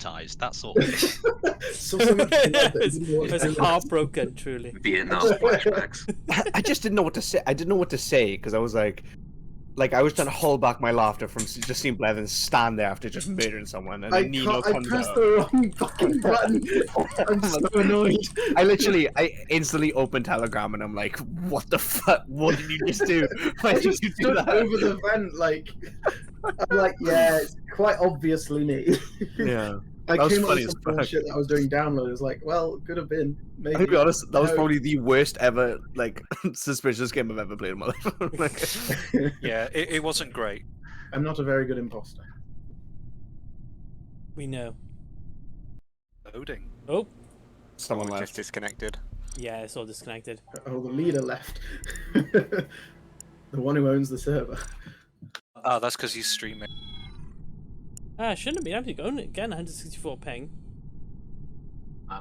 traumatized. That's all. So something It was heartbroken, truly. Vietnam flashbacks. I just didn't know what to say. I didn't know what to say because I was like I was trying to hold back my laughter from just seeing Blevin stand there after just murdering someone, and then Nino comes pressed out. the wrong fucking button. I'm so annoyed. I instantly opened Telegram and I'm like, what the fuck? What did you just do? Why I did just you do stood that? over the vent, like, I'm like, yeah, it's quite obviously me. Yeah. I That was came up funny with as some fuck. bullshit that I was doing download. It was like, well, could have been. Maybe. To be honest, that was No. probably the worst ever suspicious game I've ever played in my life. Yeah, it wasn't great. I'm not a very good imposter. We know. Loading. Oh, Someone Just left. disconnected. yeah, it's all disconnected. Oh, the leader left. The one who owns the server. Ah, that's because he's streaming. Ah, shouldn't have been able to go again. 164 ping.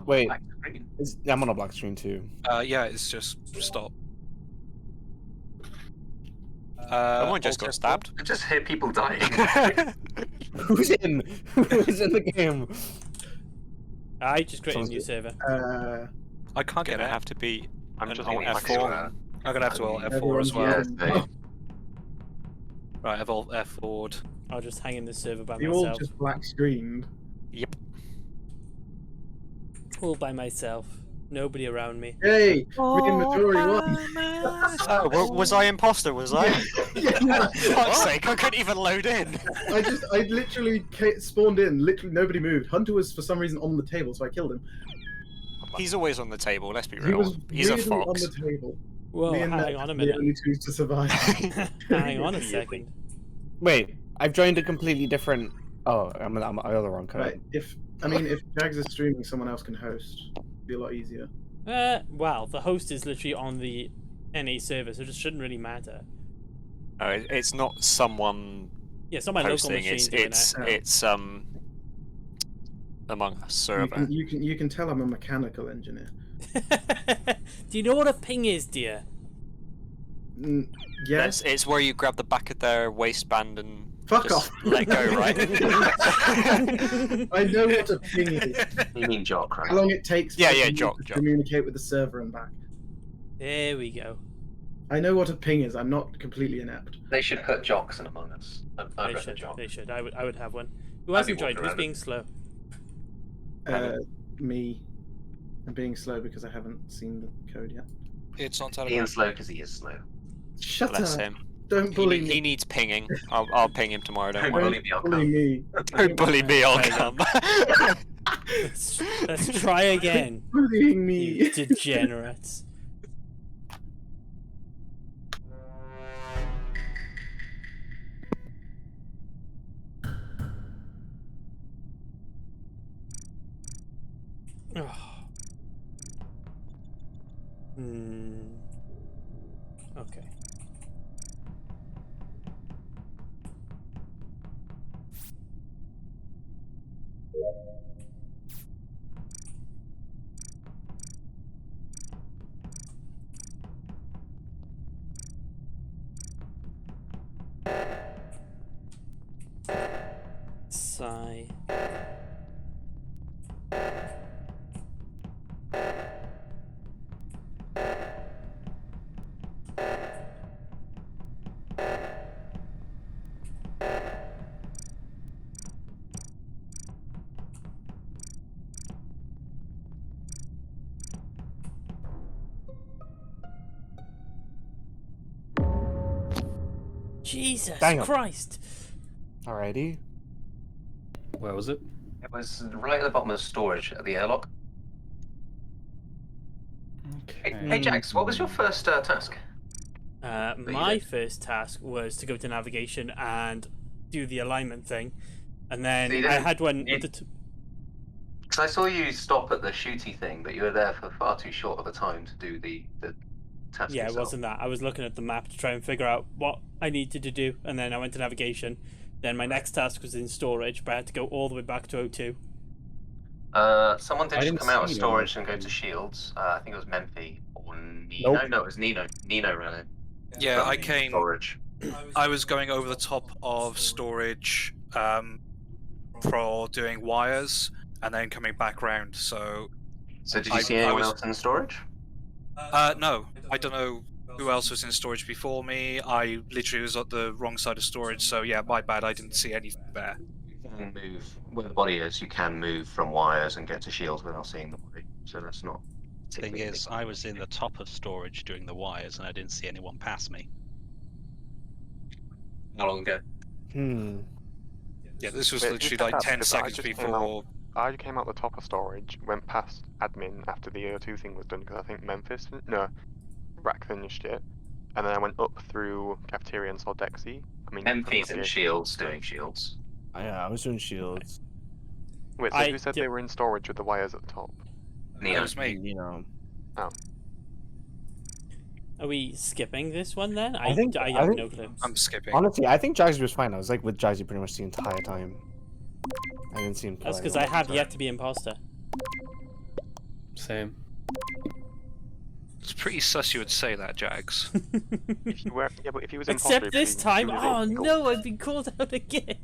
Wait. Black screen. I'm on a black screen too. Yeah, it's just stop. Someone just got Alt stabbed. I just hear people dying. Who's in? Who's in the game? I just created a Sounds new good. server. I can't get Gonna it. have to be. I'm an just Alt thinking F4. I'm gonna have to Alt F4 as Everyone's well. Yeah, using- so- Right, I've Alt F4'd. I'll just hang in this server by You all myself. just black screened. Yep. All by myself. Nobody around me. Hey, me and Majori won. Oh, was I imposter? Was I? Yeah, Fuck's sake! I couldn't even load in. I literally spawned in. Literally nobody moved. Hunter was for some reason on the table, so I killed him. He's always on the table. Let's be He real. was He's a weirdly on fox. the table. Whoa, Me and hang Matt on a were the minute. only two to survive. Hang on a second. Wait, I've joined a completely different. Oh, I'm on the other one. Right. If Jags is streaming, someone else can host. It'd be a lot easier. Well, the host is literally on the NA server, so it just shouldn't really matter. It's not someone Yeah, it's on my local hosting. machine doing It's Among Us server. You can tell I'm a mechanical engineer. it. Do you know what a ping is, dear? Yes. It's where you grab the back of their waistband and Fuck just off. let go, right? I know what a ping is. You mean jock, How right? long it takes Yeah, for yeah, you jock, to jock. communicate with the server and back. There we go. I know what a ping is. I'm not completely inept. They should put jocks in Among Us. I'd They rather should. jock. They should. I would have one. Who I'd has be enjoyed? walking Who's around being slow? Me. I'm being slow because I haven't seen the code yet. It's on Telegram. Ian's slow because he is slow. Shut Bless up. him. Don't bully He me. needs pinging. I'll ping him tomorrow. Don't Don't worry. bully me, I'll Bully come. me. Don't bully me. I'll There you come. Let's try again. Bullying You me. degenerates. Oh. Okay. Sigh. Jesus Dang 'em. Christ! Alrighty. Where was it? It was right at the bottom of the storage at the airlock. Hey Jax, what was your first task? My first task was to go to navigation and do the alignment thing, and then So you I didn't- had one. you- Because I saw you stop at the shooty thing, but you were there for far too short of a time to do the task Yeah, it yourself. wasn't that. I was looking at the map to try and figure out what I needed to do, and then I went to navigation. Then my next task was in storage, but I had to go all the way back to O2. Someone I did just didn't come out of see you. storage and go to Shields. I think it was Memphi or Nino. Nope. No, it was Nino. Nino ran it. Yeah, I From came. Storage. I was going over the top of storage for doing wires and then coming back round. So So did you I- see I anyone was- else in the storage? no, I don't know who else was in storage before me. I literally was at the wrong side of storage, so yeah, my bad. I didn't see anything there. You can move where the body is. You can move from wires and get to shields without seeing the body. So that's not. Thing particularly is, I was in the top of storage doing the wires, and I didn't see anyone pass me. How long ago? Yeah, this was Wait, literally you like said that 10 because I seconds just came before. I came out the top of storage, went past admin after the O2 thing was done because I think Rack finished it, and then I went up through cafeteria and saw Dexy. I mean, Memphis and okay. shields doing shields. Yeah, I was doing shields. Wait, so I who said di- they were in storage with the wires at the top? That Neo. was me. You know. Are we skipping this one then? I think- I I have think- no clue. I'm skipping. Honestly, I think Jagsy was fine. I was like with Jagsy pretty much the entire time. I didn't see him. That's kill because I anyone. have yet to be imposter. Same. It's pretty sus you would say that, Jags. If you were, yeah, but if he was imposter, Except this he time, was oh illegal. no, I've been called out again.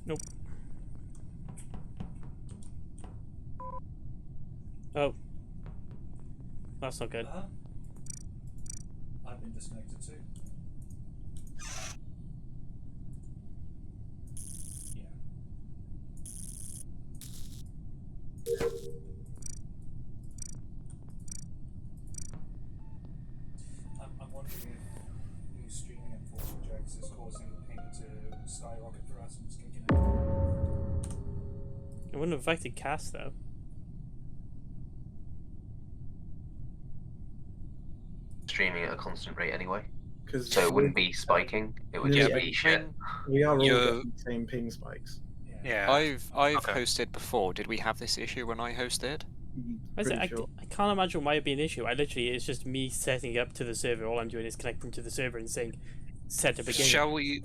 Nope. Oh. That's not good. I've been disconnected too. Yeah. I'm wondering if who's streaming it for Jags is causing the ping to skyrocket for us and it's kicking it. It wouldn't have affected Cass though. Streaming at a constant rate anyway. Because So it wouldn't be spiking. It would Yeah, just but be shit. we are all You're- getting the same ping spikes. Yeah. I've Okay. hosted before. Did we have this issue when I hosted? I, Pretty sure. I can't imagine why it'd be an issue. I literally, it's just me setting up to the server. All I'm doing is connecting to the server and saying, set up a game. Shall we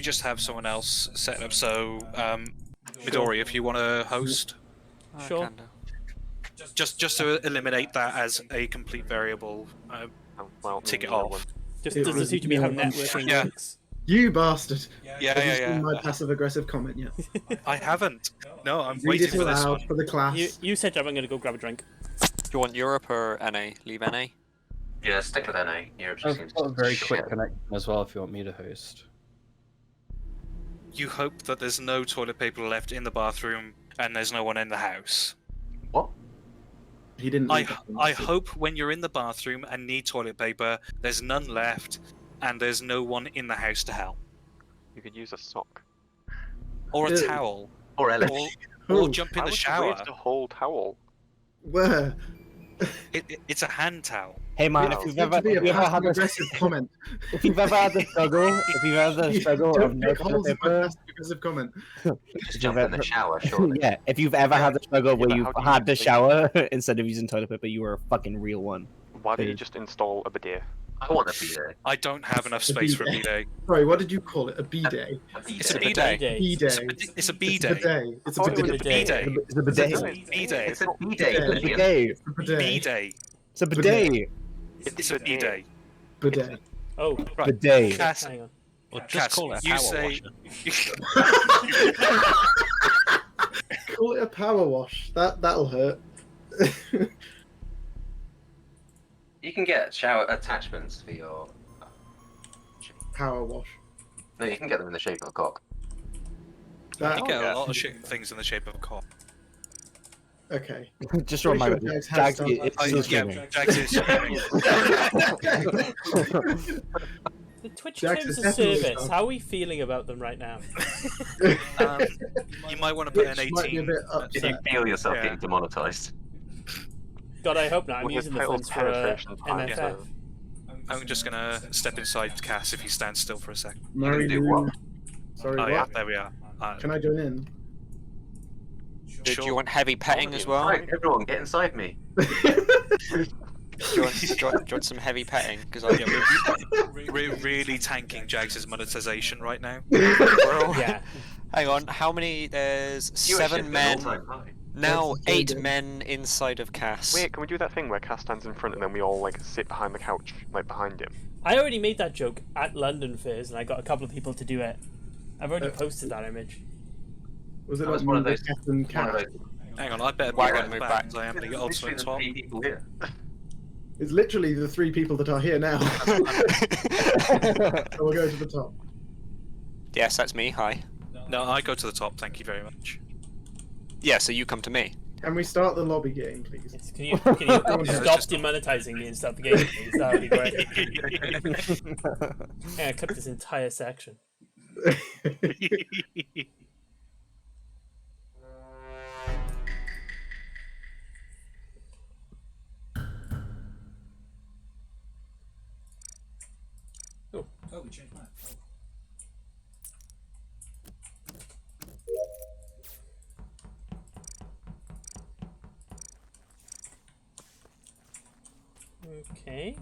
just have someone else set up? So, Midori, if you want to host, Sure. Kinda. just to eliminate that as a complete variable. Oh, well, Tick it no off. one. Just It doesn't was seem to be how no one- networking Yeah. works. You bastard! Yeah, Have you yeah, seen my yeah. passive aggressive comment yet? I haven't. No, I'm Read waiting it for this aloud one. for the class. You set up. I'm gonna go grab a drink. Do you want Europe or NA? Leave NA. Yeah, stick with NA. Europe just I've seems got a very shit. quick connection as well if you want me to host. You hope that there's no toilet paper left in the bathroom and there's no one in the house. What? He didn't. I leave that one. hope when you're in the bathroom and need toilet paper, there's none left, and there's no one in the house to help, You could use a sock. or a Yeah. towel, Or Ellen. or Oh, jump in Why the would you shower. waste a whole towel? Where? It's a hand towel. Hey man, Wow. if you've Seemed ever, to be if a you ever had passive the, aggressive comment. if you've ever had the struggle, if you've ever had the struggle of Don't no pick toilet holes in my paper, passive aggressive comment. Just jump in the shower, surely. yeah, if you've ever had the struggle where but you've how do you had the use, like- shower instead of using toilet paper, you were a fucking real one. Why don't you Dude. just install a bidet? I want to be there. I don't have enough space for a bidet. Sorry, what did you call it? A B-day? It's a bidet. bidet. B-day. It's a It's a bidet. bidet. It's a Oh, it was bidet. a bidet. It's a bidet. No, Bidet. It's a Bidet. B-day. It's a Liam. bidet. It's a bidet. Bidet. It's a bidet. It's a bidet. Bidet. Oh, Right. Bidet. Cass, hang on. Well, just Cass, call it a you power say. washer. Call it a power wash. That'll hurt. You can get shower attachments for your. Power wash. No, you can get them in the shape of a cock. That, You get yeah. a lot of things in the shape of a cock. okay. Just a Pretty sure reminder, Jags has Jags, done it's that. still Yeah, streaming. Jags is streaming. The Twitch Jax terms is of definitely service. done. How are we feeling about them right now? You might want to put an Which might be a 18. bit If you upset. feel yourself Yeah. getting demonetized. God, I hope not. I'm Well, his using the title's funds for penetration time, MFF. so- I'm just gonna step inside Cass if he stands still for a second. Murray, do what? Sorry, Oh what? yeah, there we are. Can I join in? Do you want heavy petting as well? Right, everyone, get inside me. Do you want some heavy petting? Because I We're really tanking Jags' monetization right now. Yeah. Hang on, how many? There's Viewership 7 is men. all-time high. Now That's 8 good. men inside of Cass. Wait, can we do that thing where Cass stands in front and then we all like sit behind the couch, like behind him? I already made that joke at London Fairs, and I got a couple of people to do it. I've already Uh, posted that image. Was it That like was one of me, those. Captain One of Cat? those. Hang on, I better Wagon, be move back back. because I am the Literally ultimate the swap. 3 people here. It's literally the 3 people that are here now. So we'll go to the top. Yes, that's me. Hi. No, I go to the top. Thank you very much. Yeah, so you come to me. Can we start the lobby game, please? Yes, can you stop demonetizing me and start the game, please? That would be great. Yeah, cut this entire section. Oh, we changed map. Oh. Okay.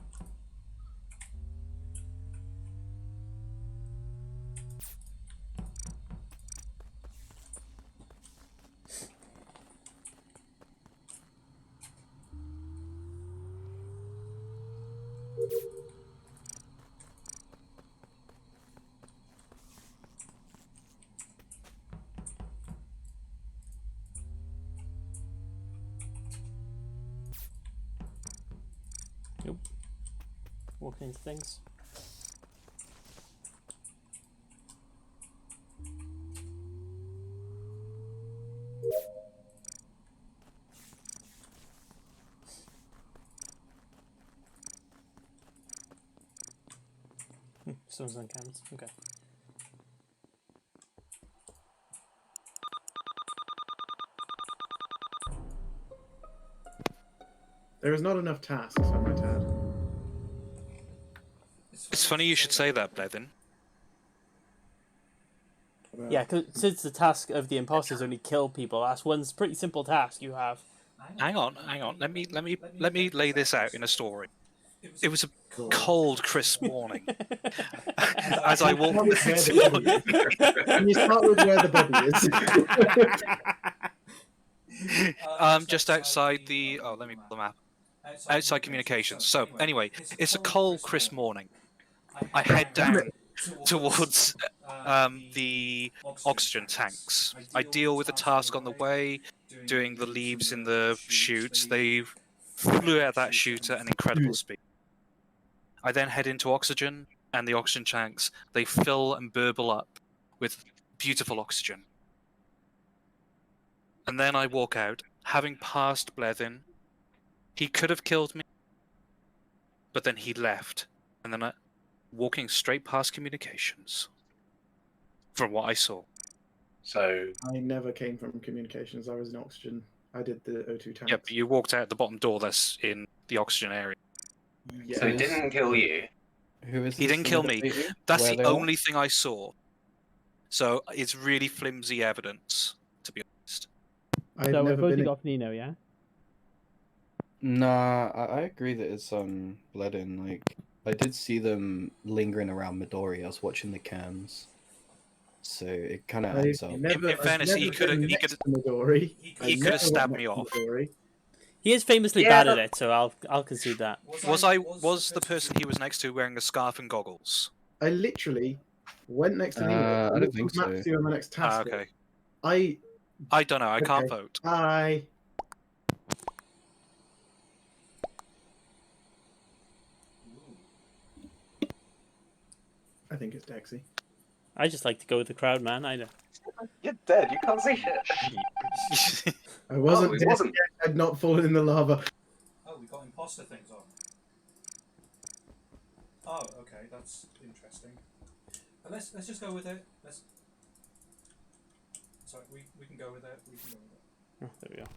Nope. Walking into things. Someone's on cameras. Okay. There is not enough tasks, I might add. It's funny you should say that, Blevin. Yeah, cause since the task of the imposters only kill people, that's one pretty simple task you have. Hang on. Let me lay this out in a story. It was a cold, crisp morning. As I walked. Can you start with where the body is? Just outside the. Oh, let me pull the map. Outside communications. So anyway, it's a cold, crisp morning. I head down towards the oxygen tanks. I deal with the task on the way, doing the leaves in the chutes. They flew out that chute at an incredible speed. I then head into oxygen, and the oxygen tanks, they fill and burble up with beautiful oxygen. And then I walk out, having passed Blevin. He could have killed me, but then he left. And then walking straight past communications, from what I saw. So I never came from communications. I was in oxygen. I did the O2 tanks. Yep, you walked out the bottom door that's in the oxygen area. Yeah. so he didn't kill you. Who is He this didn't kill me. individual? That's Where the they are? only thing I saw. So it's really flimsy evidence, to be honest. I've So we're never been voting in... off Nino, yeah? Nah, I agree that it's bled in. Like, I did see them lingering around Midori. I was watching the cams, so it kind of adds up. Never, In fairness, he coulda- he could coulda- Midori. he I've coulda never stabbed went me next to off. Midori. He is famously Yeah, bad at but- it, so I'll concede that. Was the person he was next to wearing a scarf and goggles? I literally went next to Nino. I don't looked think at the map so. to see where my next task was. Okay. I don't know. I can't Okay. vote. I think it's Dexy. I just like to go with the crowd, man. I know. You're dead. You can't see shit. I wasn't. it Dexy, wasn't. I had not fallen in the lava. Oh, we got imposter things on. Oh, okay, that's interesting. Let's just go with it. Let's. Sorry, we can go with it. We can go with it. Oh, there we go.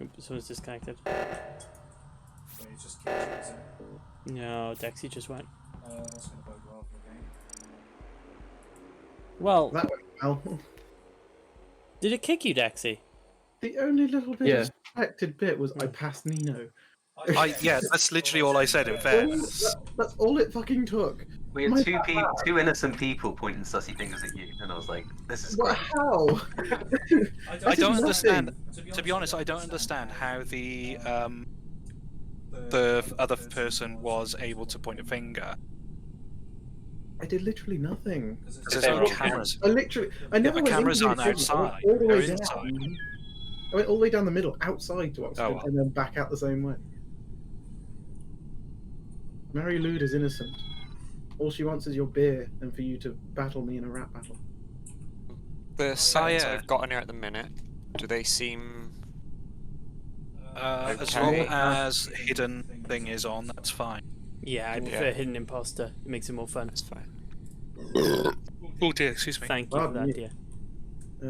Oop, someone's disconnected. Wait, it's just kicked, isn't it? No, Dexy just went. That's gonna bode well for the game. Well, That went well. did it kick you, Dexy? The only little bit Yeah. of suspected bit was I passed Nino. Yeah, that's literally all I said. In fairness, That's all it fucking took. We had My two innocent people pointing sussy fingers at you, and I was like, "This is What? great." How? I don't nothing. understand. To be honest, I don't understand how the other person was able to point a finger. I did literally nothing. There's no cameras. I never the went cameras into the aren't prison. I went outside, all the way they're down. inside. I went all the way down the middle, outside to Oxford, Oh, well. and then back out the same way. Mary Lude is innocent. All she wants is your beer and for you to battle me in a rap battle. The signs yeah. I've got on here at the minute, do they seem... As Okay. long as hidden thing is on, that's fine. Yeah, I prefer Hidden Imposter. It makes it more fun. That's fine. Oh dear, excuse me. Thank you for that, dear.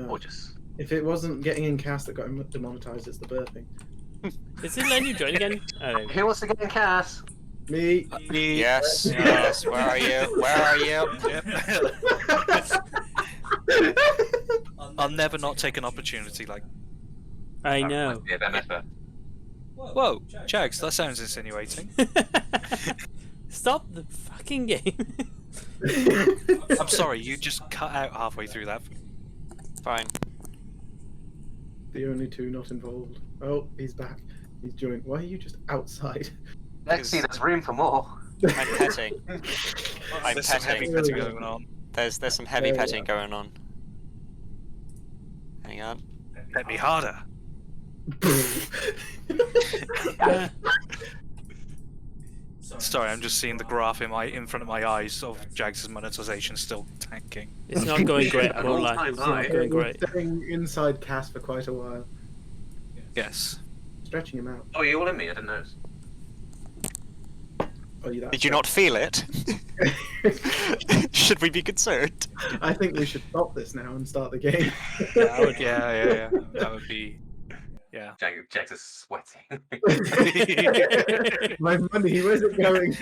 Gorgeous. If it wasn't getting in cast that got him demonetized, it's the burping. Is it letting you join again? Oh, there we go. Who wants to get in Cass? Me. Yes, yes, where are you? Where are you? I'll never not take an opportunity like. I know. Must be a benefit. Whoa, Jags, that sounds insinuating. Stop the fucking game. I'm sorry, you just cut out halfway through that. Fine. The only two not involved. Oh, he's back. He's joined. Why are you just outside? Lexi, there's room for more. I'm petting. I'm There's some heavy petting. petting going on. There's some heavy petting going on. Hang on. Pet me harder. Sorry, I'm just seeing the graph in front of my eyes of Jags' monetization still tanking. It's not going great, I won't lie. All-time It's not high. going We're great. staying inside cast for quite a while. Yes. Stretching him out. Oh, you all in me? I didn't notice. Oh, you Did you not feel it? Should we be concerned? I think we should stop this now and start the game. Yeah. That would be. Yeah. Jags is sweating. My money, where's it going?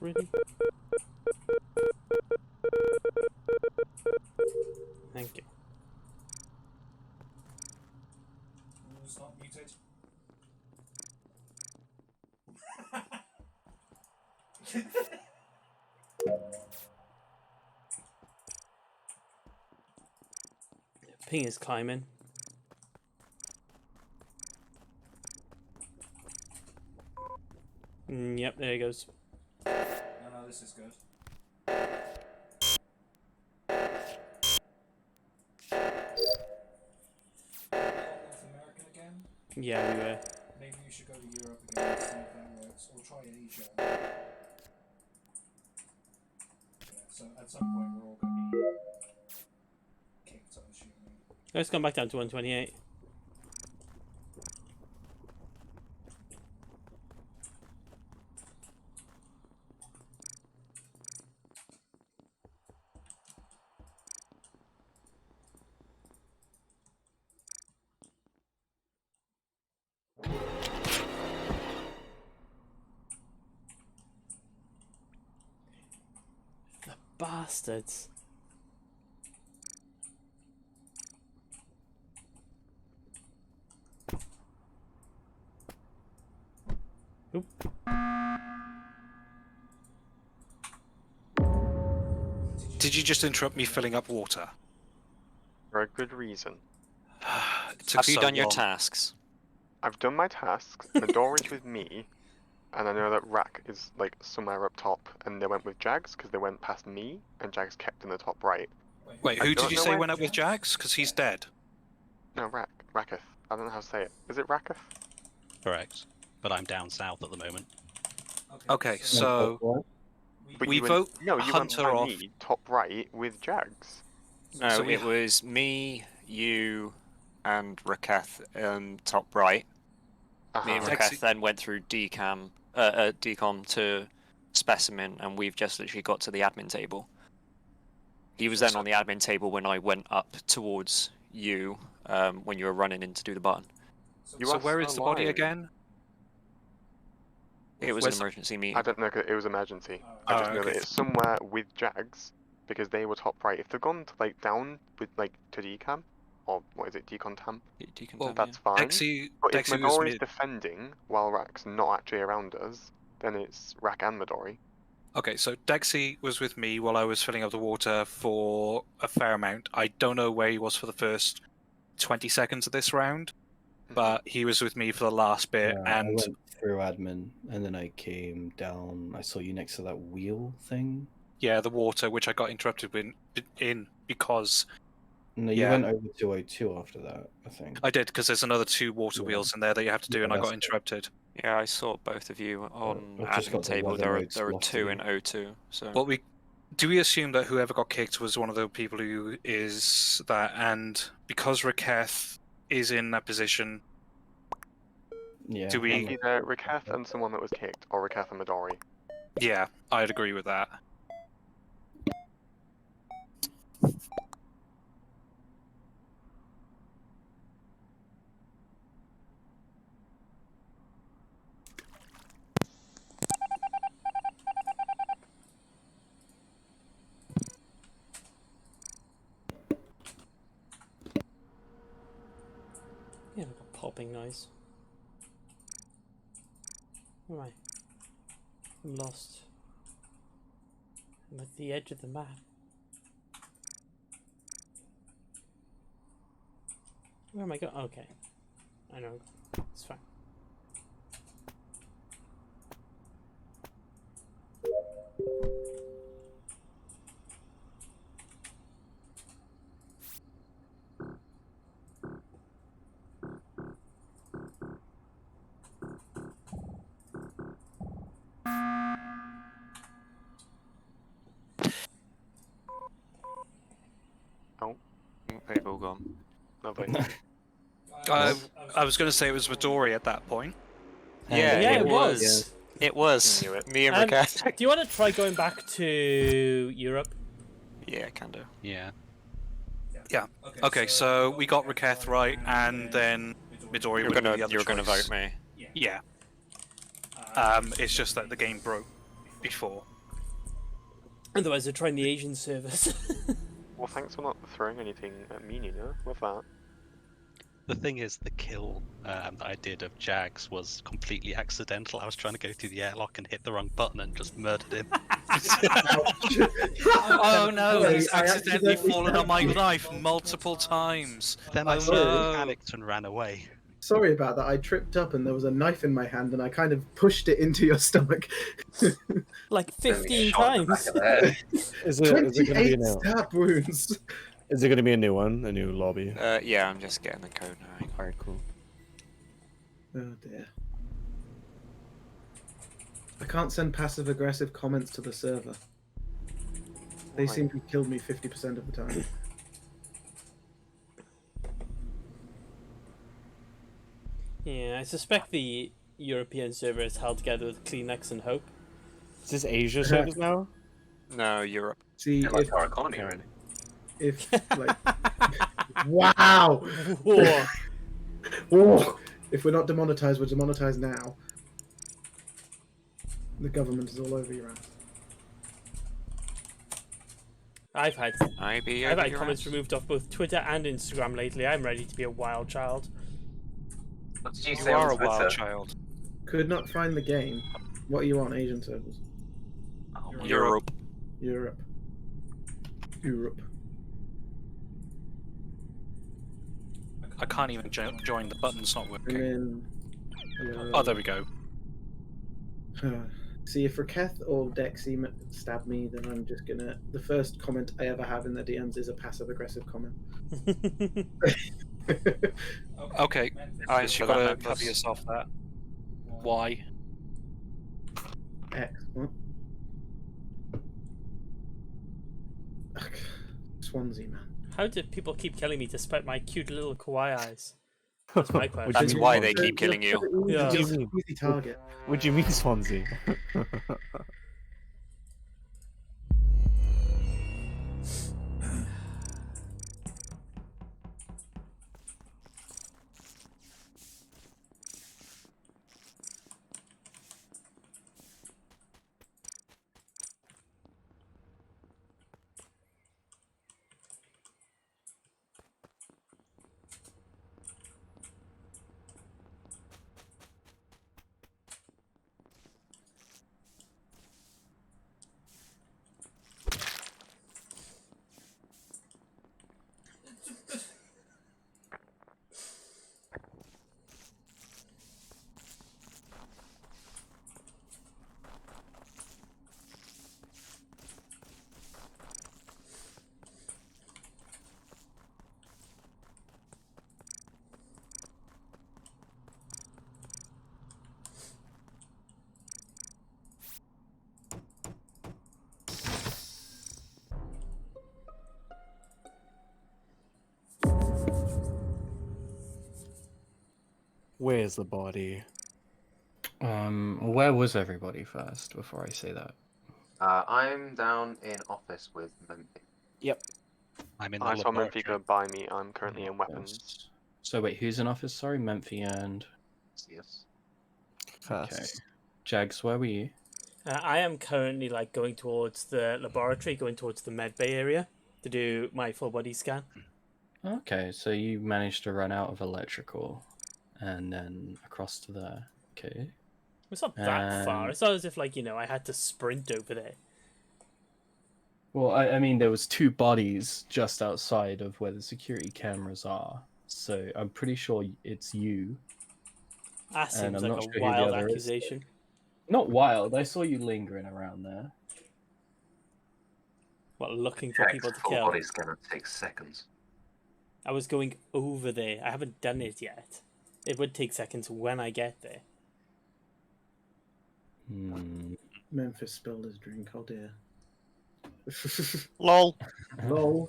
Really? Thank you. Who's not muted? Ping is climbing. Yep, there he goes. No, this is good. North America again? Yeah, we were. Maybe you should go to Europe again and see if that works. Or try Asia. Yeah, so at some point we're all going to be kicked, I'm assuming. Let's come back down to 128. The bastards. Oop. Did you just interrupt me filling up water? For a good reason. It took Have you so done your long. tasks? I've done my tasks. Midori's with me, and I know that Rack is like somewhere up top, and they went with Jags because they went past me, and Jags kept in the top right. Wait, I who don't did you know say where- went up with Jags? Because he's dead. No, Racketh. I don't know how to say it. Is it Racketh? Correct. But I'm down south at the moment. Okay, so But We you vote went, no, you went Hunter by off. me, top right with Jags. No, So we- it was me, you, and Raketh top right. Me and Uh-huh. Raketh then went through decom to specimen, and we've just literally got to the admin table. He was then on the admin table when I went up towards you when you were running in to do the button. You So are where is the body lying. again? It was Where's an the- emergency meeting. I don't know, 'cause it was emergency. I just know okay. that it's somewhere with Jags, because they were top right. If they've gone to, like, down with, like, to decam, or what is it, decontam, Well, that's fine. Dexy, But if Dexy was Midori's mid. defending while Rak's not actually around us, then it's Rak and Midori. Okay, so Dexy was with me while I was filling up the water for a fair amount. I don't know where he was for the first 20 seconds of this round, but he was with me for the last bit, I and went through admin, and then I came down. I saw you next to that wheel thing. yeah, the water, which I got interrupted in because No, you Yeah. went over to O2 after that, I think. I did, because there's another 2 water Yeah. wheels in there that you have to do, Yeah, and I got that's it. interrupted. Yeah, I saw both of you on I've just admin got the table. weather There modes are locked 2 in. in O2. So Well, do we assume that whoever got kicked was one of the people who is that, and because Raketh is in that position, Yeah. do we- Either Raketh and someone that was kicked, or Raketh and Midori. yeah, I'd agree with that. Yeah, like a popping noise. Where am I? I'm lost. I'm at the edge of the map. Where am I going? Okay. I know. It's fine. they've all gone. Lovely. I was going to say it was Midori at that point. Yeah, Yeah, it it was. was. It was. Knew it. Me and Um, Raketh. Do you want to try going back to Europe? Yeah, can do. Yeah. Okay, so we got Raketh right, and then Midori You're would be gonna the other you're gonna choice. vote me. Yeah. It's just that the game broke before. Otherwise, they're trying the Asian service. Well, thanks for not throwing anything at me, you know, with that. The thing is, the kill that I did of Jags was completely accidental. I was trying to go through the airlock and hit the wrong button and just murdered him. Oh no, Sorry, he's I accidentally accidentally fallen on my stabbed you. knife multiple times. Then I Oh, suddenly no. panicked and ran away. Sorry about that. I tripped up and there was a knife in my hand and I kind of pushed it into your stomach. Like 15 Shot in the times. back of the head. Is it going to be 28 a new? stab wounds. Is it going to be a new one? A new lobby? Yeah, I'm just getting the code now. Alright, cool. Oh dear. I can't send passive aggressive comments to the server. They seem to have killed me 50% of the time. Yeah, I suspect the European server is held together with Kleenex and Hope. Is this Asia servers now? No, Europe. See, Yeah, like if, our economy, really. if like, wow, Whoa. Whoa. If we're not demonetized, we're demonetized now. The government is all over your ass. I've had I've comments removed off both Twitter and Instagram lately. I'm ready to be a wild child. What did you You say are a on Twitter? wild child. Could not find the game. What are you on? Asian servers? Europe. Europe. Europe. I can't even join. The button's not And working. then. Oh, there we go. See, if Raketh or Dexy stab me, then I'm just gonna. The first comment I ever have in their DMs is a passive aggressive comment. Okay, Alright, you for that, gotta Memphis. cover yourself that. Why? X. What? Swansea, man. How do people keep killing me despite my cute little kawaii eyes? That's my question. What do That's you why mean? they keep killing you. Yeah. What do you mean? Easy target. What do you mean, Swansea? Where's the body? Where was everybody first before I say that? I'm down in office with Memphi. Yep. I'm in the I saw Memphi laboratory. go by me. I'm currently in weapons. Yes. So wait, who's in office? Sorry, Memphi and... Yes. Okay. Jags, where were you? I am currently like going towards the laboratory, going towards the med bay area to do my full body scan. Okay, so you managed to run out of electrical and then across to there. Okay. It's not that far. It's not as if like, you know, I had to sprint over there. Well, I mean, there was 2 bodies just outside of where the security cameras are, so I'm pretty sure it's you. That seems I'm like not a sure who the wild other is. accusation. Not wild. I saw you lingering around there. What, looking for people to full kill? body scanner takes seconds. I was going over there. I haven't done it yet. It would take seconds when I get there. Memphis spilled his drink. Oh dear. LOL. Lol.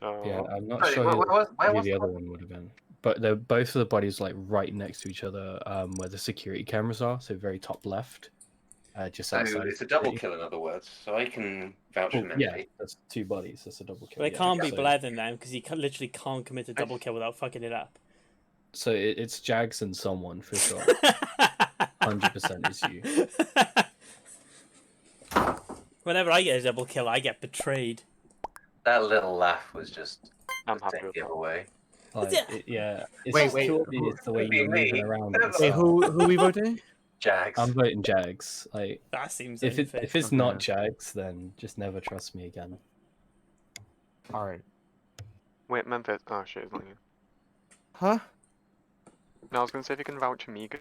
Yeah, I'm not Sorry, sure where who was the other the- one would have been. But they're both of the bodies like right next to each other, where the security cameras are, so very top left. Just So outside. it's a double kill, in other words. So I can vouch for Memphi. Yeah, that's 2 bodies. That's a double kill. But it yeah. can't be So- Blethen then, because he literally can't commit a double kill without fucking it up. So it's Jags and someone for sure. 100% is you. Whenever I get a double kill, I get betrayed. That little laugh was just I'm happy a with that. giveaway. Like, yeah. It's Wait, just wait, too obvious the way you're moving around. at the Wait, start. who we voting? Jags. I'm voting Jags. Like, That seems if unfair. it's not Jags, then just never trust me again. Alright. Wait, Memphis. Oh shit, it's not you. Huh? No, I was gonna say if you can vouch for me, go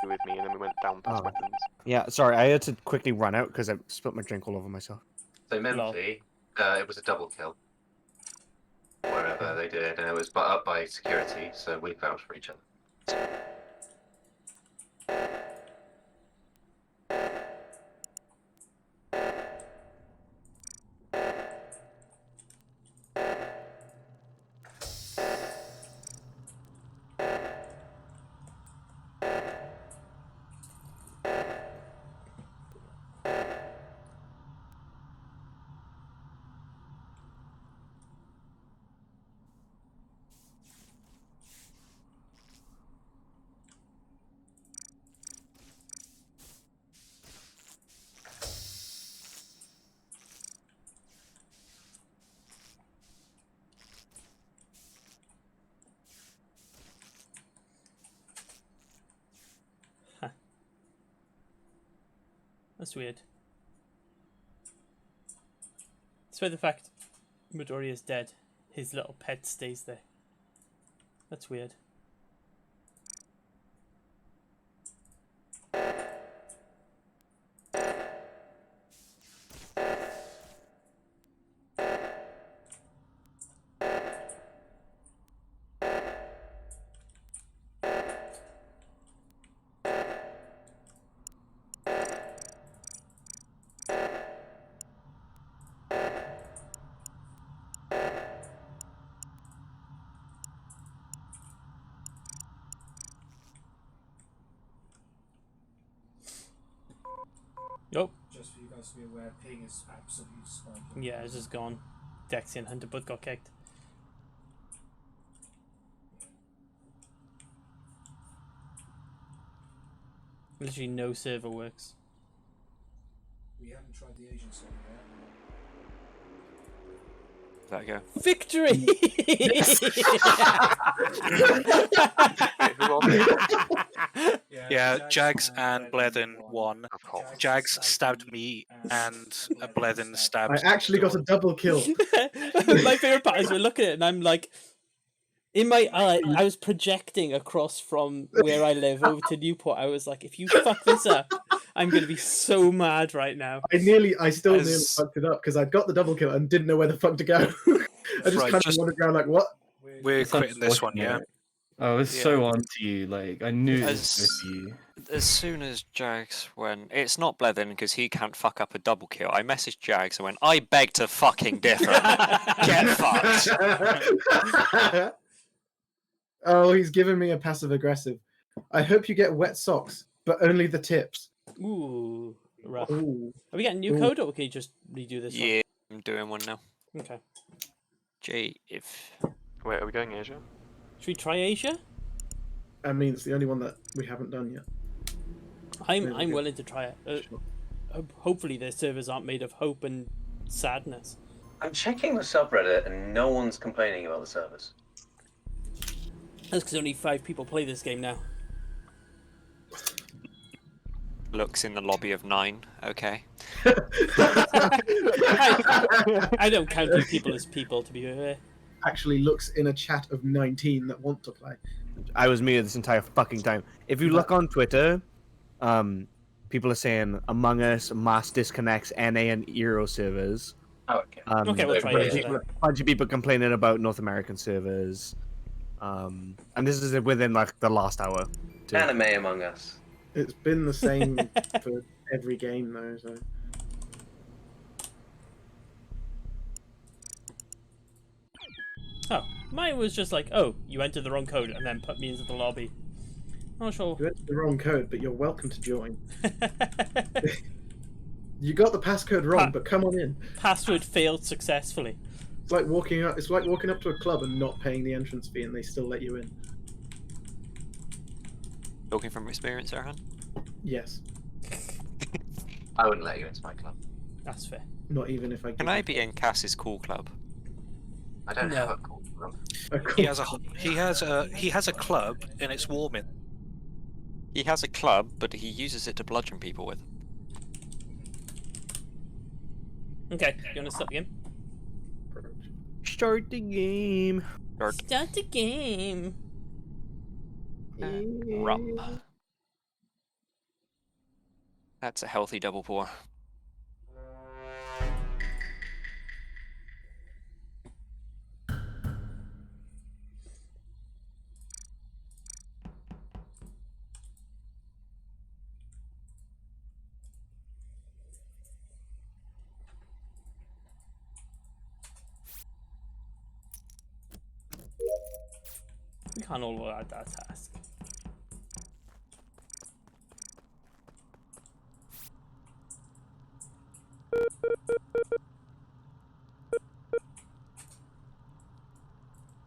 with me, and then we went down past Oh. weapons. Yeah, sorry, I had to quickly run out because I spilled my drink all over myself. So Memphi, it was a double kill. Wherever they did, and it was up by security, so we vouched for each other. That's weird. Despite the fact Midori is dead, his little pet stays there. That's weird. Oh, Just for you guys to be aware, ping is absolutely spiking. yeah, it's just gone. Dexy and Hunter both got kicked. Literally no server works. We haven't tried the Asian server yet. There you go. Victory! Yeah, Jags and Bledin won. Of course. Jags stabbed me and Bledin I stabbed. actually got a double kill. My favorite part is we're looking at it and I'm like, in my eye, I was projecting across from where I live over to Newport. I was like, if you fuck this up, I'm going to be so mad right now. I still nearly As- fucked it up because I got the double kill and didn't know where the fuck to go. I just Right, kind of just- wandered around like, what? We're It's quitting this one, unfortunate. yeah. I was so on to you, like, I knew it was As- with you. As soon as Jags went, it's not Blethen because he can't fuck up a double kill. I messaged Jags and went, I beg to fucking differ. Get fucked. Oh, he's giving me a passive aggressive. I hope you get wet socks, but only the tips. Ooh, rough. Ooh. Are we getting a new Ooh. code or can you just redo this Yeah, I'm doing one now. one? Okay. Jay, if Wait, are we going Asia? Should we try Asia? I mean, it's the only one that we haven't done yet. I'm Maybe we I'm do. willing to try it. Sure. Hopefully their servers aren't made of hope and sadness. I'm checking the subreddit and no one's complaining about the servers. That's because only 5 people play this game now. looks in the lobby of 9, okay. I don't count you people as people, to be fair. Actually looks in a chat of 19 that want to play. I was muted this entire fucking time. If you look on Twitter, people are saying Among Us, mass disconnects, NA and Euro servers. Oh, okay. Okay, we'll try it. A bunch of people complaining about North American servers. And this is within like the last hour. too. Anime Among Us. It's been the same for every game though, so Oh, mine was just like, oh, you entered the wrong code and then put me into the lobby. Not sure. you entered the wrong code, but you're welcome to join. You got the passcode wrong, but come on in. Password failed successfully. It's like walking up. It's like walking up to a club and not paying the entrance fee, and they still let you in. Talking from experience, Erhan? Yes, I wouldn't let you into my club. That's fair. not even if I. Can I be in Cass's cool club? I don't No. have a call club. He has a club and it's warming. He has a club, but he uses it to bludgeon people with. Okay, you want to start the game? Start the game. Start the game. Rum. That's a healthy double pour. We can't all add that task.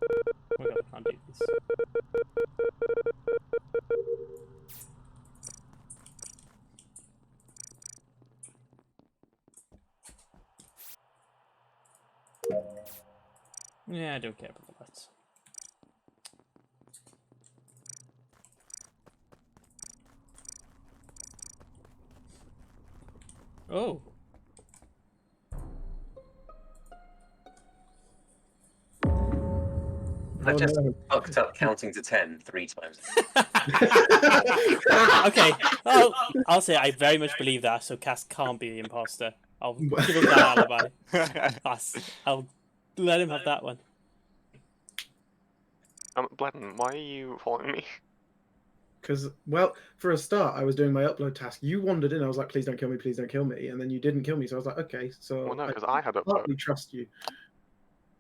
Oh my god, I can't do this. Yeah, I don't care about that. Oh. I Oh, just no. fucked up counting to 10 3 times. Okay, I'll say I very much believe that, so Cass can't be the imposter. I'll give him that alibi. I'll let him have that one. Bledden, why are you following me? Because, well, for a start, I was doing my upload task. You wandered in. I was like, "Please don't kill me. Please don't kill me." And then you didn't kill me, so I was like, "Okay." So Well, no, because I had upload. partly trust you.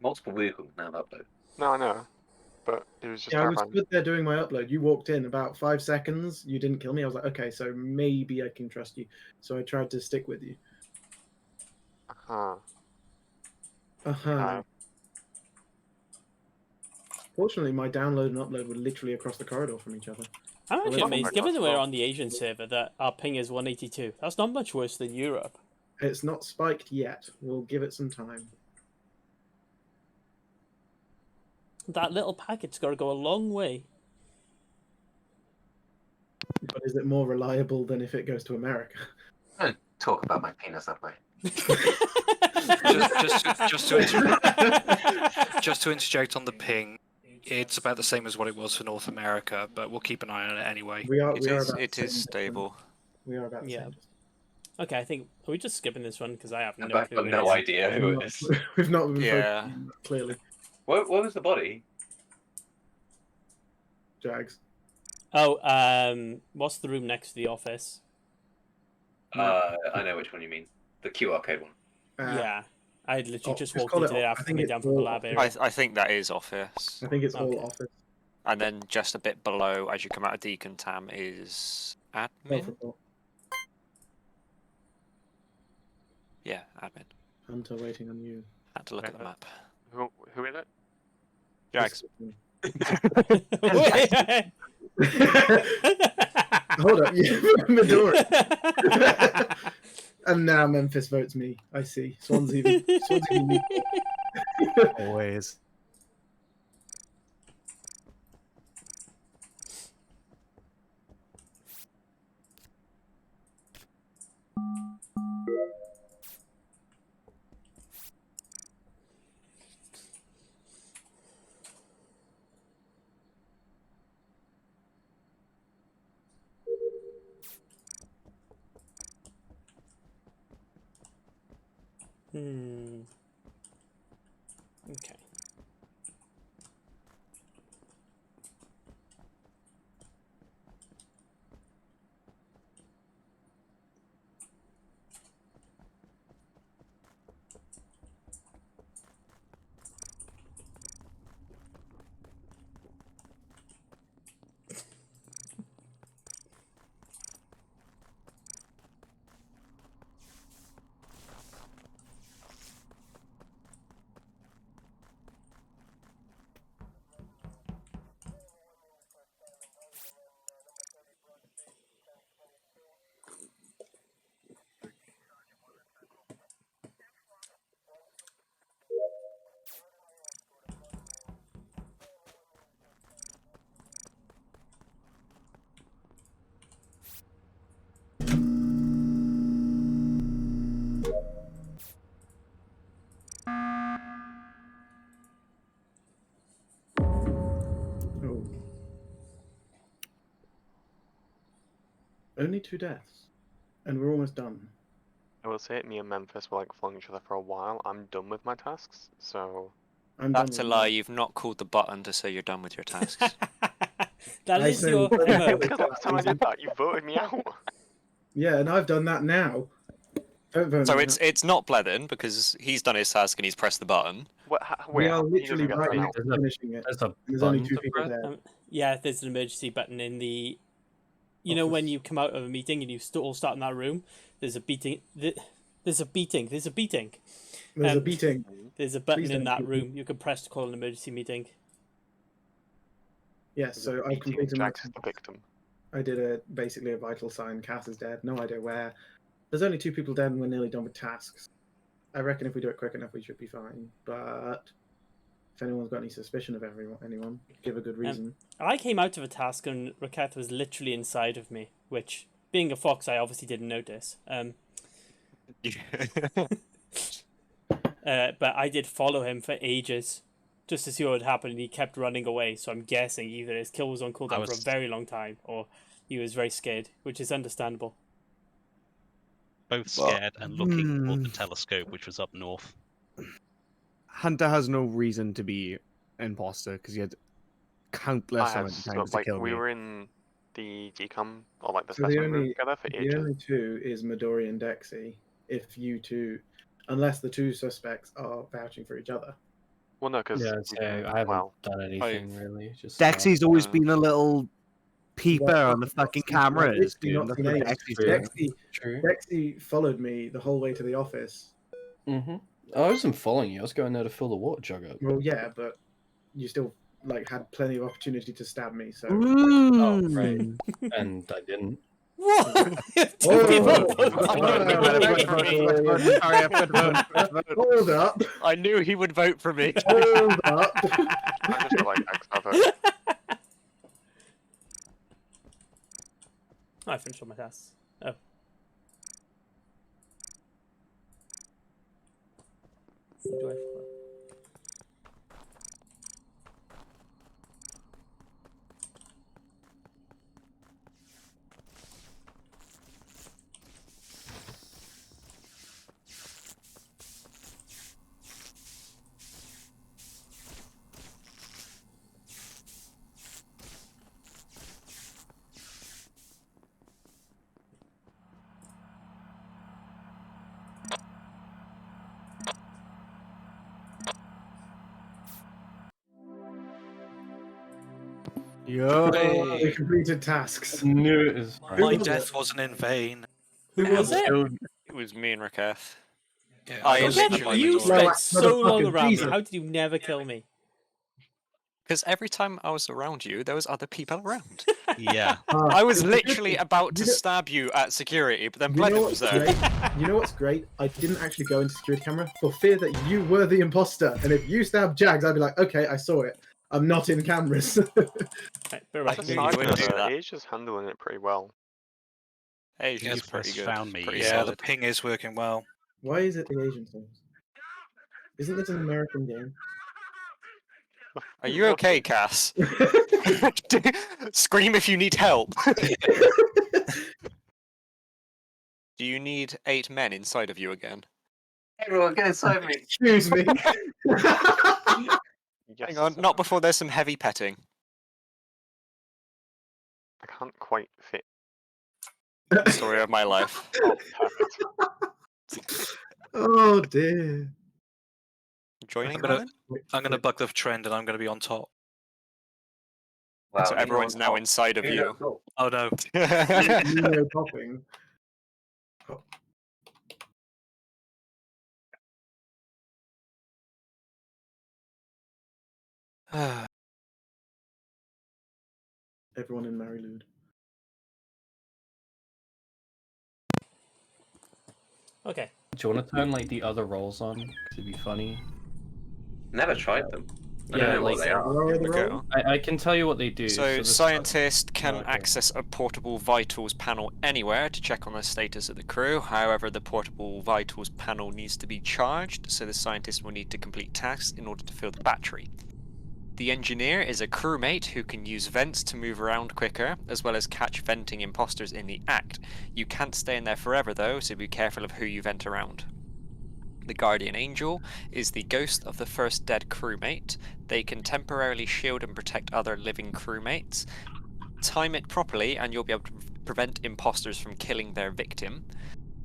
Multiple vehicles now have upload. No, I know. but it was just Yeah, I was terrifying. good there doing my upload. You walked in about 5 seconds. You didn't kill me. I was like, okay, so maybe I can trust you. So I tried to stick with you. Uh-huh. Uh-huh. Fortunately, my download and upload were literally across the corridor from each other. I'm I actually went amazed, from- given that we're on the Asian server, that our ping is 182. That's not much worse than Europe. It's not spiked yet. We'll give it some time. That little packet's got to go a long way. But is it more reliable than if it goes to America? Don't talk about my penis that way. Just to interject on the ping, it's about the same as what it was for North America, but we'll keep an eye on it anyway. It is stable. We are about the Yeah. same. Okay, I think are we just skipping this one because I have no I've clue. got who no it is. idea who it is. We've not been Yeah. focusing clearly. What was the body? Jags. Oh, what's the room next to the office? I know which one you mean. The QR code one. Yeah, I had literally oh, just just walked call it into it off. I after think coming it's down from the all lab office. area. I think that is office. I think it's all Okay. office. And then just a bit below, as you come out of Deacon Tam, is admin. Self-report. Yeah, admin. Hunter waiting on you. Had to look at the map. Who is it? Jags. Hold up, you Midori. And now Memphis votes me. I see. Swansea. Swansea. Always. Okay. Oh. Only 2 deaths. And we're almost done. I will say me and Memphis were like following each other for a while. I'm done with my tasks, so I'm That's a done with lie. mine. You've not called the button to say you're done with your tasks. That I is say- your MO. because last time I did that, you voted me out. Yeah, and I've done that now. Don't vote So me it's not Bledin because he's done his task and he's pressed the button. What? out. Wait, We are how- he literally doesn't get right voted next out. to finishing it. There's a There's only button 2 to people press? there. Yeah, there's an emergency button in the. You know when Office. you come out of a meeting and you all start in that room. There's a beating. There's a beating. There's a beating. There's a Um, beating. There's a button Please in don't that shoot me. room you can press to call an emergency meeting. Yes, so I've Beating completed my Jax is the victim. I did basically a vital sign. Cass is dead. No idea where. There's only 2 people dead and we're nearly done with tasks. I reckon if we do it quick enough, we should be fine. But if anyone's got any suspicion of anyone, give a good reason. I came out of a task and Raketh was literally inside of me, which, being a fox, I obviously didn't notice. But I did follow him for ages, just to see what would happen, and he kept running away. So I'm guessing either his kill was on cooldown for a very long time, or he was very scared, which is understandable. Both Well, scared and looking toward the telescope, which was up north. Hunter has no reason to be imposter because he had countless I had amount of so, times to like kill we me. were in the GCOM or like the So the specimen room only, together for the ages. only 2 is Midori and Dexy. If you 2, unless the 2 suspects are vouching for each other. Well, no, because Yeah, so I haven't done anything really. Just Dexy's always been a little peeper on the fucking cameras, dude. Not That's seen what any- Dexy's doing. Dexy followed me the whole way to the office. Mm-hmm. I wasn't following you. I was going there to fill the water jug up. Well, yeah, but you still like had plenty of opportunity to stab me. So. Oh, right. And I didn't. What? Hold up. I knew he would vote for me. Hold up. I just feel like X I finished all my tasks. Oh. Who do I follow? Yo. We completed tasks. Knew it was My death wasn't in vain. Who was it? It was me and Raketh. Yeah, I was Again, literally you was spent so long motherfucking around me. Jesus. How did you never kill me? Because every time I was around you, there was other people around. Yeah. I was literally about to stab you at security, but then You know Blevin what's was there. great? You know what's great? I didn't actually go into security camera for fear that you were the imposter. And if you stabbed Jags, I'd be like, okay, I saw it. I'm not in cameras. Right, bear with I me. knew you would do that. He's just handling it pretty well. Hey, Yeah, he's the pretty first good. found me, Pretty yeah. Yeah, the solid. ping is working well. Why is it the Asian things? Isn't this an American game? Are you okay, Cass? Scream if you need help. Do you need 8 men inside of you again? Everyone, get inside me. Excuse me. Hang on, not before there's some heavy petting. I can't quite fit. Story of my life. Oh, perfect. Oh dear. Joining I'm gonna, Colin? I'm gonna buck the trend and I'm gonna be on top. Wow, So you know everyone's what's now top? inside of You know you. what's top? Oh no. Neo popping. Everyone in Marilude. Okay. Do you want to turn like the other roles on? 'Cause it'd be funny. Never tried them. I Yeah, don't know like- what they are. Where are Here the we go. roles? I can tell you what they do. So, the scientist can okay. access a portable vitals panel anywhere to check on the status of the crew. However, the portable vitals panel needs to be charged, so the scientist will need to complete tasks in order to fill the battery. The engineer is a crewmate who can use vents to move around quicker, as well as catch venting imposters in the act. You can't stay in there forever though, so be careful of who you vent around. The Guardian Angel is the ghost of the first dead crewmate. They can temporarily shield and protect other living crewmates. Time it properly and you'll be able to prevent imposters from killing their victim.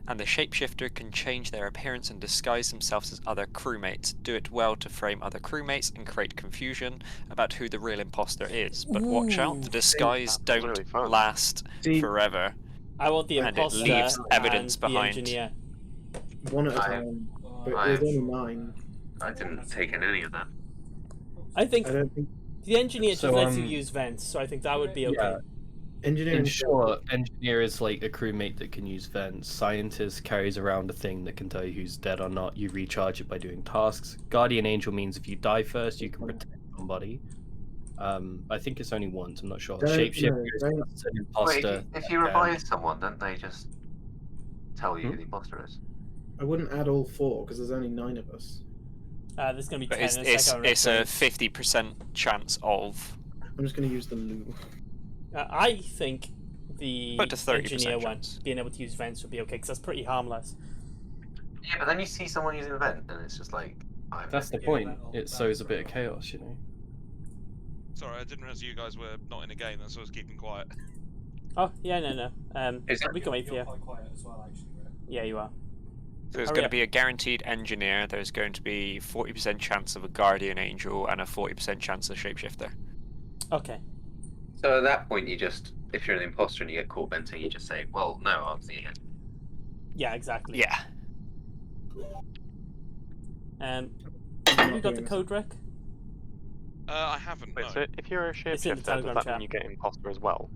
And the Shapeshifter can change their appearance and disguise themselves as other crewmates. Do it well to frame other crewmates and create confusion about who the real imposter is. But watch out, the disguise That's don't really fun. last See, forever. I want the And it imposter leaves evidence and behind. the engineer. one at a I- time. But I- there's only 9. I didn't take in any of that. I think I don't think the engineer just So, lets you um, use vents, so I think that would be okay. Yeah. engineering. In short, engineer is like a crewmate that can use vents. Scientist carries around a thing that can tell you who's dead or not. You recharge it by doing tasks. Guardian Angel means if you die first, you can protect somebody. I think it's only once. I'm not sure. Don't- Shapeshifter no, is don't- just an Wait, imposter. if you revive someone, don't they just tell you who the imposter is? I wouldn't add all 4 because there's only 9 of us. There's going to be But 10 it's, in a it's, second. it's a 50% chance of. I'm just going to use the loo. I think the But a 30% engineer one, chance. being able to use vents would be okay, because that's pretty harmless. Yeah, but then you see someone using a vent, and it's just like. That's the point. It sows a bit of chaos, you know. Sorry, I didn't realize you guys were not in a game, that's why I was keeping quiet. Oh, yeah, no. Is it- We can wait for You're you. quite quiet as well, actually. Rick. Yeah, you are. There's Hurry going to up. be a guaranteed engineer. There's going to be 40% chance of a guardian angel and a 40% chance of shapeshifter. Okay. So at that point, you just, if you're an imposter and you get caught venting, you just say, well, no, I was the end. Yeah, exactly. Yeah. Have you got the code, Rick? I haven't. Wait, No. so if you're a It's in the shapeshifter, does Telegram that chat. mean you get imposter as well?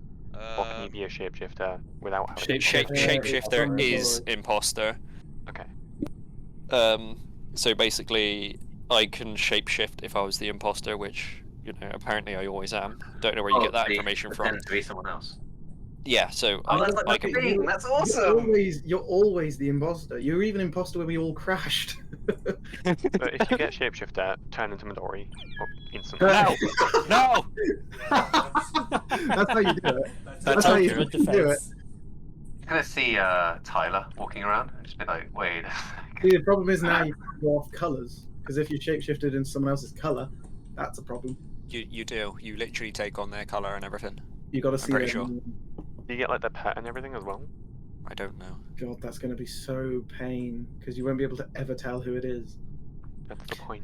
Or can you be a shapeshifter without having Shapeshifter Yeah. is imposter. Okay. So basically, I can shapeshift if I was the imposter, which, you know, apparently I always am. Don't know where you get that information from. Pretend to be someone else. Yeah, so Oh, that's like I my can. thing. That's You're awesome. always the imposter. You're even imposter when we all crashed. So if you get shapeshifter, turn into Midori instantly. No! That's how you do it. That's how how you you do it. You're gonna see Tyler walking around and just be like, wait. See, the problem is now you can go off colours, because if you shapeshifted into someone else's colour, that's a problem. You do. You literally take on their color and everything. You got to I'm see pretty it. sure. Do you get like their pet and everything as well? I don't know. God, that's going to be so pain, because you won't be able to ever tell who it is. That's the point.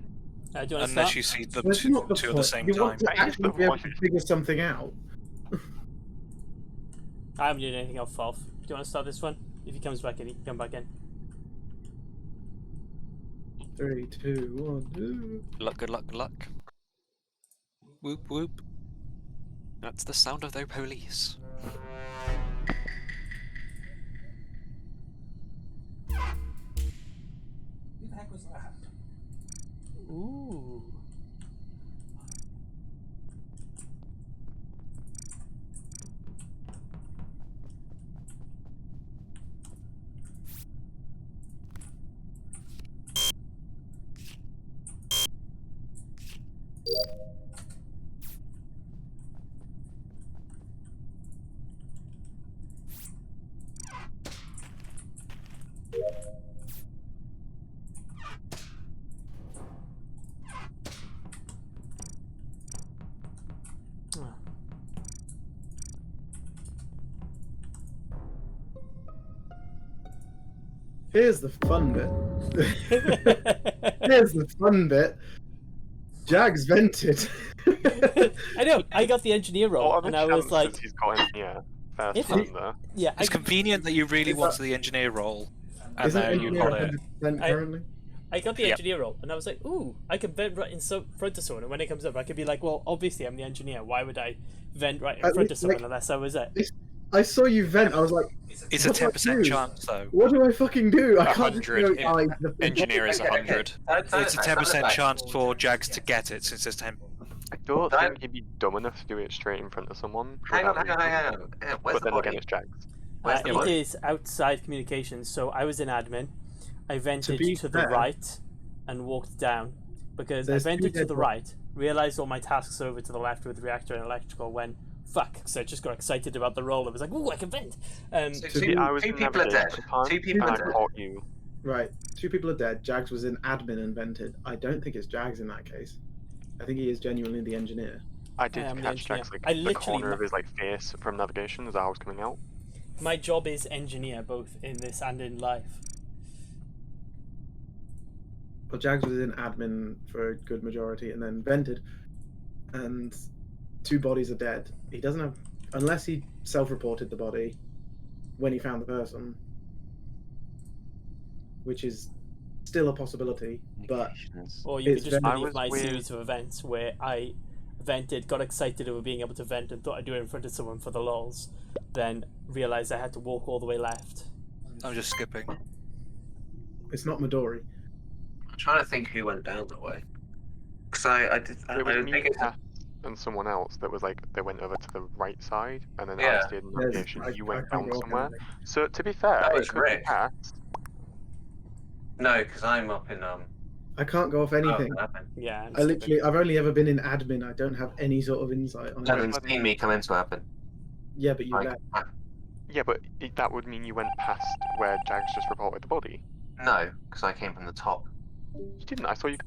Do you want to Unless start? you see them That's not two the at the point. same You time. want to That is actually the be able point. to figure something out. I haven't done anything else, Falf. Do you want to start this one? If he comes back in, he can come back in. 3, 2, 1. Good luck, good luck, good luck. Whoop whoop. That's the sound of their police. Who the heck was that? Ooh. Here's the fun bit. Here's the fun bit. Jags vented. I know. I got the engineer role, What are and the I was like, chances he's got in here first If time he- there? yeah. It's convenient that you really wanted the engineer role, and Isn't now you engineer got it. 100% currently? I got the Yep. engineer role, and I was like, ooh, I can vent right in front of someone, and when it comes up, I could be like, well, obviously I'm the engineer. Why would I vent right in At front of least, someone like- unless I was it? I saw you vent. I was like, It's a what do I 10% do? chance, though. What do I fucking do? I can't just 100. go, "Oh, he's the Engineer is 100. It's a 10% chance for Jags to get it, since it's 10. I don't That- think he'd be dumb enough to do it straight in front of someone. Hang on, without hang on, reason. hang on. Yeah, where's But the then body? again, it's Jags. Where's the It body? is outside communications, so I was in admin. I vented be to the fair- right and walked down because There's I two vented to dead the bodies. right, realized all my tasks over to the left with reactor and electrical when fuck, so I just got excited about the role. I was like, ooh, I can vent. So To two, be- I was two in people are navigation dead. at the time, Two people and are I dead. caught you. Right, 2 people are dead. Jags was in admin and vented. I don't think it's Jags in that case. I think he is genuinely the engineer. I did I am the catch engineer. Jack's like I the literally corner of his like face from navigation as I was coming out. My job is engineer, both in this and in life. Well, Jags was in admin for a good majority and then vented, and 2 bodies are dead. He doesn't have, unless he self-reported the body when he found the person, which is still a possibility. But Or you could It's just very- believe my with- series of events where I vented, got excited over being able to vent and thought I'd do it in front of someone for the lols, then realised I had to walk all the way left. I'm just skipping. it's not Midori. I'm trying to think who went down that way. Because I did. I It was me, think it's. Cass, and someone else that was like they went over to the right side, and then Yeah. I stayed in There's- navigation. I- You I went can't down go off somewhere. anything. So to be fair, That it was could be Rick. Cass. No, because I'm up in I can't go off anything. admin. Yeah, I'm I literally, I've only ever been in admin. I don't have any sort of insight on You it. haven't seen me come into admin. Yeah, but you Like, left. Yeah, but that would mean you went past where Jags just reported the body. no, because I came from the top. You didn't. I saw you.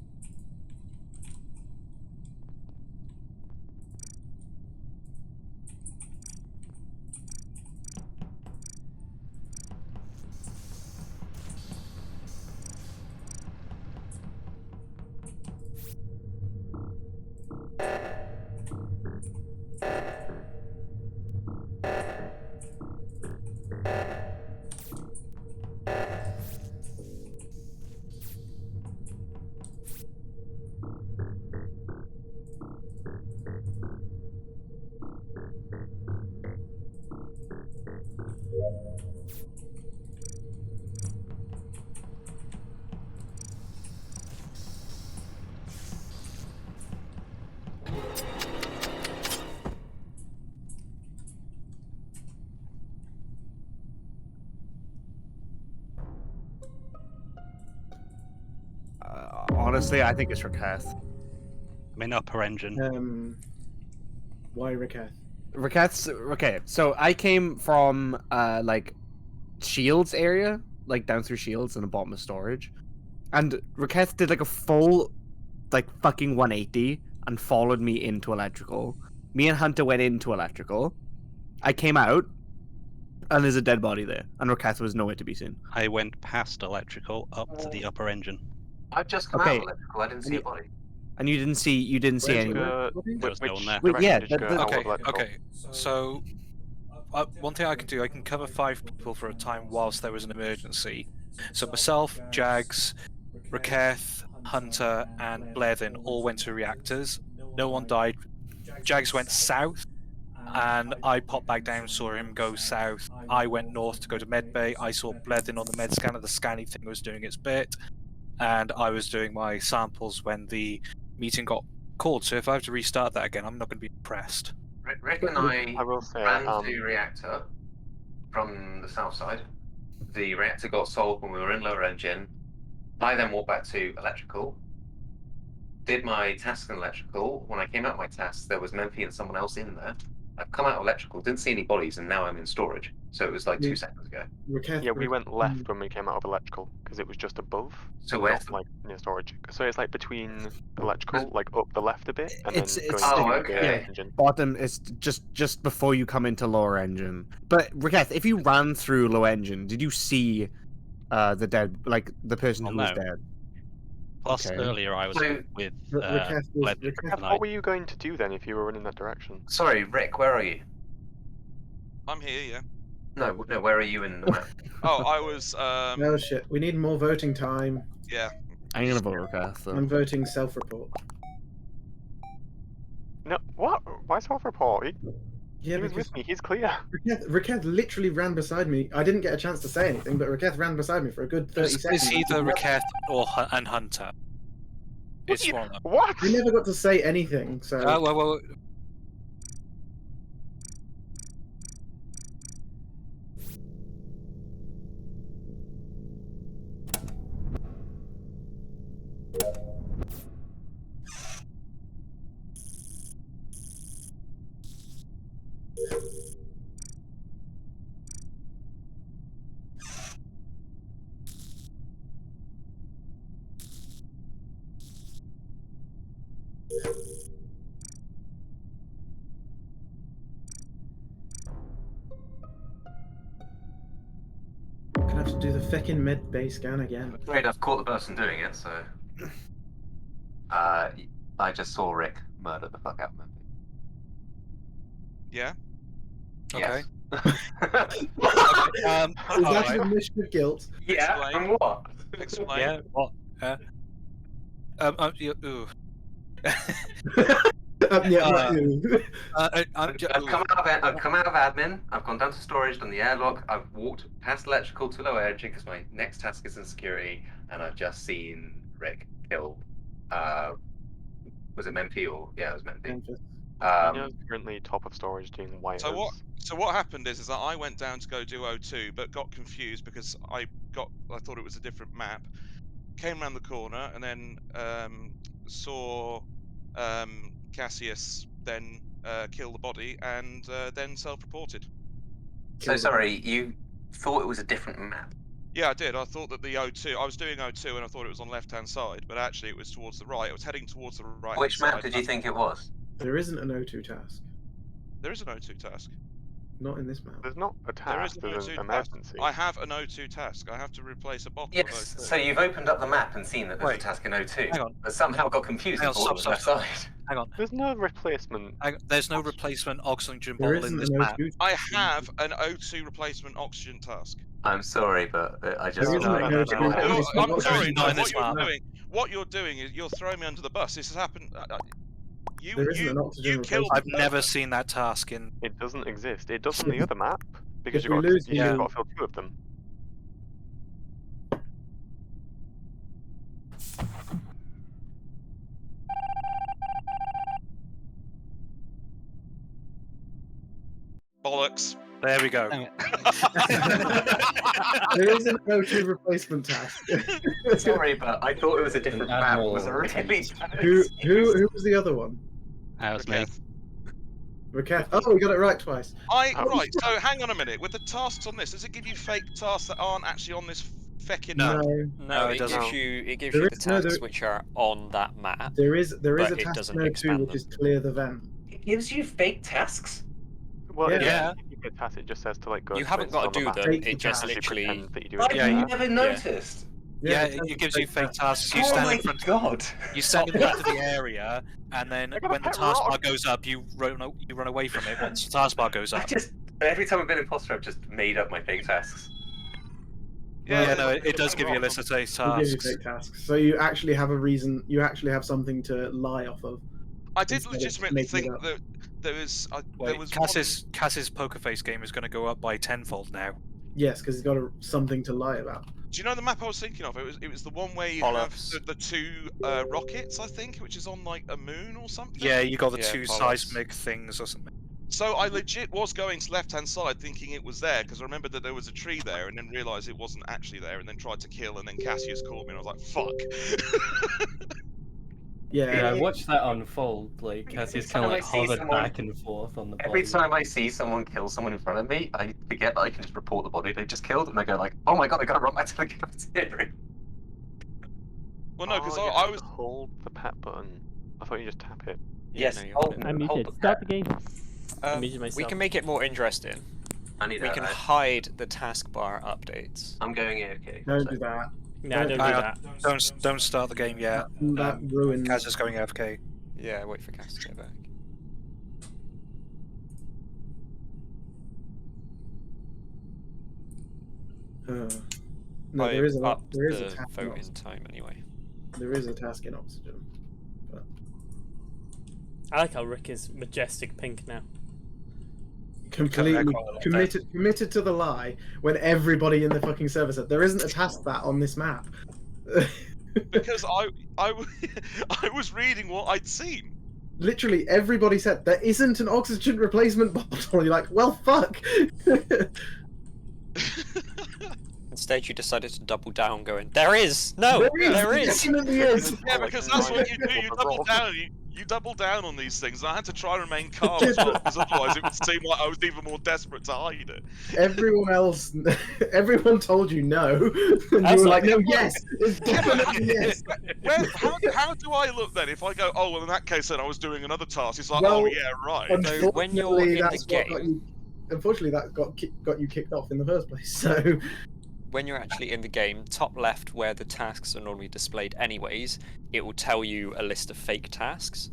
Honestly, I think it's Raketh. I'm in upper engine. Why Raketh? Raketh's okay. So I came from like Shields area, like down through Shields and the bottom of storage, and Raketh did like a full, like fucking 180 and followed me into electrical. Me and Hunter went into electrical. I came out, and there's a dead body there, and Raketh was nowhere to be seen. I went past electrical up to the upper engine. I've just come out of electrical. I didn't see a body. And you didn't see anyone. There was no one there. Wait, yeah, Okay. So, one thing I can do, I can cover 5 people for a time whilst there was an emergency. So myself, Jags, Raketh, Hunter, and Blevin all went to reactors. No one died. Jags went south, and I popped back down, saw him go south. I went north to go to medbay. I saw Blevin on the med scanner. The scanning thing was doing its bit, and I was doing my samples when the meeting got called. So if I have to restart that again, I'm not going to be impressed. Rick and I will say, ran to reactor from the south side. The reactor got solved when we were in lower engine. I then walked back to electrical. Did my task in electrical. When I came out of my task, there was Memphi and someone else in there. I've come out of electrical, didn't see any bodies, and now I'm in storage. So it was like 2 seconds ago. Yeah, we went left when we came out of electrical because it was just above. So and where's not, like near storage? So it's like between electrical, like up the left a bit, and It's then going to the yeah, engine. bottom is just before you come into lower engine. But Raketh, if you ran through lower engine, did you see the dead, like the person who was no. dead? Plus, Okay. earlier I was with What were you going to do then if you were running that direction? Sorry, Rick, where are you? I'm here, yeah. No, where are you in the map? Oh, I was. No shit. We need more voting time. Yeah. I'm gonna vote Raketh. I'm voting self-report. No, what? Why self-report? Yeah, he was because with me. He's clear. Raketh literally ran beside me. I didn't get a chance to say anything, but Raketh ran beside me for a good 30 seconds. It's either Raketh or and Hunter. It's one of them. What? I never got to say anything, so... Well, I'm gonna have to do the feckin' med bay scan again. I'm afraid I've caught the person doing it, so. I just saw Rick murder the fuck out of Memphi. Yeah? Okay. Is that a mission of guilt? Yeah, Explain. and what? Explain. Yeah. What? Ooh. I've come out of admin. I've gone down to storage, done the airlock. I've walked past electrical to lower energy because my next task is in security, and I've just seen Rick kill. Was it Memphi or yeah, it was Memphi. Daniel's currently top of storage doing wires. So what happened is that I went down to go do O2, but got confused because I thought it was a different map. Came around the corner and then saw Cassius then kill the body and then self-reported. So sorry, you thought it was a different map? Yeah, I did. I thought that the O2, I was doing O2 and I thought it was on left-hand side, but actually it was towards the right. I was heading towards the right. Which map did you think it was? There isn't an O2 task. There is an O2 task. Not in this map. There's not a There is task, an there's O2 an task. emergency. I have an O2 task. I have to replace a bottle Yes, of O2. so you've opened up the map and seen that there's Wait. a task in O2, Hang on. but somehow got confused Hang and on, thought it was left side. Hang on. There's no replacement. There's no replacement oxygen There bottle in isn't this an map. O2 I have an O2 replacement oxygen task. I'm sorry, but I just... There isn't an O2 replacement I'm sorry, oxygen no, task. what you're doing is you're throwing me under the bus. This has happened. There isn't an oxygen you killed. I've never seen that task in. It doesn't exist. It does on the other map because If we lose you've you- got to fill 2 of them. Bollocks. There we go. There is an O2 replacement task. Sorry, but I thought it was a different map. It was a Admiral really Who was the other one? That was me. Raketh. Oh, we got it right twice. Right, so hang on a minute. With the tasks on this, does it give you fake tasks that aren't actually on this feckin' map? No, it it doesn't. gives There you the is- no, tasks there- which are on that map. There is but a it task doesn't in O2 expand which is clear the vent. It gives you fake tasks. Well, Yeah. if you get task, it just says to like go. You to haven't it, got it's to on the do map. them. Take the It just task. You literally. pretend that you do I've it. Yeah, never noticed. Yeah, it it gives you fake tasks. You Oh stand my in front. god! You stand in front of the area, and then I got a when the pet taskbar rock. goes up, you run away from it. Once the taskbar goes I up. just every time I've been imposter, I've just made up my fake tasks. Yeah, no, it's it does a give you a rock. list of fake It gives you tasks. fake tasks. So you actually have a reason. You actually have something to lie off of. I did Instead of legitimately making it think up. that there was. Wait, there was Cass's poker face game is going to go up by tenfold now. Yes, because he's got something to lie about. Do you know the map I was thinking of? It was the one where you Pollux. have the two rockets, I think, which is on like a moon or something. Yeah, you got the Yeah, two Pollux. seismic things or something. So I legit was going to left-hand side thinking it was there because I remembered that there was a tree there, and then realised it wasn't actually there, and then tried to kill, and then Cassius caught me, and I was like, "Fuck." Yeah. Yeah, I watched that unfold. Like Cassie's kind of Every like time I see hovered someone- back and forth on the Every bottom. time I see someone kill someone in front of me, I forget that I can just report the body they just killed, and I go like, "Oh my god, I gotta run back to the cafeteria." Well, no, because Oh, you I have was. to hold the pet button. I thought you just tap it. Yes, no, you hold, hold it. I'm hold muted. the Start the pet. game. I muted We myself. can make it more interesting. I need We that. can hide the taskbar updates. I'm going AFK. Don't do that. Nah, don't do Hang on. that. Don't start the game yet. That ruins. Kaz is going AFK. Yeah, wait for Cass to get back. No, Probably there is a up there is the a task in voting oxygen. time anyway. There is a task in oxygen. But I like how Rick is majestic pink now. completely quite like committed to the lie when everybody in the fucking server said there isn't a task that on this map. Because I was reading what I'd seen. Literally everybody said there isn't an oxygen replacement bottle. You're like, well, fuck. Instead, you decided to double down, going, "There is no, there is." Definitely is. Yeah, because that's what you do. You double down. You double down on these things. And I had to try and remain calm as well, because otherwise it would seem like I was even more desperate to hide it. Everyone else, everyone told you no, and That's you were like- like, no, yes, it's definitely yes. How do I look then? If I go, oh well, in that case, then I was doing another task. It's like, Well, oh yeah, right. So when you're Unfortunately, in the that's what got game, you- unfortunately, that got you kicked off in the first place. So when you're actually in the game, top left where the tasks are normally displayed anyways, it will tell you a list of fake tasks.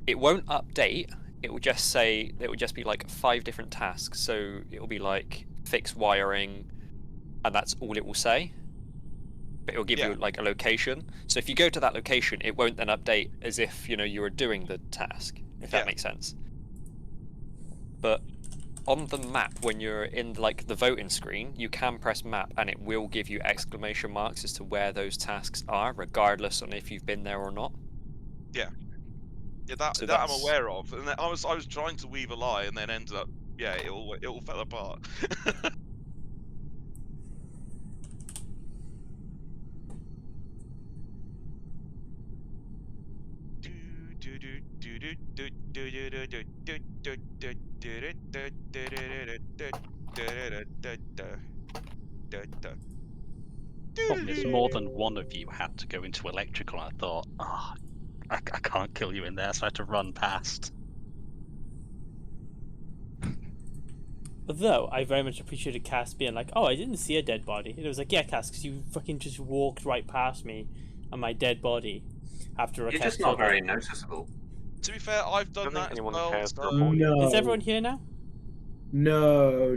It won't update, it will just say, it will just be like 5 different tasks. So it will be like fix wiring, and that's all it will say. But it will give you like a location. So if you go to that location, it won't then update as if, you were doing the task, if that makes sense. But on the map, when you're in like the voting screen, you can press map and it will give you exclamation marks as to where those tasks are, regardless on if you've been there or not. Yeah, that So that I'm that's- aware of. And then I was trying to weave a lie, and then ended up, it all fell apart. Problem is, more than one of you had to go into electrical, and I thought, I can't kill you in there, so I had to run past. Although I very much appreciated Cass being like, "Oh, I didn't see a dead body." And it was like, "Yeah, Cass, because you fucking just walked right past me and my dead body after a You're Cass just not killed me." very noticeable. To be fair, I've I done don't that think as anyone well. cares So... for a body. no, Is everyone here now? no.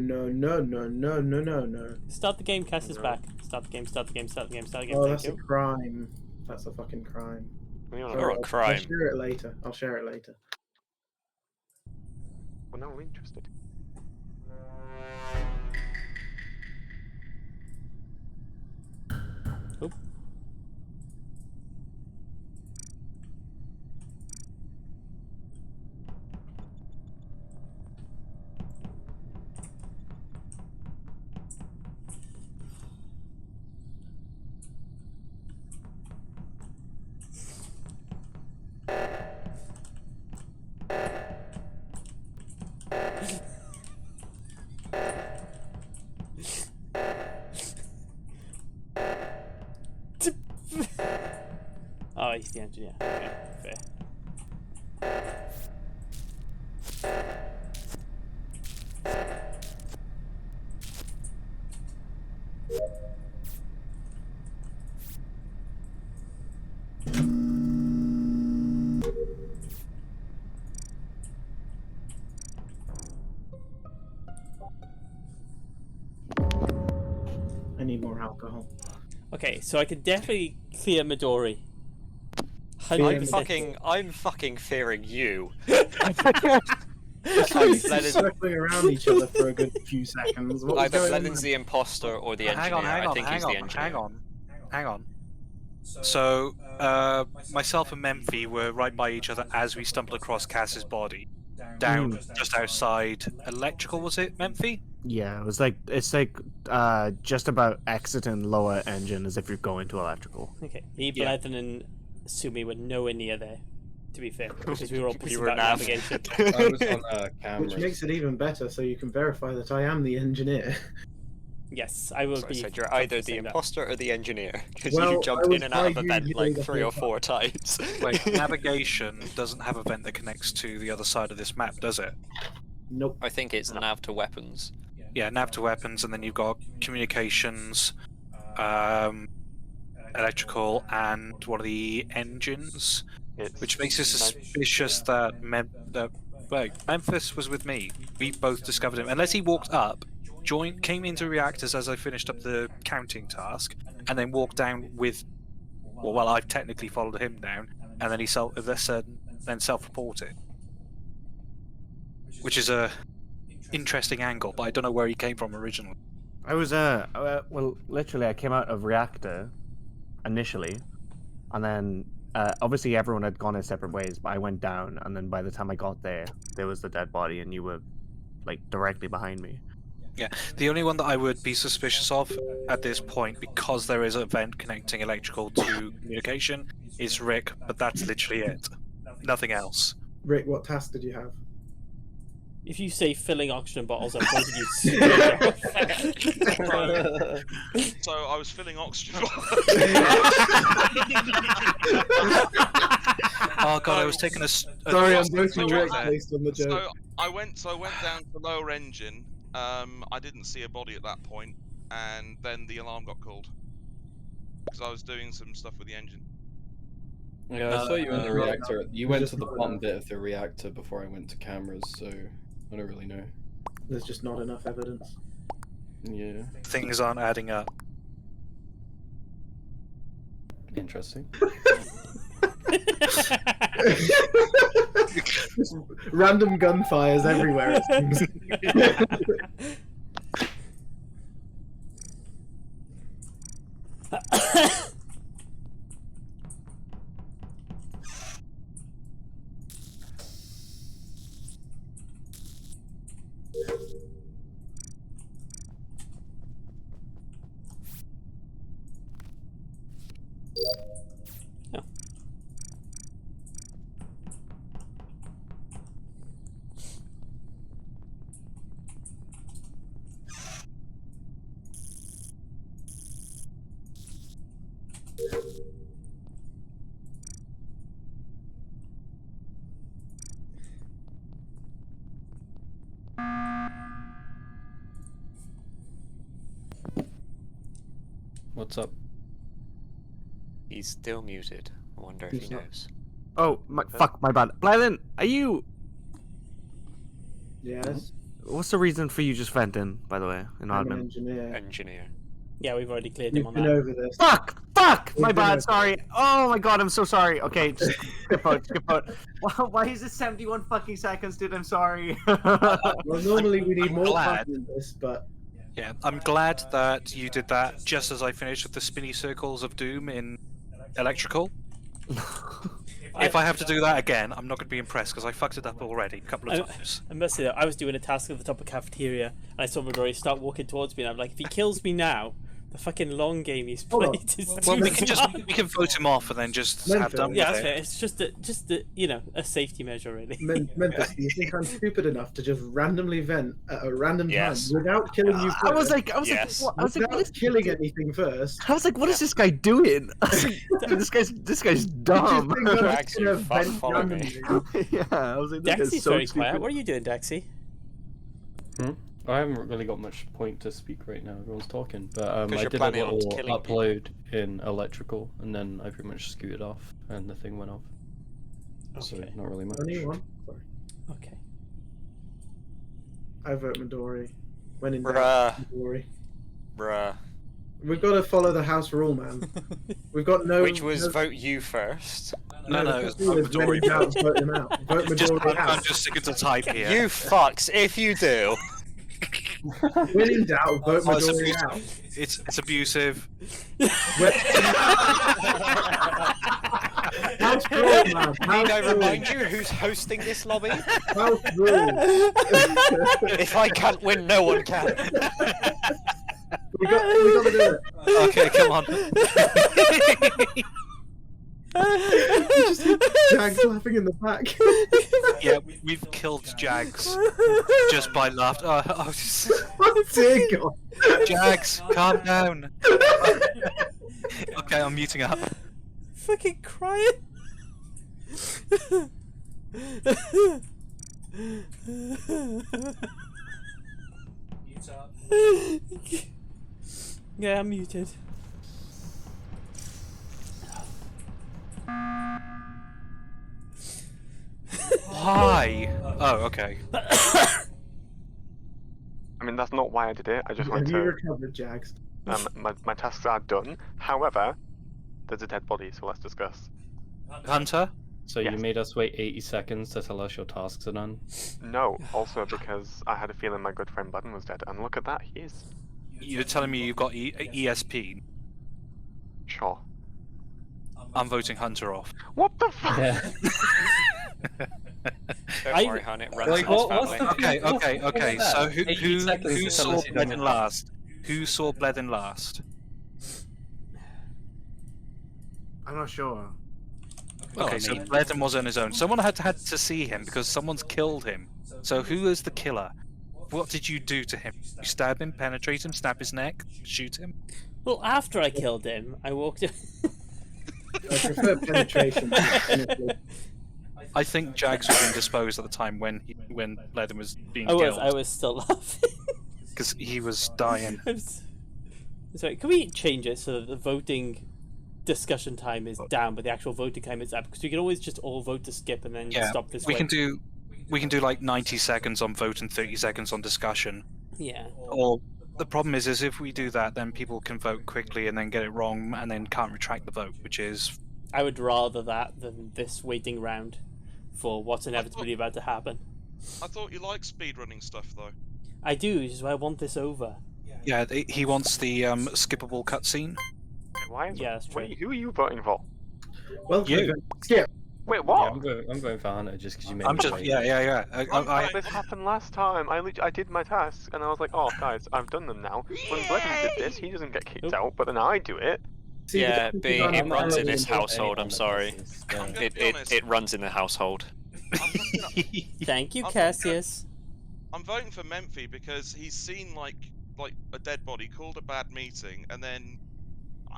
Start the game. Cass is No. back. Start the game. Start the game. Start the game. Start the game. Oh, Thank that's you. a crime. That's a fucking crime. Anyone You're else? a crime. I'll share it later. I'll share it later. Well, now I'm interested. Oop. Oh, he's the engineer. Okay, fair. I need more alcohol. Okay, so I can definitely fear Midori. I'm fucking fearing you. Circling around each other for a good few seconds. What was Either going Blevins on? the imposter or the engineer. I think he's the engineer. Hang on. So, myself and Memphi were right by each other as we stumbled across Cass's body. Down just outside electrical, was it, Memphi? Yeah, it's like just about exiting lower engine as if you're going to electrical. Okay, me, Blethen, and Sumi were nowhere near there, to be fair, because we were all pissing were about nav. navigation. I was on cameras. Which makes it even better, so you can verify that I am the engineer. Yes, I will So I be. said you're either the saying that. imposter or the engineer, because Well, you jumped I in and was out of by you event doing like the 3 or whole 4 times. Wait, navigation doesn't have a vent that connects to the other side of this map, does it? Nope. I think it's nav to weapons. Yeah, nav to weapons, and then you've got communications, electrical, and one of the engines, which makes it suspicious that Memphis was with me. We both discovered him, unless he walked up, came into reactors as I finished up the counting task, and then walked down with. Well, I've technically followed him down, and then he then self-reported, which is a interesting angle, but I don't know where he came from originally. I was well, literally, I came out of reactor initially, and then obviously everyone had gone their separate ways. But I went down, and then by the time I got there was the dead body, and you were like directly behind me. Yeah, the only one that I would be suspicious of at this point, because there is a vent connecting electrical to communication, is Rick, but that's literally it. Nothing else. Rick, what task did you have? If you say filling oxygen bottles, I'm going to use. So I was filling oxygen. Oh god, I was taking a. Sorry, I'm voting Rick based on the joke. So I went down to lower engine. I didn't see a body at that point, and then the alarm got called because I was doing some stuff with the engine. Yeah, I saw you in the reactor. You went to the bottom bit of the reactor before I went to cameras, so I don't really know. There's just not enough evidence. Yeah. Things aren't adding up. Interesting. Just random gunfires everywhere, it seems. What's up? He's still muted. I wonder if he knows. Oh, fuck, my bad. Blythen, are you... Yes? What's the reason for you just venting, by the way, in I'm an admin? engineer. Engineer. Yeah, we've already cleared him We've on been that. over this. Fuck! My bad, sorry. Oh my god, I'm so sorry. Okay, just skip out. Why is it 71 fucking seconds, dude? I'm sorry. Well, normally we need I'm more glad. time than this, but Yeah, I'm glad that you did that just as I finished with the spinny circles of doom in electrical. If I have to do that again, I'm not going to be impressed because I fucked it up already a couple of times. I must say that I was doing a task at the top of cafeteria, and I saw Midori start walking towards me, and I'm like, if he kills me now, The fucking long game he's Hold on. played is Well, too we can just fun. we can vote him off and then just have Memphis. done with Yeah, that's it. fair. It's just a a safety measure, really. Memphis, do you think I'm stupid enough to just randomly vent at a random Yes. time without killing you first? I was like, Yes. what? I was like, Without what is killing anything first. I was like, what is this guy doing? I was like, dude, this guy's dumb. Do you think I'm Jax, just you gonna fuck vent follow me. randomly? Yeah, I was like, this guy's Daxy's so very stupid. quiet. What are you doing, Daxy? I haven't really got much point to speak right now. Everyone's talking, but 'Cause I you're did a planning on little killing people. upload in electrical, and then I pretty much scooted off, and the thing went off. So Okay. not really much. Only one. Sorry. Okay. I vote Midori. When in Bruh. doubt, Midori. Bruh. We've got to follow the house rule, man. We've got no. Which was no, vote you first. No, the it was first rule is when in Midori. doubt, vote him out. Vote Midori I'm out. just sticking to type here. You fucks, if you do. When in doubt, vote Oh, it's Midori abusive. out. It's abusive. House rule, man. Need House I rule. remind you who's hosting this lobby? House rule. If I can't win, no one can. we got to do it. Okay, come on. Just Jags laughing in the back. Yeah, we've killed Jags just by laughter. Oh dear God. Jags, calm down. Okay, I'm muting up. Fucking crying. Mute up. Yeah, I'm muted. Why? Oh, okay. I mean, that's not why I did it. I just Have wanted you to. recovered, Jags? My tasks are done. However, there's a dead body, so let's discuss. Hunter? So Yes. you made us wait 80 seconds to tell us your tasks are done. No, also because I had a feeling my good friend Budden was dead, and look at that, he is. You're telling me you've got ESP? Sure. I'm voting Hunter off. What the fuck? Yeah. Don't worry, hon, it runs Like, in his what's family. the- Okay. So who 80 seconds who to saw tell us you done Bledin it. last? Who saw Bledin last? I'm not sure. Okay, so Bledin was on his own. Someone had to see him because someone's killed him. So who is the killer? What did you do to him? You stab him, penetrate him, snap his neck, shoot him? Well, after I killed him, I walked. I prefer penetration. honestly. I think Jags was indisposed at the time when Bledin was being I killed was still laughing. because he was dying. Sorry, can we change it so that the voting discussion time is down, but the actual voting time is up? Because we can always just all vote to skip and then Yeah, stop this. we way. can do like 90 seconds on vote and 30 seconds on discussion. Yeah. Or the problem is if we do that, then people can vote quickly and then get it wrong and then can't retract the vote, which is I would rather that than this waiting round for what's inevitably about to happen. I thought you liked speedrunning stuff though. I do, which is why I want this over. yeah. He wants the skippable cutscene. Why is Yeah, that's true. Who are you voting for? Well, You. skip. Wait, Yeah, what? I'm going for Hunter just because you made I'm me just wait. yeah. This happened last time. I did my tasks, and I was like, oh, guys, I've done them now. When Bledin did this, he doesn't get kicked Oop. out, but then I do it. See, the Yeah, difference B, is I'm it runs in not this really- household, I'm sorry. Yeah. I'm gonna It, be it, honest. it runs in the household. Thank you, I'm- Cassius. I'm voting for Memphi because he's seen like a dead body, called a bad meeting, and then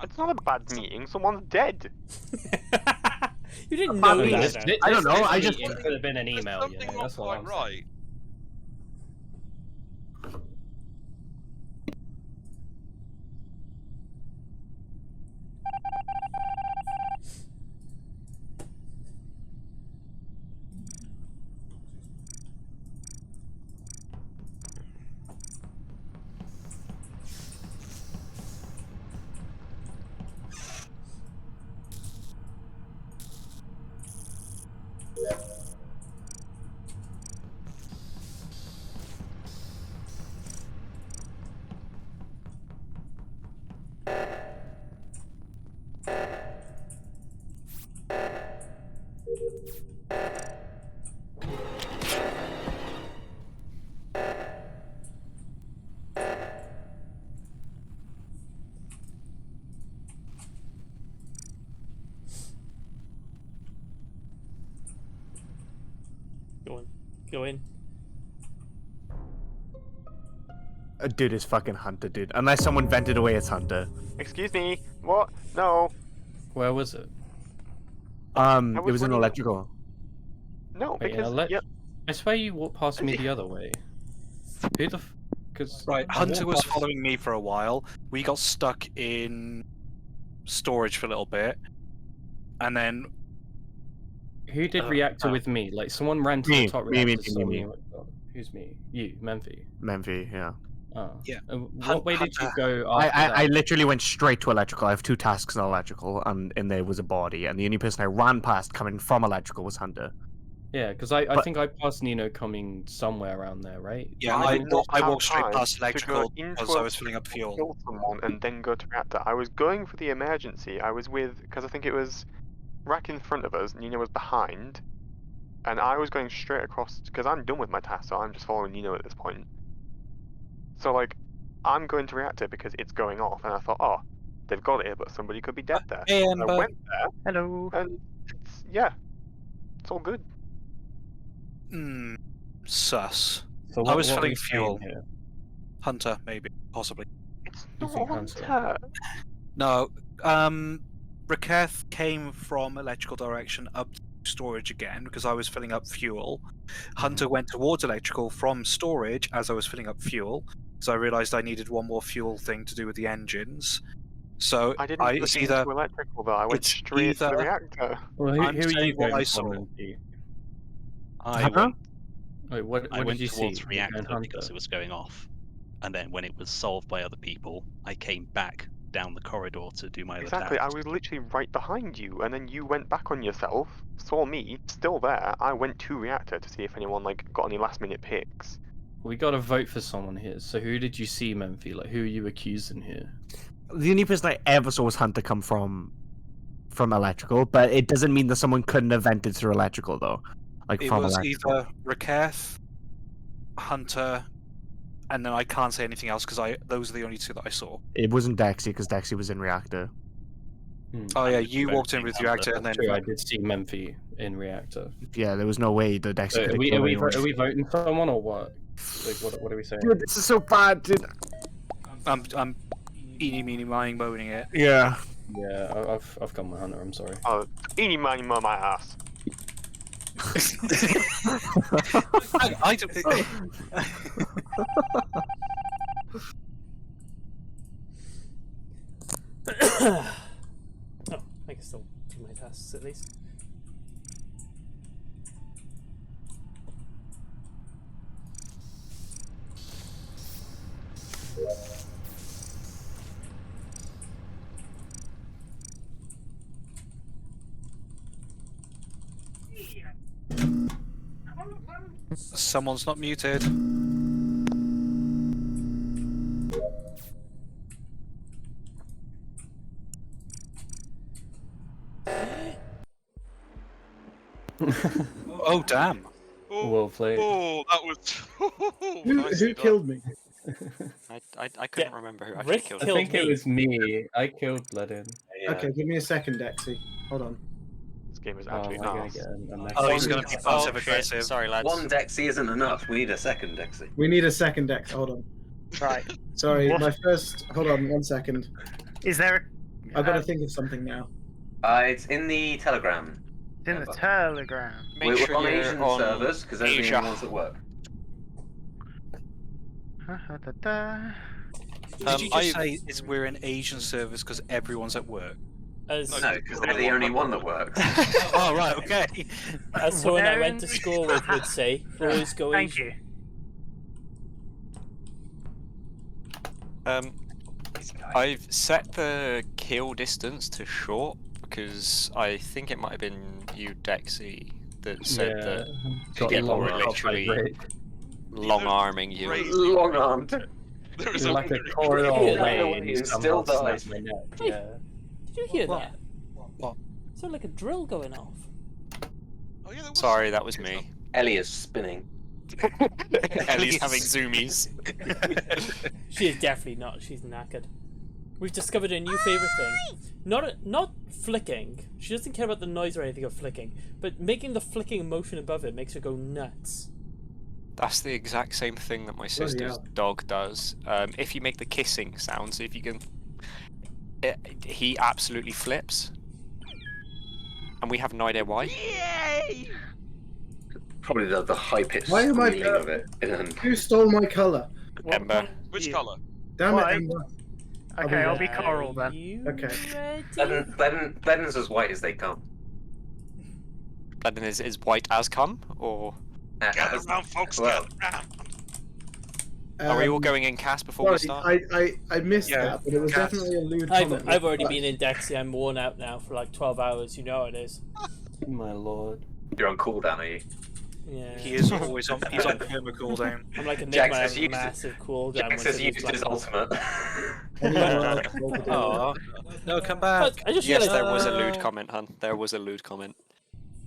It's not a bad meeting. Someone's dead. You didn't I know mean, that. I don't know, I This just- meeting could have been an there's email, something you know, not that's all quite I'm saying. right. Go in. Dude, it's fucking Hunter, dude. Unless someone vented away, it's Hunter. Excuse me. What? No. Where was it? It was in running- electrical. No, Wait, because yep. I swear you walked past me the other way. Who the? Because Right, Hunter was following me for a while. We got stuck in storage for a little bit, and then Who did reactor with me? Like someone ran to Me, the top me, reactor. me, saw me. Who's me? You, Memphi. Memphi, yeah. Oh. Yeah. What way did you go I after that? literally went straight to electrical. I have 2 tasks in electrical, and there was a body, and the only person I ran past coming from electrical was Hunter. Yeah, because I think I passed Nino coming somewhere around there, right? yeah, I I, did not I have walked straight time past to go electrical into because I a was filling up fuel. kill someone and then go to reactor. I was going for the emergency. I was with, because I think it was Rack in front of us, Nino was behind, and I was going straight across, because I'm done with my task, so I'm just following Nino at this point. So, like, I'm going to reactor because it's going off, and I thought, oh, they've got it, but somebody could be dead there. Hey, I Amber. went there, Hello. and yeah, it's all good. Sus. So I was what are filling we saying fuel. here? Hunter, maybe, possibly. It's You think Hunter? No, Raketh came from electrical direction up to storage again because I was filling up fuel. Hunter went towards electrical from storage as I was filling up fuel, so I realized I needed one more fuel thing to do with the engines. So I didn't it's look either into electrical though. I went it's straight to the either- reactor. Well, I'm who are saying you what going I for, saw. Memphi? I Huh? went, Wait, what I did went you see? towards You reactor going because Hunter? it was going off, and then when it was solved by other people, I came back down the corridor to do my other Exactly, I tasks. was literally right behind you, and then you went back on yourself, saw me, still there. I went to reactor to see if anyone like got any last minute picks. We got to vote for someone here. So who did you see, Memphi? Like, who are you accusing here? The only person I ever saw was Hunter come from electrical, but it doesn't mean that someone couldn't have vented through electrical though. Like it from was electrical. either Raketh, Hunter, and then I can't say anything else because those are the only 2 that I saw. It wasn't Dexy because Dexy was in reactor. Oh yeah, And you both walked in being with Hunter. reactor and then True, I did see Memphi in reactor. Yeah, there was no way that Dexy So could are have we, killed are, we, anyone. are we voting for someone or what? Like, what are we saying? Dude, this is so bad, dude. I'm eeny meeny miny moaning it. Yeah. Yeah, I've gone with Hunter. I'm sorry. Oh, eeny miny mo my ass. I don't think. Oh, I can still do my tasks at least. Someone's not muted. Oh damn! Well played. Oh, that was. Who nicely done. killed me? I couldn't Yeah, remember who actually Rick killed I him. killed think it me. was me. I killed Bledin. Okay, give me a second, Dexy. Hold on. This game is Oh, am actually I gonna nice. get a message? Oh, he's gonna be Oh passive shit! aggressive. Sorry, lads. One Dexy isn't enough. We need a second Dexy. We need a second Dex. Hold on. Right. Sorry, What? my first. Hold on, 1 second. Is there? I've got to think of something now. It's in the Telegram. It's in the Telegram. Make We're sure on you're Asian on servers because they're the Asia. only ones that work. Did you just I- say we're in Asian service because everyone's at work? As, No, because they're the only one that works. Oh right, okay. as someone I They're went to in- school with would say, always go Thank Asian. you. I've set the kill distance to short because I think it might have been you, Dexy, that said that got people long were up by literally Rick. long arming you. Crazy. Long armed. There is You're a like a very corridor Oh, Yeah, away that and one you is somehow still died. slice my neck. Hey. Yeah. Did you hear What? that? What? Sounded like a drill going off. Oh, yeah, there was Sorry, some- that was me. Ellie is spinning. Ellie's having zoomies. She is definitely not. She's knackered. We've discovered a new favorite thing. Not flicking. She doesn't care about the noise or anything of flicking, but making the flicking motion above it makes her go nuts. That's the exact same thing that my Bloody sister's hell. dog does. If you make the kissing sound, so if you can, he absolutely flips, and we have no idea why. Probably the high pitched Why am I squealing of it. And Who stole my colour? Ember. Which colour? Damn White. it, Ember. Okay, I'll be back. coral then. Okay. Bledden's as white as they come. Bledden is white as cum, or Get around, folks. Well, Get around. are we all Um, going in cast before we Sorry, start? I missed Yeah, that, but it was cast. definitely a lewd comment. I've already been in Dexy. I'm worn out now for like 12 hours. You know how it is. My lord. you're on cooldown, are you? Yeah. He is always on. He's on perma cooldown. I'm like a Jax Nigma. I has have a used massive cooldown. Jax once has I use used Black his Hole. ultimate. Anyone else want to do it? Oh no, come back! But I just Yes, realized there was a lewd comment, hun. There was a lewd comment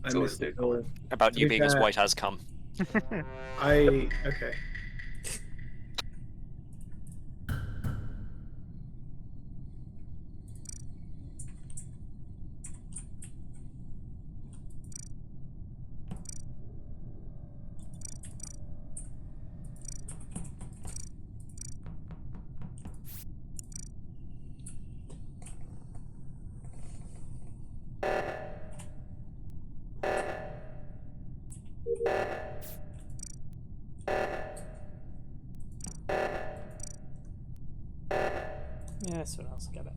I It's always missed a it lewd all. about To you be being as fair- white as cum. Okay. Yeah, someone else get it.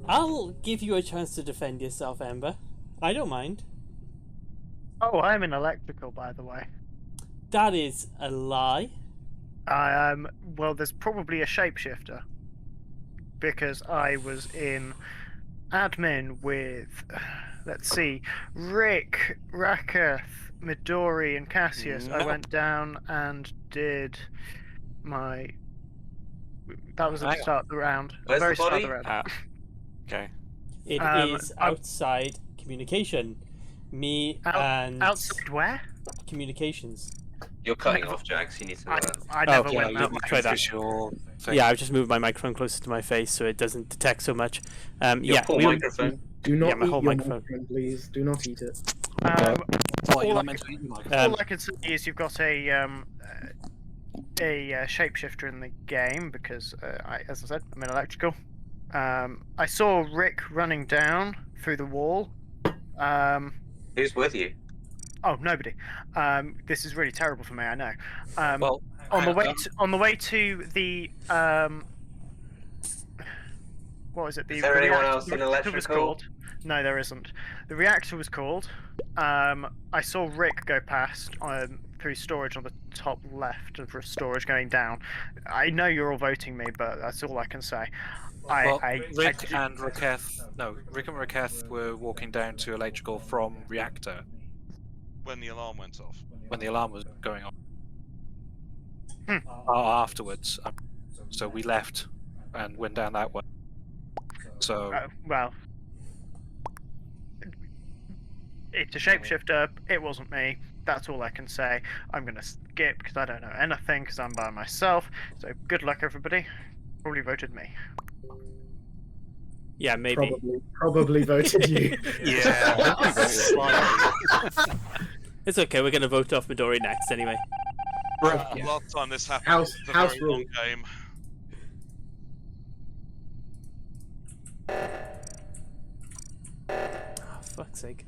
I'll give you a chance to defend yourself, Ember. I don't mind. Oh, I'm in electrical, by the way. That is a lie. Well, there's probably a shapeshifter because I was in admin with, let's see, Rick, Raketh, Midori, and Cassius. I Nope. went down and did my. That was at Hang the on. start of the round. Where's Very the start of body? the round. Okay. It is I'm- outside communication. Me and Outside where? communications. You're cutting off, Jax. You need to. I never Oh, went yeah, that you way. try that. Visual thing. Yeah, I've just moved my microphone closer to my face so it doesn't detect so much. Your Yeah, poor we'll- microphone. Do not Yeah, my eat whole your microphone. microphone, please. Do not eat it. What, all you're I not meant to eat the microphone? Um, All I can say is you've got a shapeshifter in the game because, as I said, I'm in electrical. I saw Rick running down through the wall. Who's with you? Oh, nobody. This is really terrible for me. I know. Well, on the hang way on. on the way to the what was it? Is there anyone else the in reactor was electrical? called. No, there isn't. The reactor was called. I saw Rick go past through storage on the top left of storage going down. I know you're all voting me, but that's all I can say. Well, Rick and Raketh were walking down to electrical from reactor When the alarm went off. when the alarm was going on. Afterwards, so we left and went down that way. So well, it's a shapeshifter. It wasn't me. That's all I can say. I'm gonna skip because I don't know anything because I'm by myself. So good luck, everybody. Probably voted me. Yeah, maybe. Probably voted you. yeah, It's okay, we're going to vote off Midori next anyway. Last time this happened, House- it was a house very long rule. game. Oh, fuck's sake.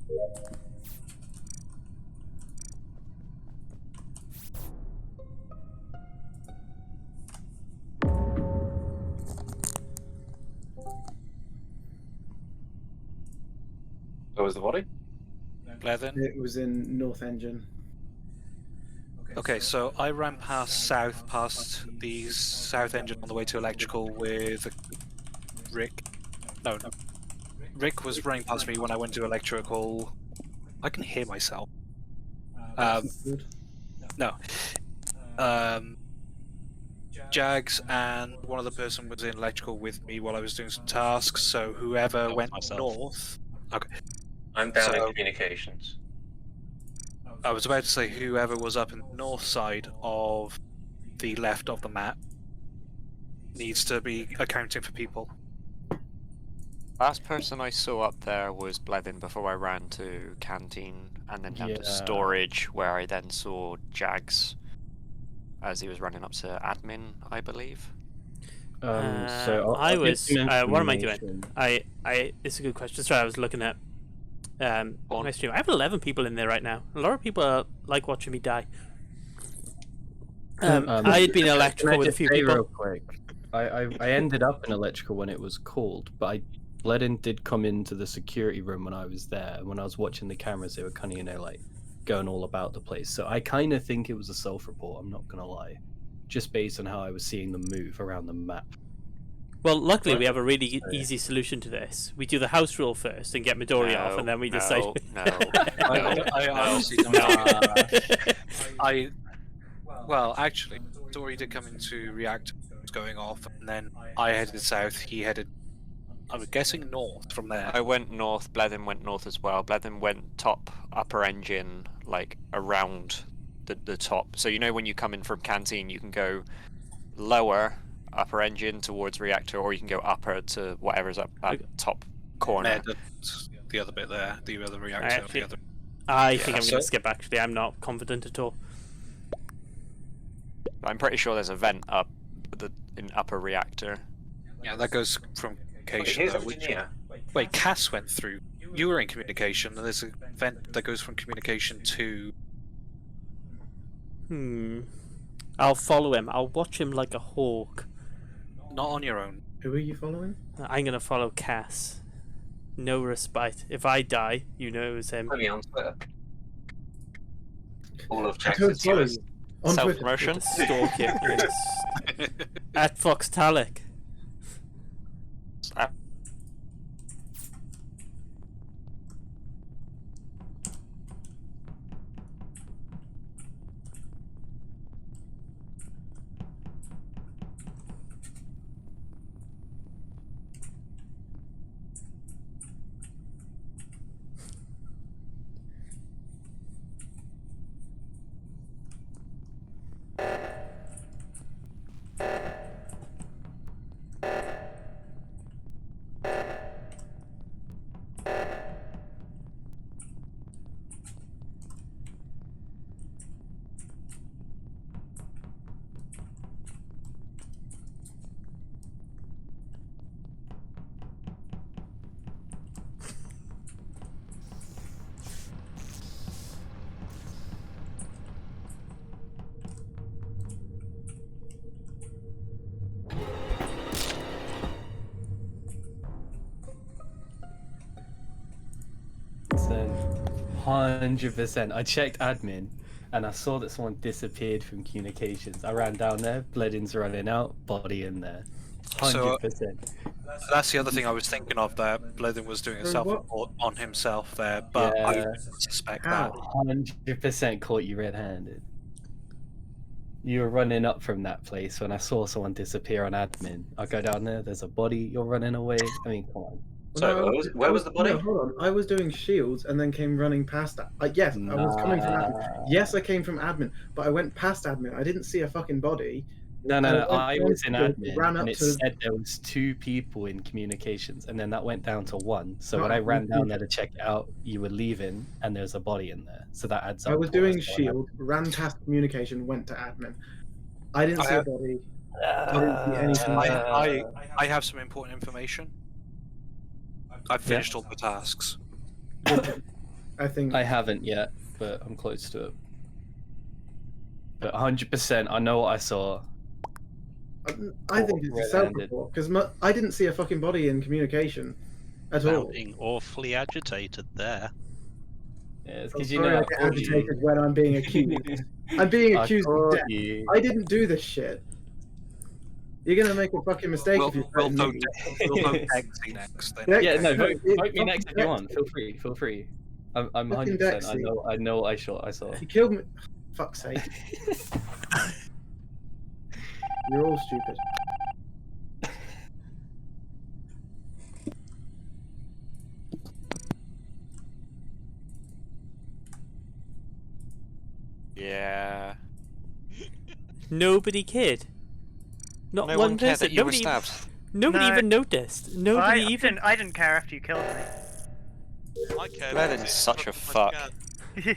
Where was the body? Blevin? It was in North Engine. Okay, so I ran past the south engine on the way to electrical with Rick. No. Rick was running past me when I went to electrical. I can hear myself. No. Jags and one other person was in electrical with me while I was doing some tasks, so whoever went north... Okay. I'm down in So- communications. I was about to say whoever was up in the north side of the left of the map needs to be accounting for people. Last person I saw up there was Blevin before I ran to canteen and then down to Yeah. storage, where I then saw Jags as he was running up to admin, I believe. So I I'll give was. some What am I doing? information. It's a good question. Sorry, I was looking at my stream. I have 11 people in there right now. A lot of people like watching me die. I had been Can I electrical with a just few say people. real quick? I ended up in electrical when it was called, but Bledin did come into the security room when I was there. When I was watching the cameras, they were kind of, like going all about the place. So I kind of think it was a self-report. I'm not gonna lie, just based on how I was seeing them move around the map. Well, luckily we have a really easy solution to this. We do the house rule first and get Midori off, and then we decide. I honestly don't know. Well, actually, Midori did come into react was going off, and then I headed south. He headed, I was guessing north from there. I went north, Blevin went north as well. Blevin went top, upper engine, like around the top. So you know when you come in from canteen, you can go lower, upper engine towards reactor, or you can go upper to whatever's up at top corner. The other bit there, the other reactor. Actually, the other... I think Yeah, I'm so- going to skip. Actually, I'm not confident at all. I'm pretty sure there's a vent up in upper reactor. Yeah, that goes from communication. here's though, an which... engineer. Wait, Cass went through. You were in communication, and there's a vent that goes from communication to. I'll follow him. I'll watch him like a hawk. Not on your own. Who are you following? I'm going to follow Cass. No respite. If I die, you know it was him. Only on Twitter. All of I don't Jackson's follow viewers. you. On Twitter. Self-promotion? Stalk you. At Fox Talik. So, 100%. I checked admin, and I saw that someone disappeared from communications. I ran down there. Bledin's running out. Body in there. 100%. That's the other thing I was thinking of. That Blithen was doing a self-report on himself there, but I Yeah. suspect How? that. 100% caught you red-handed. You were running up from that place when I saw someone disappear on admin. I go down there. There's a body. You're running away. I mean, come on. So, where was the body? No, hold on. I was doing shields and then came running past that. Yes, I was coming from admin. Yes, I came from admin, but I went past admin. I didn't see a fucking body. No, And I went was in down- admin, ran up and it to- said there was 2 people in communications, and then that went down to 1. So when No, I ran you- down there to check it out, you were leaving, and there's a body in there. So that adds up. I was to what doing going on. shield, ran past communication, went to admin. I didn't I see a have- body. I didn't see anything. I have some important information. I've finished all the tasks. I think I haven't yet, but I'm close to it. But 100%, I know what I saw. I think it's a self-report because I didn't see a fucking body in communication at all. Sounding awfully agitated there. Yeah, it's I'm because you sorry know I get agitated when I'm being accused. I'm being accused of caught death. you. I didn't do this shit. You're gonna make a fucking mistake if you We'll threaten vote me. Dexy next. Then. Yeah, Yeah, no, vote it- me next if you Dexy. want. Feel free. I'm Fucking 100%. Dexy. I know. I saw. You killed me. Fuck's sake. You're all stupid. Yeah. Nobody cared. Not No one one cared person. that you were Nobody. stabbed. Nobody No. even noticed. Nobody even. I didn't care after you killed I care. Glenon's such a fuck. me.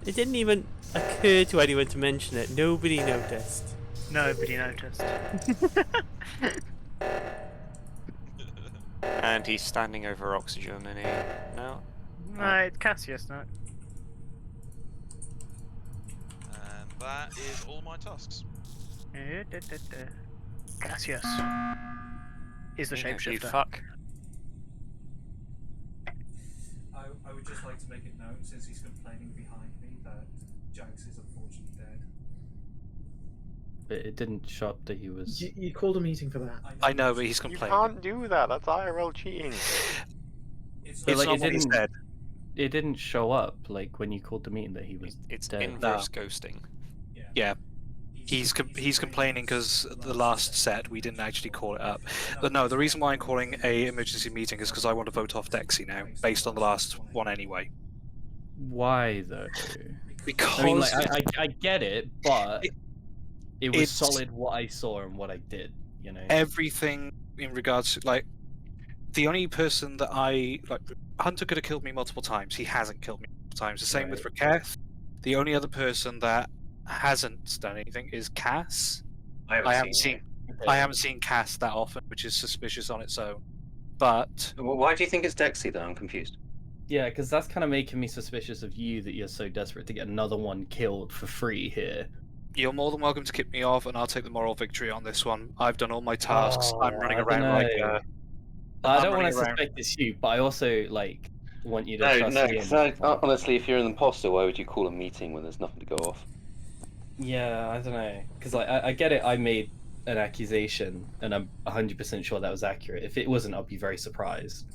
It didn't even occur to anyone to mention it. Nobody noticed. Nobody noticed. And he's standing over oxygen, and he no. No, it's Cassius, no. And that is all my tasks. Cassius is the You shapeshifter. fuck. I would just like to make it known, since he's complaining behind me, that Jax is unfortunately dead. But it didn't show up that he was. You called a meeting for that. I know, but he's You complaining. can't do that. That's IRL cheating. It's But, It's like, not it what he didn't. said. It didn't show up like when you called the meeting that he was It's dead. inverse ghosting. Yeah. He's complaining because the last set we didn't actually call it up. But no, the reason why I'm calling a emergency meeting is because I want to vote off Dexy now, based on the last one anyway. Why though? Because I mean, like, I get it, but it was it's- solid what I saw and what I did. You know. everything in regards to like the only person that I like, Hunter could have killed me multiple times. He hasn't killed me multiple times. The same with Raketh. The only other person that hasn't done anything is Cass. I haven't seen Cass that often, which is suspicious on its own. But Well, why do you think it's Dexy though? I'm confused. Yeah, because that's kind of making me suspicious of you that you're so desperate to get another one killed for free here. you're more than welcome to kick me off, and I'll take the moral victory on this one. I've done all my tasks. I'm running around like. I don't want to suspect it's you, but I also like want you to trust me. Honestly, if you're an imposter, why would you call a meeting when there's nothing to go off? Yeah, I don't know, because like I get it. I made an accusation, and I'm 100% sure that was accurate. If it wasn't, I'd be very surprised.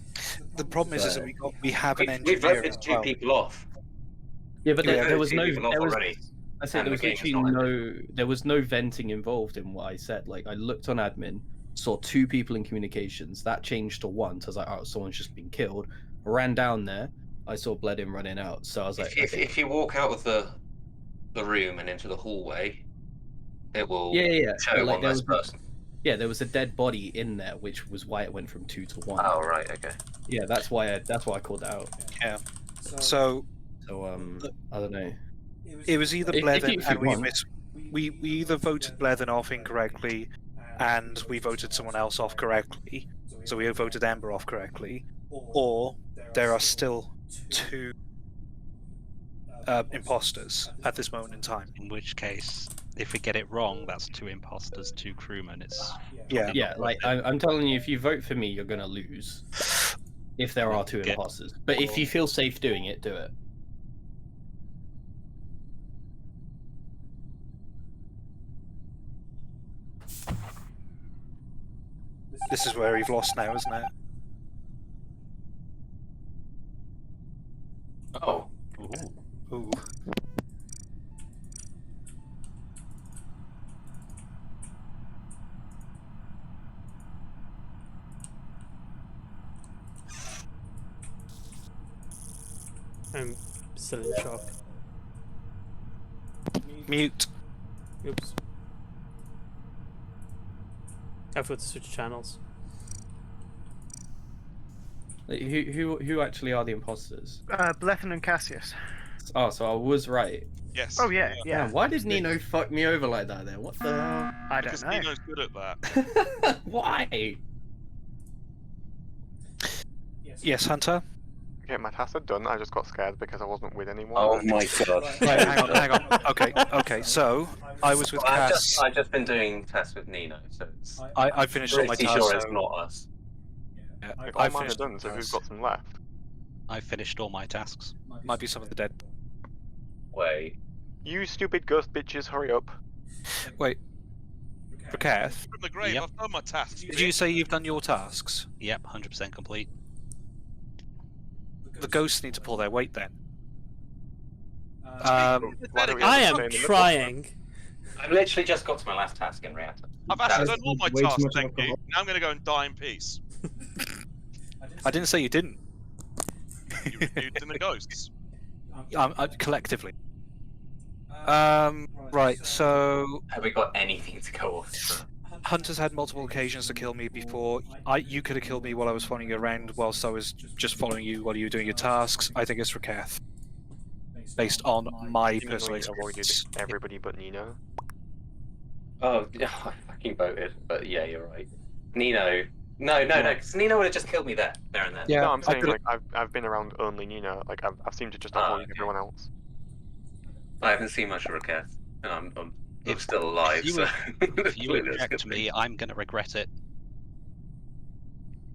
The problem is that we have an We engineer. voted as two well. people off. Yeah, but We there voted was two no. people off There was, already. I said and there was the game is literally not ended. no. There was no venting involved in what I said. Like I looked on admin, saw 2 people in communications. That changed to 1. So I was like, oh, someone's just been killed. Ran down there. I saw Bledin running out. So I was like, If you walk out of the room and into the hallway, it will yeah. show But, like, one there less was person. Yeah, there was a dead body in there, which was why it went from 2 to 1. Oh right, okay. Yeah, that's why I called it out. Yeah. So I don't know. it was either If Blethen you and want. we either voted Blethen off incorrectly, and we voted someone else off correctly. So we voted Ember off correctly, or there are still 2 imposters at this moment in time. In which case, if we get it wrong, that's 2 imposters, 2 crewmen. It's Yeah. Yeah, like I'm telling you, if you vote for me, you're gonna lose. If there are 2 Get- imposters, but if you feel safe doing it, do it. This is where we've lost now, isn't it? Oh. Ooh. I'm still in shock. Mute. Oops. I forgot to switch channels. Like, who actually are the imposters? Blethen and Cassius. Oh, so I was right. Yes. Oh yeah, yeah. Man, why did Nino fuck me over like that then? What the hell? I Because don't know. Nino's good at that. Why? Yes, Hunter. Okay, my tasks are done. I just got scared because I wasn't with anyone. Oh my god. Right, hang on. Okay. So I was with Well, Cass. I've just been doing tests with Nino, so it's I finished all my pretty tasks. sure it's so- not us. Yeah, Like, I all mine are finished done, so all who's my got some left? I finished all my tasks. Might be some of the dead. Wait. You stupid ghost bitches, hurry up. Wait. Raketh, From the grave, Yep. I've done my tasks. did you say you've done your tasks? Yep, 100% complete. The ghosts need to pull their weight then. Why don't we I have am the same in the middle? trying. I've literally just got to my last task in reactor. I've actually That done all my is way too tasks, much thank you. alcohol. Now I'm going to go and die in peace. I didn't say you didn't. You reviewed in the ghosts. Collectively. Right. So Have we got anything to go off? Hunter's had multiple occasions to kill me before. You could have killed me while I was following you around, whilst I was just following you while you were doing your tasks. I think it's Raketh, based on my personal Seemingly avoided experience. everybody but Nino. Oh, yeah, I fucking voted. But yeah, you're right. Nino. No, because Nino would have just killed me there and then. Yeah, No, I'm I saying could've- like I've been around only Nino. Like I've seemed to just Ah, avoid okay. everyone else. I haven't seen much of Raketh, and I'm If- still alive. if you So If you Clearly that's a reject good me, thing. I'm gonna regret it.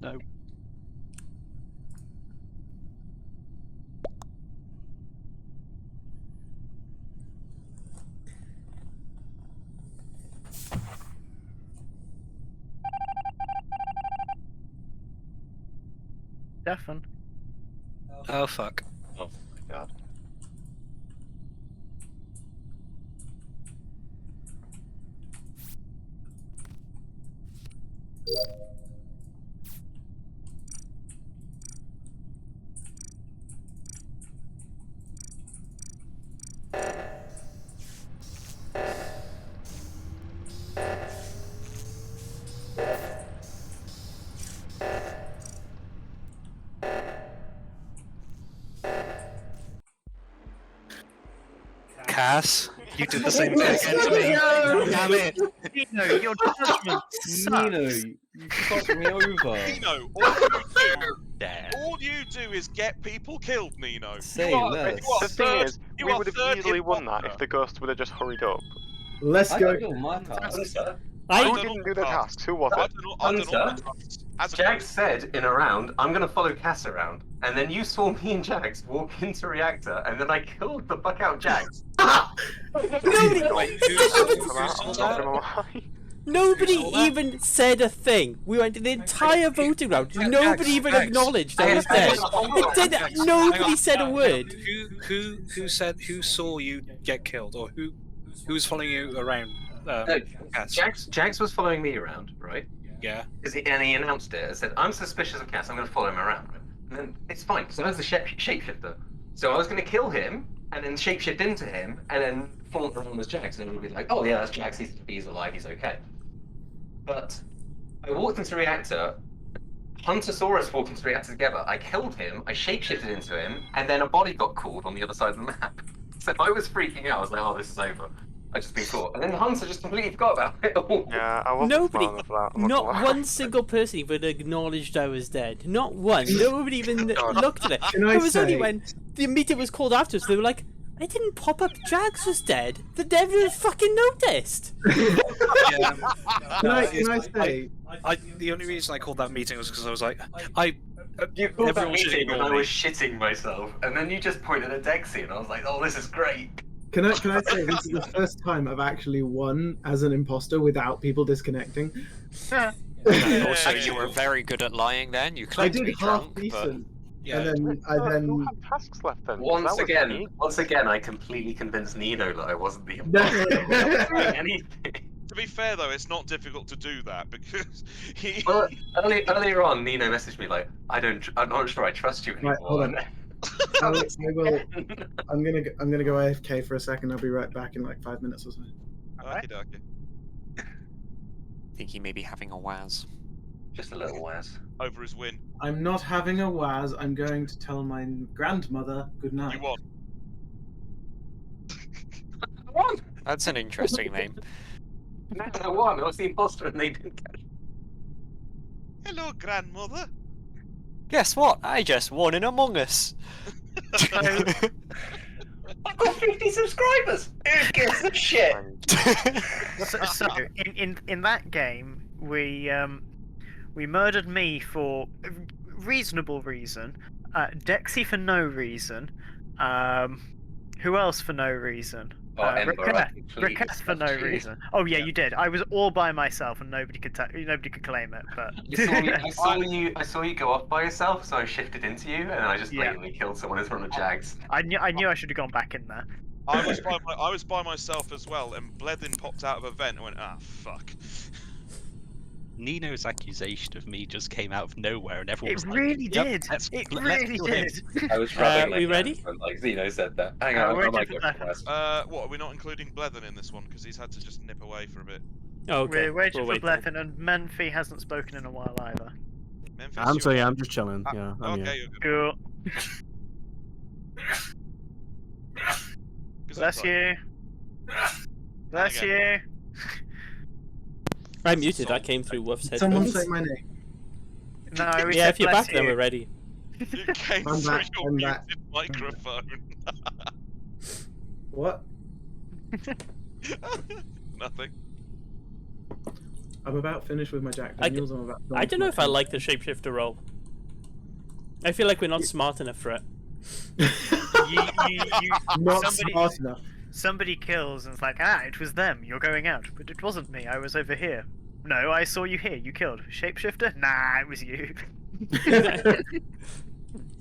No. Stefan. Oh fuck. Oh my god. Cass, you did the same thing again to me. Damn it. Nino, your judgment sucks. Nino, you fucked me over. Nino, There. all you do is get people killed, Nino. Say you are, less. You are The thing third, is, you we are would have third easily won that imposter. if the ghost would have just hurried up. Let's I go. did all my tasks. Hunter, I've Who done didn't all do the the tasks. tasks? Who was I've it? done all my Hunter, tasks. As a Jags said in a round, I'm gonna follow Cass around, and then you saw me and Jags walk into reactor, and then I killed the fuck out Jags. Nobody, I'm not gonna lie. nobody Who's all that? even said a thing. We went the entire voting round. Nobody even Jax. acknowledged I was dead. It did. Hang on, Nobody said a hang on. word. Who saw you get killed, or who was following you around? No, Cass? Jags was following me around, right? Yeah. And he announced it and said, I'm suspicious of Cass, I'm going to follow him around. Right? And then it's fine, because I was the shapeshifter. So I was going to kill him, and then shapeshift into him, and then flaunt around as Jags, and everyone would be like, oh yeah, that's Jags, he's alive, he's okay. But I walked into reactor, Hunter saw us walk into reactor together, I killed him, I shapeshifted into him, and then a body got called on the other side of the map. So I was freaking out, I was like, oh, this is over. I just been caught. And then Hunter just completely forgot about it all. Yeah, I wasn't Nobody, smart enough for that. I'm not gonna lie. one single person even acknowledged I was dead. Not one. Nobody even looked at it. Can I It was only say- when the meeting was called afterwards they were like, I didn't pop up Jags was dead. The devil fucking noticed. Yeah. Can I it's- say? the only reason I called that meeting was because I was like, You called that everyone should meeting and ignore I me. was shitting myself, and then you just pointed at Dexy, and I was like, oh, this is great. Can I say this is the first time I've actually won as an imposter without people disconnecting? Also, you were very good at lying then. You I claimed to did be half drunk, but decent, yeah. and then Who had tasks left then? 'Cause Once that was again, me. I completely convinced Nino that I wasn't the imposter. I wasn't doing anything. To be fair though, it's not difficult to do that because he. Well, earlier on, Nino messaged me like, I'm not sure I trust you anymore. Right, hold on. Alex, I will. I'm gonna go AFK for a second. I'll be right back in like 5 minutes or so. Okey-dokey. I think he may be having a waz. Just a little waz. Over his win. I'm not having a waz. I'm going to tell my grandmother good night. You won. I won! That's an interesting name. No, I won. I was the imposter and they didn't catch me. Hello, grandmother. Guess what? I just won in Among Us. I've got 50 subscribers. Who gives a shit? So in that game, we murdered me for reasonable reason, Dexy for no reason, who else for no reason? Raketh for no reason. Oh yeah, you did. I was all by myself and nobody could claim it. But I saw you go off by yourself, so I shifted into you, and I just blatantly killed someone in front of Jags. I knew I should have gone back in there. I was by myself as well, and Blethyn popped out of a vent and went, ah, fuck. Nino's accusation of me just came out of nowhere, and everyone was like, really yep, did. Let's Really did. I was rubbing we ready? when, like Zeno said that. Hang on, I might go first. What, are we not including Blethyn in this one? Because he's had to just nip away for a bit. Oh, okay. We're waiting We'll for Blethyn, and Menfi hasn't spoken in a while either. Memphis, I'm just chilling. Yeah, I'm okay, here. you're good. Cool. Bless you. Bless you. I'm muted. I came through Wolf's head. Someone say my name. No, we Yeah, said if you're bless back, then you. we're ready. You came I'm through back, your I'm muted back. microphone. What? Nothing. I'm about finished with my Jack I Daniels. I'm about. I don't know if I like the shapeshifter role. I feel like we're not smart enough for it. Not somebody, smart enough. somebody kills and it's like, ah, it was them. You're going out, but it wasn't me. I was over here. No, I saw you here. You killed shapeshifter. Nah, it was you.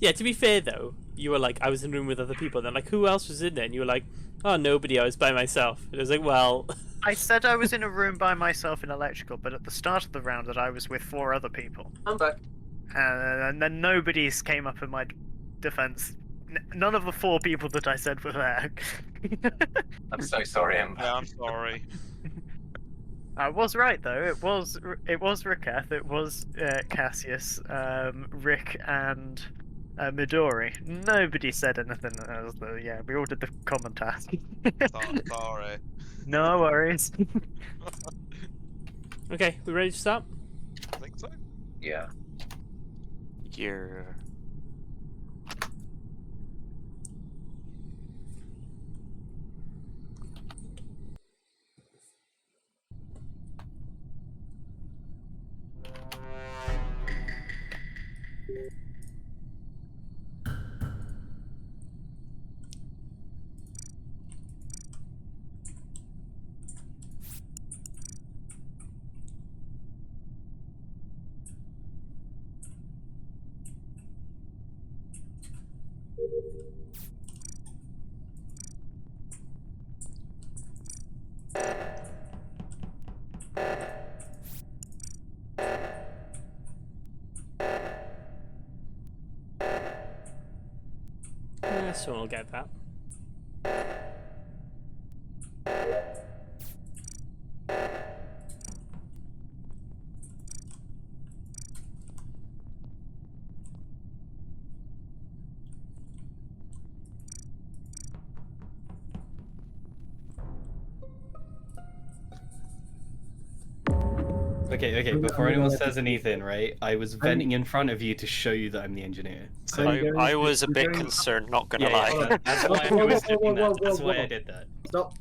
Yeah, to be fair though, you were like, I was in a room with other people. Then like, who else was in there? And you were like, oh, nobody. I was by myself. And I was like, well. I said I was in a room by myself in electrical, but at the start of the round that I was with 4 other people. I'm back. And then nobody's came up in my defense. None of the 4 people that I said were there. I'm so sorry, Ember. Yeah, I'm sorry. I was right though. It was Raketh. It was Cassius, Rick, and Midori. Nobody said anything else though. Yeah, we all did the common task. Sorry. No worries. Okay, we ready to start? I think so. Yeah. Yeah. Yeah, someone will get that. Okay, before anyone says anything, right? I was venting in front of you to show you that I'm the engineer. So I was a bit concerned, not gonna lie. That's why I was doing that. That's why I did that. Stop.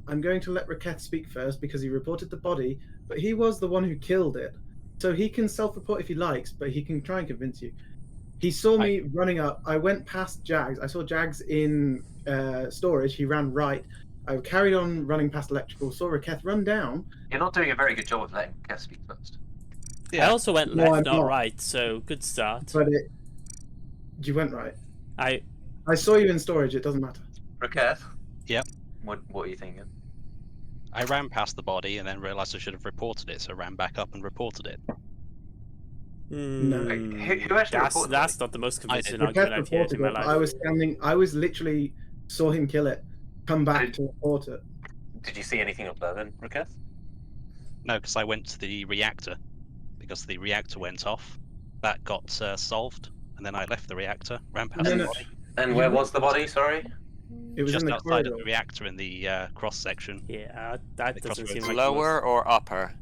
I'm going to let Raketh speak first because he reported the body, but he was the one who killed it. So he can self-report if he likes, but he can try and convince you. He saw me running up. I went past Jags. I saw Jags in storage. He ran right. I carried on running past electrical, saw Raketh run down. You're not doing a very good job of letting Raketh speak first. I also went No, left, I'm not not. right, so good start. But you went right. I saw you in storage. It doesn't matter. Raketh? Yep. What are you thinking? I ran past the body and then realised I should have reported it, so I ran back up and reported it. No. Who actually reported that's not the most convincing Raketh argument I've heard reported in my it. life. I was standing. I was literally saw him kill it. Come back to report it. Did you see anything of Blethyn, Raketh? No, because I went to the reactor. Because the reactor went off. That got solved. And then I left the reactor, ran past the body. And where was the body, sorry? It was just in the outside corridor. of the reactor in the cross section. Yeah, that doesn't seem like Lower or upper?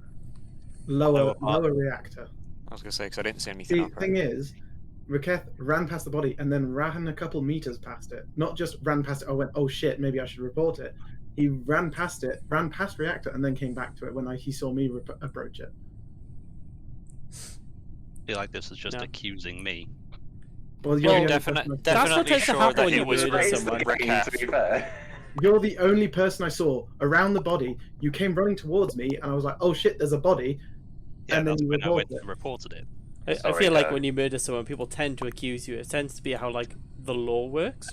Lower part. reactor. I was gonna say because I didn't see anything The upper. thing is, Raketh ran past the body and then ran a couple meters past it. Not just ran past it. I went, oh shit, maybe I should report it. He ran past it, ran past reactor, and then came back to it when he saw me approach it. I feel like this is just accusing me. Well, you're the only definitely person I saw. tends to sure happen that when you it was murder someone. Raketh. You're the only person I saw around the body. You came running towards me, and I was like, "Oh shit, there's a body!" Yeah, and then that's you when I went reported it. and reported it. I feel like when you murder someone, people tend to accuse you. It tends to be how like the law works.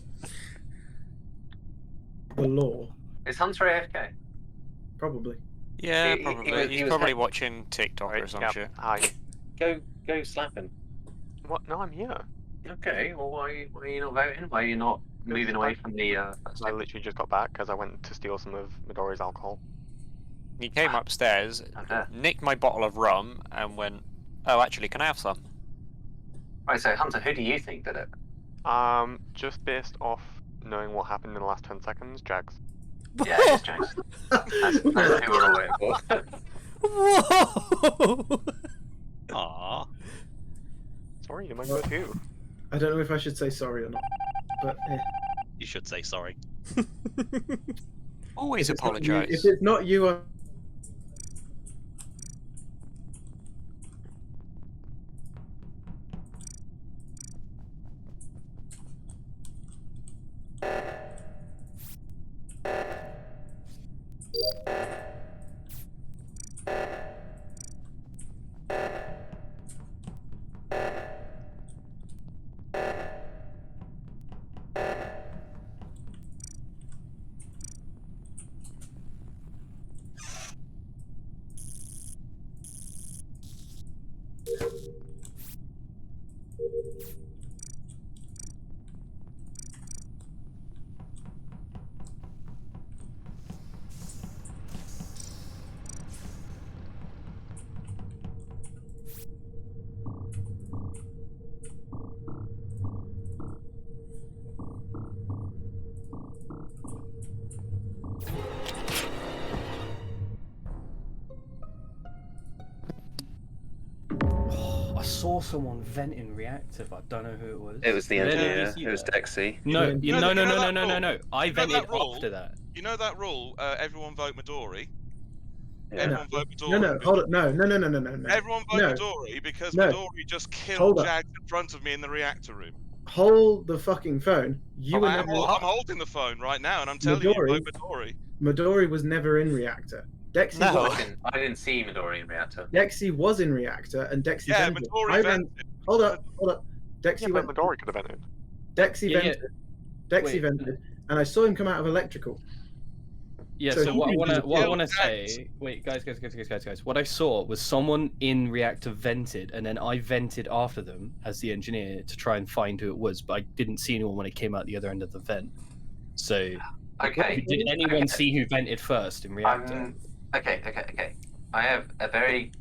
The law, Is Hunter AFK? probably. Yeah, He- he probably. was- He's he was probably head- watching TikTok or some Yep. shit. Hi. Go slap him. What? No, I'm here. Okay, well, why are you not voting? Why are you not moving away from the... I literally just got back because I went to steal some of Midori's alcohol. He came upstairs, nicked my bottle of rum, and went, "Oh, actually, can I have some?" Right, so Hunter, who do you think did it? Just based off knowing what happened in the last 10 seconds, Jags. Yeah, it's James. That's who we're all waiting for. Whoa! Aww. Sorry, you might go too. I don't know if I should say sorry or not, but You should say sorry. Always if it's not you- apologise. If it's not you, I saw someone venting reactor, but I don't know who it was. It was the Where did you engineer. see It was that? Dexy. No, You know that no. I You know that vented rule? after that. You know that rule? Everyone vote Midori. Yeah. Everyone vote Midori. no, hold it, no. Everyone vote No. Midori because No. Midori just killed Hold up. Jags in front of me in the reactor room. Hold the fucking phone. You were I'm never. holding the phone right now and I'm telling you, Midori- vote Midori. Midori was never in reactor. Dexy No. was. I didn't see Midori in reactor. Dexy was in reactor, and Dexy Yeah, vented. Midori I ran. vented. Hold up. Dexy Yeah, but went. Midori could have entered. Dexy Yeah, vented. Dexy Wait. vented, and I saw him come out of electrical. Yeah, So so who what I did wanna you what I kill? wanna Jags. say, wait, guys. What I saw was someone in reactor vented, and then I vented after them as the engineer to try and find who it was, but I didn't see anyone when I came out the other end of the vent. So, Okay. did anyone okay. see who vented first in reactor? Okay. I have a very,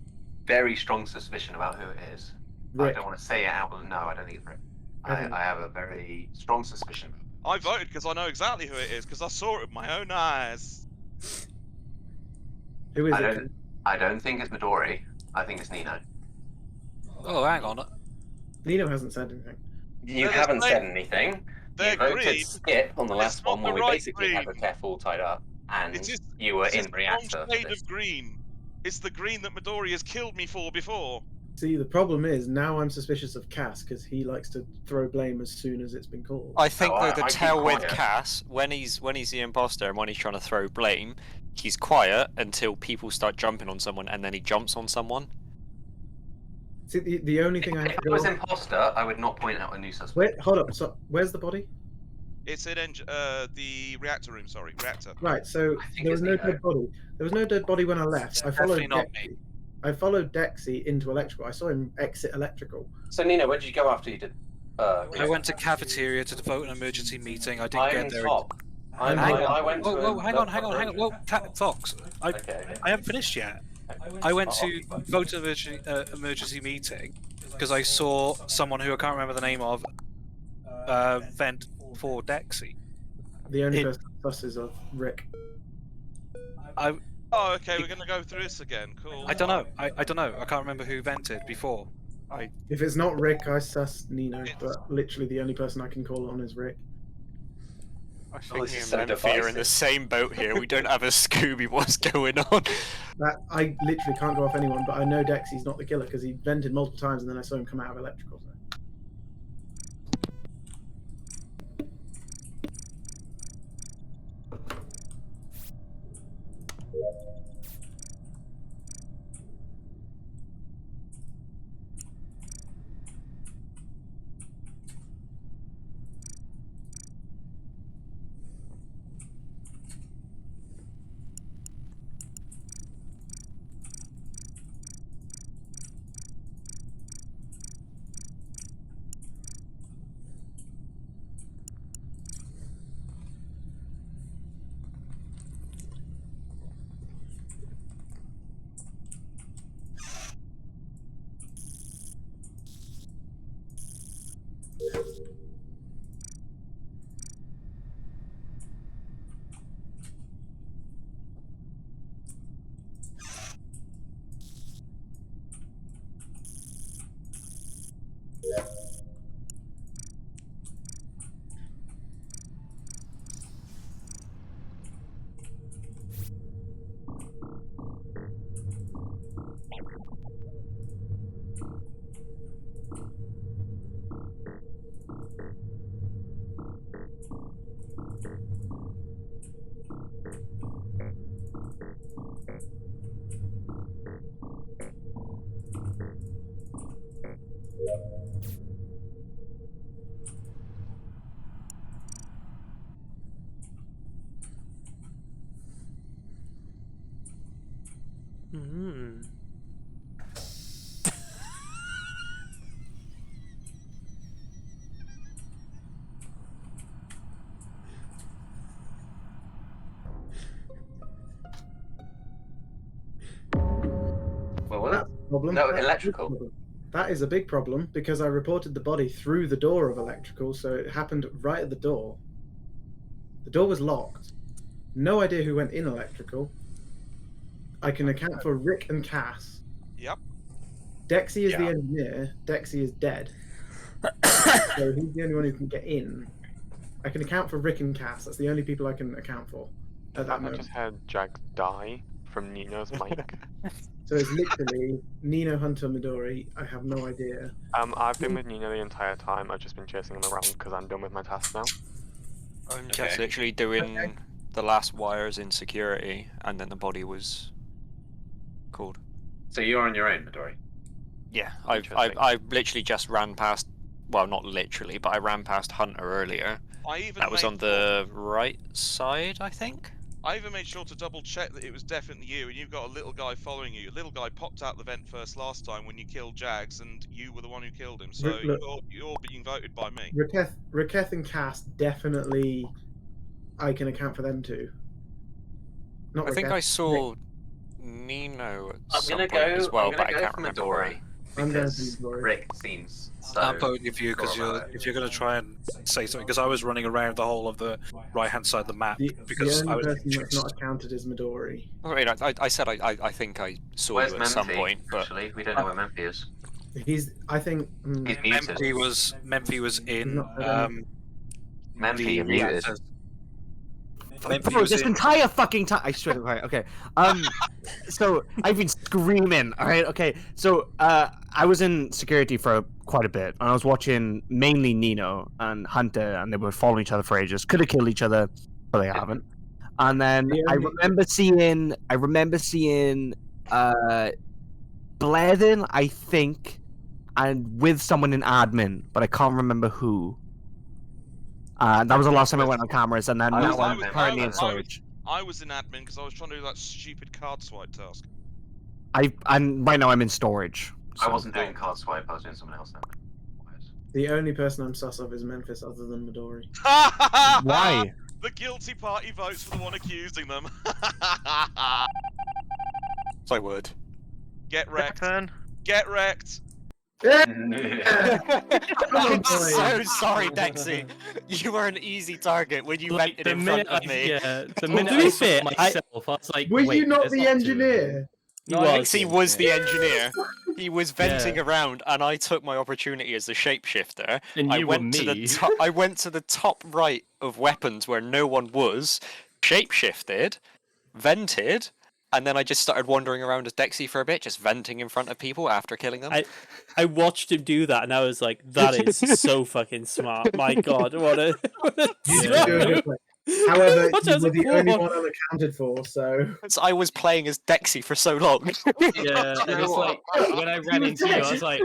very strong suspicion about who it is. I Rick. don't want to say it out loud. No, I don't think it's Rick. I have a very strong suspicion. I voted because I know exactly who it is because I saw it with my own eyes. Who is I it? don't. I don't think it's Midori. I think it's Nino. Oh, hang on. Nino hasn't said anything. You They're the haven't said same. anything. They're You voted green. skip on the but last it's not one when the we right basically had green. Raketh all tied up, and It's just you were It's in the wrong reactor. for shade this. of green. It's the green that Midori has killed me for before. See, the problem is now I'm suspicious of Cass because he likes to throw blame as soon as it's been called. I think Oh, though I the keep tell with quiet. Cass, when he's the imposter and when he's trying to throw blame, he's quiet until people start jumping on someone, and then he jumps on someone. See, the only thing I have If to it was go off- imposter, I would not point out a new suspect. Wait, hold up. So, where's the body? It's in the reactor room. Sorry, reactor. Right, so I think there was it's no Nino. dead body. There was no dead body when I left. I followed Definitely not Dexy. I followed Dexy into electrical. I saw him exit electrical. So Nino, where did you go after you did? I went to cafeteria to devote an emergency meeting. I didn't I'm get there. top. Hang I on. went to. Whoa, hang on. Whoa, Fox. Okay. I haven't finished yet. I went to vote an emergency meeting because I saw someone who I can't remember the name of vent for Dexy. The only It- person sus is of Rick. Oh, okay. We're gonna go through this again. Cool. I don't know. I don't know. I can't remember who vented before. If it's not Rick, I sus Nino, but literally the only person I can call on is Rick. Me this is and so Memphi are in the divisive. same boat here. We don't have a Scooby. What's going on? That I literally can't go off anyone, but I know Dexy's not the killer because he vented multiple times and then I saw him come out of electrical. So. Well, what? Problem. No, That's a big electrical. problem. That is a big problem because I reported the body through the door of electrical, so it happened right at the door. The door was locked. No idea who went in electrical. I can account for Rick and Cass. Yep. Dexy is the engineer. Dexy is dead. So he's the only one who can get in. I can account for Rick and Cass. That's the only people I can account for at that I moment. just had Jack die from Nino's mic. So it's literally Nino, Hunter, Midori. I have no idea. I've been with Nino the entire time. I've just been chasing him around because I'm done with my task now. I'm just literally doing the last wires in security, and then the body was called. So you're on your own, Midori? Yeah, I literally just ran past. Well, not literally, but I ran past Hunter earlier. I even That was made on the right side, I think. I even made sure to double check that it was definitely you, and you've got a little guy following you. A little guy popped out the vent first last time when you killed Jags, and you were the one who killed him. So Look. you're being voted by me. Raketh and Cass definitely. I can account for them too. Not I think Raketh, I saw Rick. Nino at I'm some gonna point go. as well, I'm but gonna I go can't for remember Midori where. I'm going because to Midori. Rick seems so. I'm voting with you because if you're going to try and say something, because I was running around the whole of the right-hand side of the map The because I only was person that's confused. not accounted is Midori. I mean, I said I think I saw Where's you at some Memphi? point, but Actually, we don't know where Memphi is. He's. I think. He's muted. Memphi was in Memphi, the you're muted. reactors. Memphi Bro, was this in. entire fucking time. I swear to God. Okay. So I've been screaming. All right. Okay. So I was in security for quite a bit, and I was watching mainly Nino and Hunter, and they were following each other for ages. Could have killed each other, but they haven't. And then I remember seeing Bledin, I think, and with someone in admin, but I can't remember who. That was the last time I went on cameras, and then now I'm currently in storage. I was in admin because I was trying to do that stupid card swipe task. And right now I'm in storage. I wasn't doing card swipe. I was doing something else now. The only person I'm sus of is Memphis, other than Midori. Why? The guilty party votes for the one accusing them. I would. Get wrecked. Turn. Get wrecked. I'm so sorry, Dexy. You were an easy target when you vented in front of me. The minute I saw it myself, I was like, Were wait, you not there's the two of them. engineer? Dexy was the engineer. He was venting Yeah. around, and I took my opportunity as the shapeshifter. And I you were went to the me. I went to the top right of weapons where no one was, shapeshifted, vented, and then I just started wandering around as Dexy for a bit, just venting in front of people after killing them. I watched him do that, and I was like, "That is so fucking smart." My God, what a You did do it strat. quickly. However, What you was were it the only for? one unaccounted for, so. So I was playing as Dexy for so long. Yeah, and it's like when I ran into you, I was like,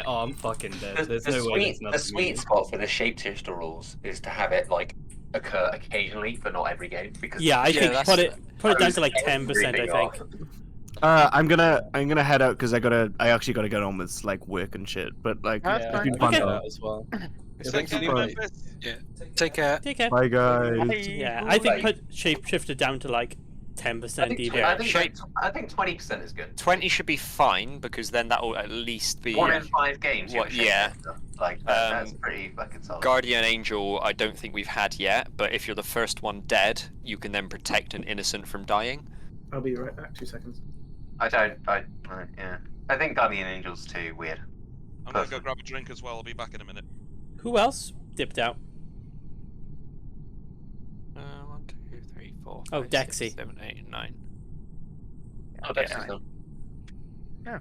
oh, I'm fucking dead. There's no way there's The nothing. sweet spot for the shapeshifter rules is to have it like occur occasionally, but not every game. Because Yeah, I think put it down to like 10%. I think. I'm gonna head out because I actually gotta get on with like work and shit. But like, That's it's fine. been fun Okay. though. as well. Thanks for Memphis. Yeah. Take care. Take care. Bye guys. Yeah, I think put shapeshifter down to like 10% I think, even. I think, shape- I think 20% is good. 20 should be fine because then that will at least be 1 in 5 games. you What- have a yeah. shapeshifter. Like that's pretty fucking solid. Guardian Angel. I don't think we've had yet, but if you're the first one dead, you can then protect an innocent from dying. I'll be right back. 2 seconds. Yeah. I think Guardian Angel's too weird. I'm gonna go grab a drink as well. I'll be back in a minute. Who else dipped out? 1, 2, 3, 4. Oh, 5, Dexy. 6, 7, 8, 9. Oh, that's done. Yeah.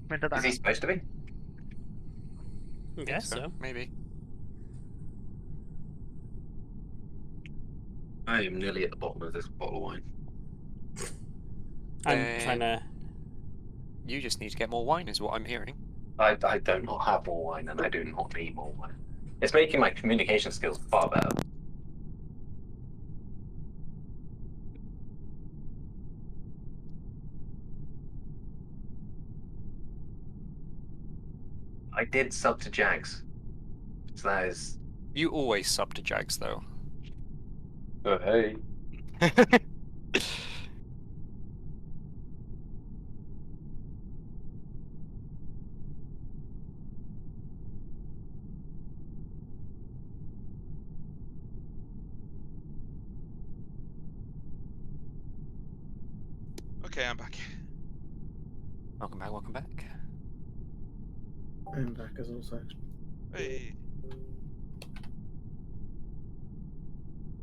When did that Is he happen? supposed to be? I guess so. Maybe. I am nearly at the bottom of this bottle of wine. I'm trying to. You just need to get more wine, is what I'm hearing. I do not have more wine, and I do not need more wine. It's making my communication skills far better. I did sub to Jags. So that is. You always sub to Jags, though. Oh, hey. Okay, I'm back. Welcome back, welcome back. I'm back as also. Hey.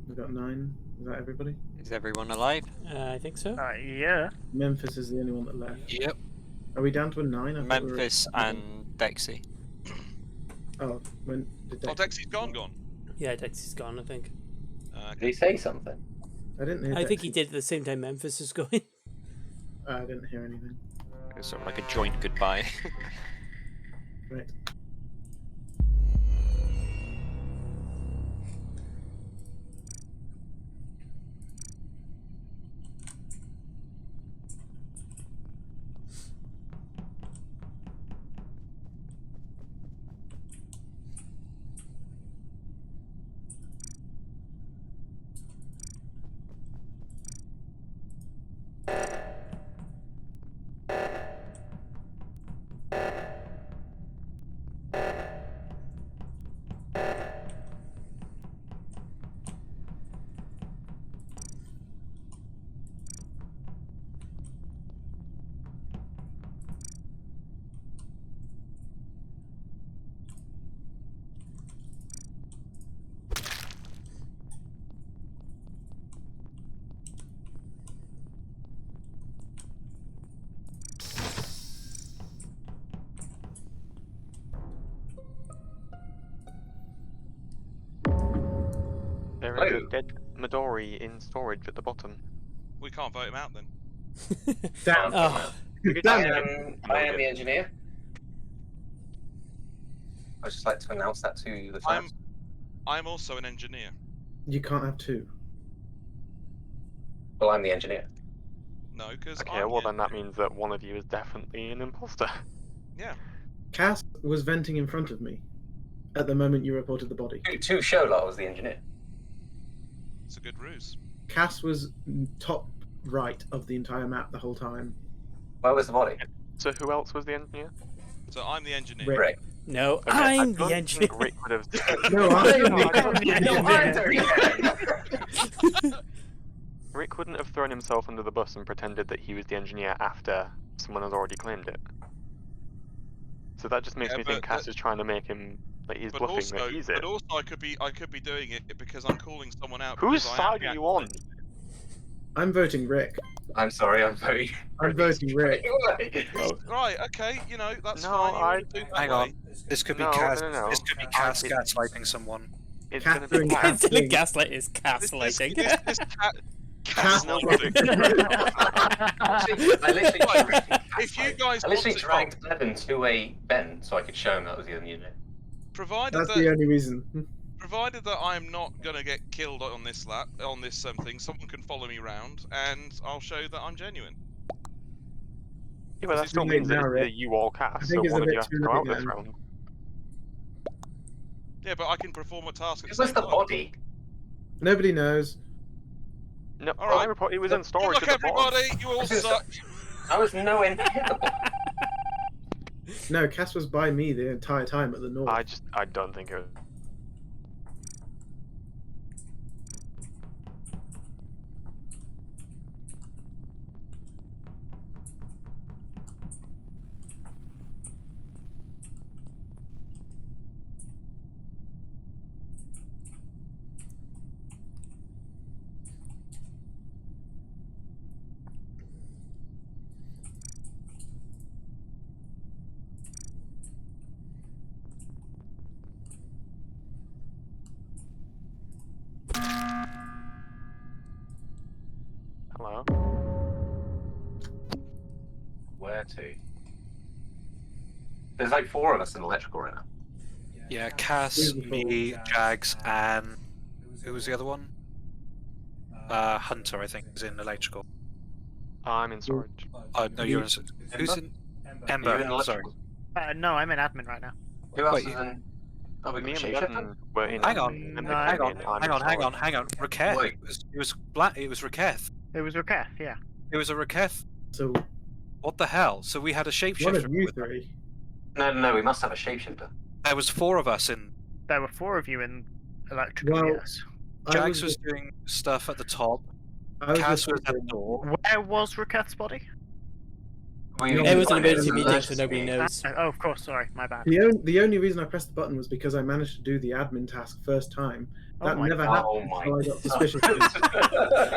We've got 9. Is that everybody? Is everyone alive? I think so. Yeah. Memphis is the only one that left. Yep. Are we down to a 9? I thought we were at Memphis 7. and Dexy. Oh, when did Oh, Dex... Dexy's gone. Yeah, Dexy's gone. I think. Did he say something? I didn't hear. I think he Dexy. did at the same time Memphis is going. I didn't hear anything. It's sort of like a joint goodbye. Right. There is a dead Midori in storage at the bottom. We can't vote him out then. Damn. Oh, I am the engineer. I'd just like to announce that to the fans. I'm also an engineer. You can't have 2. Well, I'm the engineer. No, because Okay, well then that means that one of you is definitely an imposter. Yeah. Cass was venting in front of me at the moment you reported the body. To show that I was the engineer. It's a good ruse. Cass was top right of the entire map the whole time. Where was the body? So who else was the engineer? So I'm the engineer. Rick. no, Okay, I'm I the don't engineer. think Rick would have. No, I'm the Rick wouldn't have thrown himself under the bus and pretended that he was the engineer after someone has already claimed it. So that just makes Yeah, me think but Cass is trying to make him like he's But bluffing also, that he's it. but also, I could be doing it because I'm calling someone out. Whose because I am side the are you on? I'm voting Rick. I'm sorry, I'm voting. I'm voting Rick. Right, okay, you know, that's No, fine. You I- want to do that Hang way. on. This could be No, Cass. no. This could be I- Cass it- gaslighting someone. It's Cass gonna be doing Cass. Instead of gaslight, is This gaslighting. Cass No, lighting. I literally, If you guys I want literally to, dragged Devin to a bend so I could show him that was the other unit. provided That's the that only reason. provided that I'm not gonna get killed on this lap, on this something, someone can follow me round, and I'll show that I'm genuine. Yeah, but that It's still too late means that now, it's Rick. either you or I Cass, think so it's a one of bit you has to too go late out this now. round. Yeah, but I can perform a task at It the was same the time. body. Nobody knows. No, All right. I report he was in Good storage luck, at the bottom. everybody. You all This is- suck. I was nowhere near the body. No, Cass was by me the entire time at the north. I don't think it was. Hello? Where to? There's like 4 of us in electrical right now. Yeah, Cass, me, Jags, and who was the other one? Hunter, I think, is in electrical. I'm in storage. No, you're in. Who's in? Ember. You're in Sorry. electrical. No, I'm in admin right now. Who else Wait, is in? Oh, we Me got and shapeshifter? Devin were in. Hang on, in No. hang on, and I'm hang in on, hang on, storage. hang on. Raketh. Wait. It was black. It was Raketh. It was Raketh, yeah. It was a Raketh. So What the hell? So we had a one shapeshifter. of you with- three. No, we must have a shapeshifter. There was 4 of us in. There were 4 of you in electrical, Well, yes. Jags was doing stuff at the top. I was Cass just was at the door. Where was Raketh's body? It was an emergency meeting, so nobody knows. Oh, of course, sorry, my bad. the only reason I pressed the button was because I managed to do the admin task first time. That Oh my never God. happened Oh my until I got suspicious.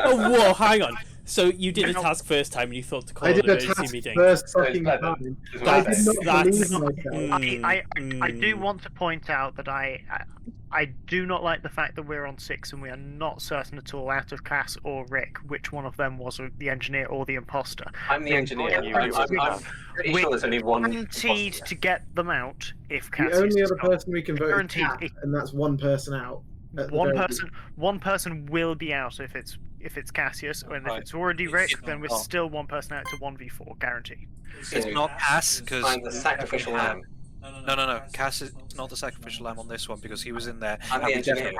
Oh, whoa, hang on. So you did a task first time and you thought to call I an did a emergency task meeting. first fucking It's time. better. I did not That's- believe myself. I do want to point out that I do not like the fact that we're on 6 and we are not certain at all out of Cass or Rick which one of them was the engineer or the imposter. I'm the engineer. You- I'm pretty sure there's only one. Guaranteed to get them out if Cass The is only other discovered. person we can vote is Guaranteed. Cat, and that's one person out. at the One very person will be out if it's Cassius, and if Right. it's already Rick, then we're not. still one person out to 1v4, guaranteed. It's not Cass because I'm the sacrificial lamb. No. Cass is not the sacrificial lamb on this one because he was in there. I'm the and engineer.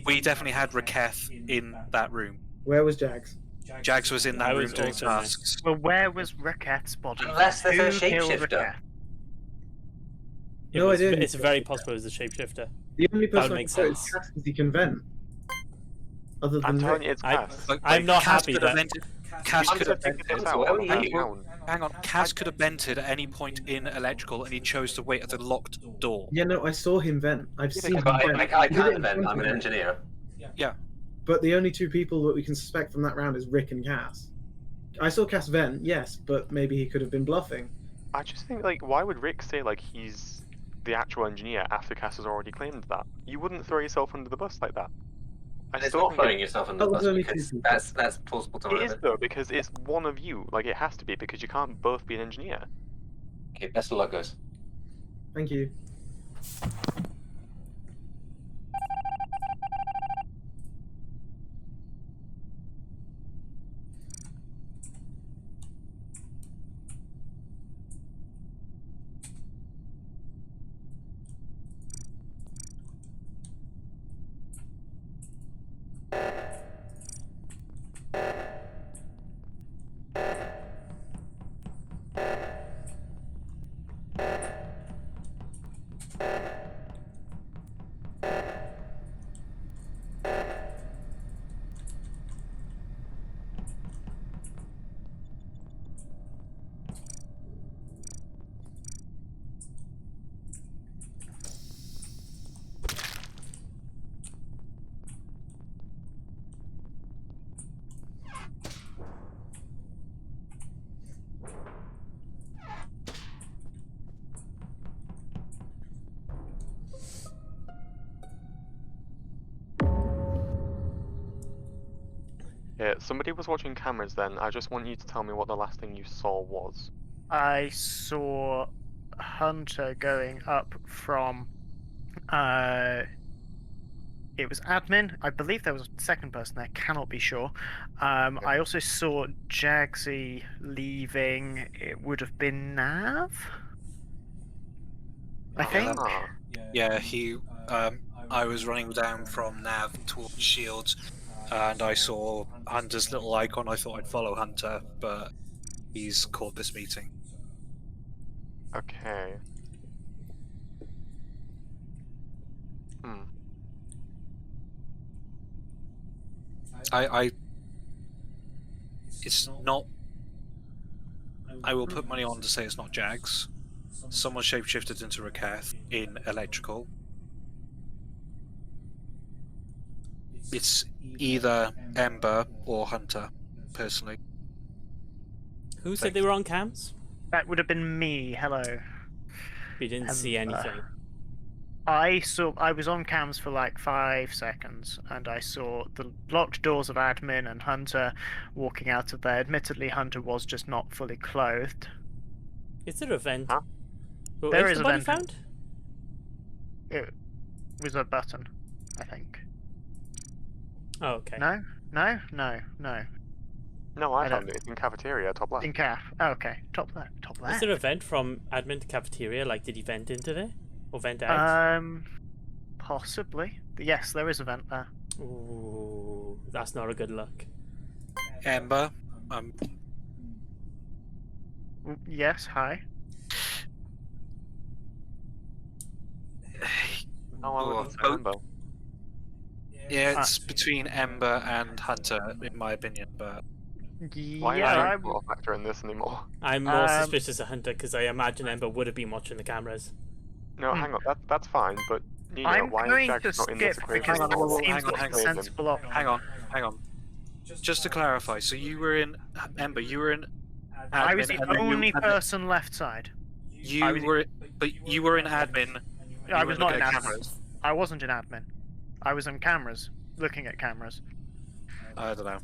we definitely had Raketh in that room. Where was Jags? Jags was in that I room was doing also in there. tasks. Well, where was Raketh's body? Unless there's a Who killed shapeshifter. Raketh? No, I didn't. It's very possible it was a shapeshifter. The only That would person I make can vote is sense. Cass because he can vent. Other I'm than telling you, Rick. it's I- Cass. I'm not Cass happy could have that. vented. Cass I'm could have figured vented. this out. Where were Hang you? on. Hang on. Cass could have vented at any point in electrical, and he chose to wait at the locked door. Yeah, no, I saw him vent. I've seen him But vent. I He did it can't in then. front I'm of an me. engineer. But the only 2 people that we can suspect from that round is Rick and Cass. I saw Cass vent, yes, but maybe he could have been bluffing. I just think, like, why would Rick say, like, he's the actual engineer after Cass has already claimed that? You wouldn't throw yourself under the bus like that. I It's still not think throwing yourself under the That was bus only because 2 people. that's plausible to it is, though, because it's one of you. Like, it has to be, because you can't both be an engineer. Okay, best of luck, guys. Thank you. Yeah, somebody was watching cameras then. I just want you to tell me what the last thing you saw was. I saw Hunter going up from. It was admin. I believe there was a second person there. Cannot be sure. I also saw Jagsy leaving. It would have been Nav. I think. Yeah, he. I was running down from Nav towards Shields, and I saw Hunter's little icon. I thought I'd follow Hunter, but he's called this meeting. Okay. It's not. I will put money on to say it's not Jags. Someone shapeshifted into Raketh in electrical. It's either Ember or Hunter, personally. Who said they were on cams? That would have been me. Hello. We didn't see anything. I was on cams for like 5 seconds, and I saw the locked doors of admin and Hunter walking out of there. Admittedly, Hunter was just not fully clothed. Is there a vent? Huh? Well, There is is the a body vent. found? It was a button, I think. Oh, okay. No. No, I I found don't- it in cafeteria, top left. In caf. Oh, okay. Top left. Top Is left. there a vent from admin to cafeteria? Like, did he vent into there? Or vent out? Possibly. Yes, there is a vent there. Ooh, that's not a good look. Ember, Yes, hi. Oh, I wouldn't say Ember. Yeah, it's between Ember and Hunter, in my opinion, but... Why Yeah, is not factor in this anymore? I'm more suspicious of Hunter because I imagine Ember would have been watching the cameras. No, hang on, that's fine, but Nino, I'm why going is Jags to not in this skip equation? because it seems like a Hang on. sensible option. Hang on. Just to clarify, so you were in... Ember, you were in... I was the admin, and then you- only and then person left side. You were... But you were in admin. I you was were not in looking at admin. cameras. I wasn't in admin. I was on cameras, looking at cameras. I don't know.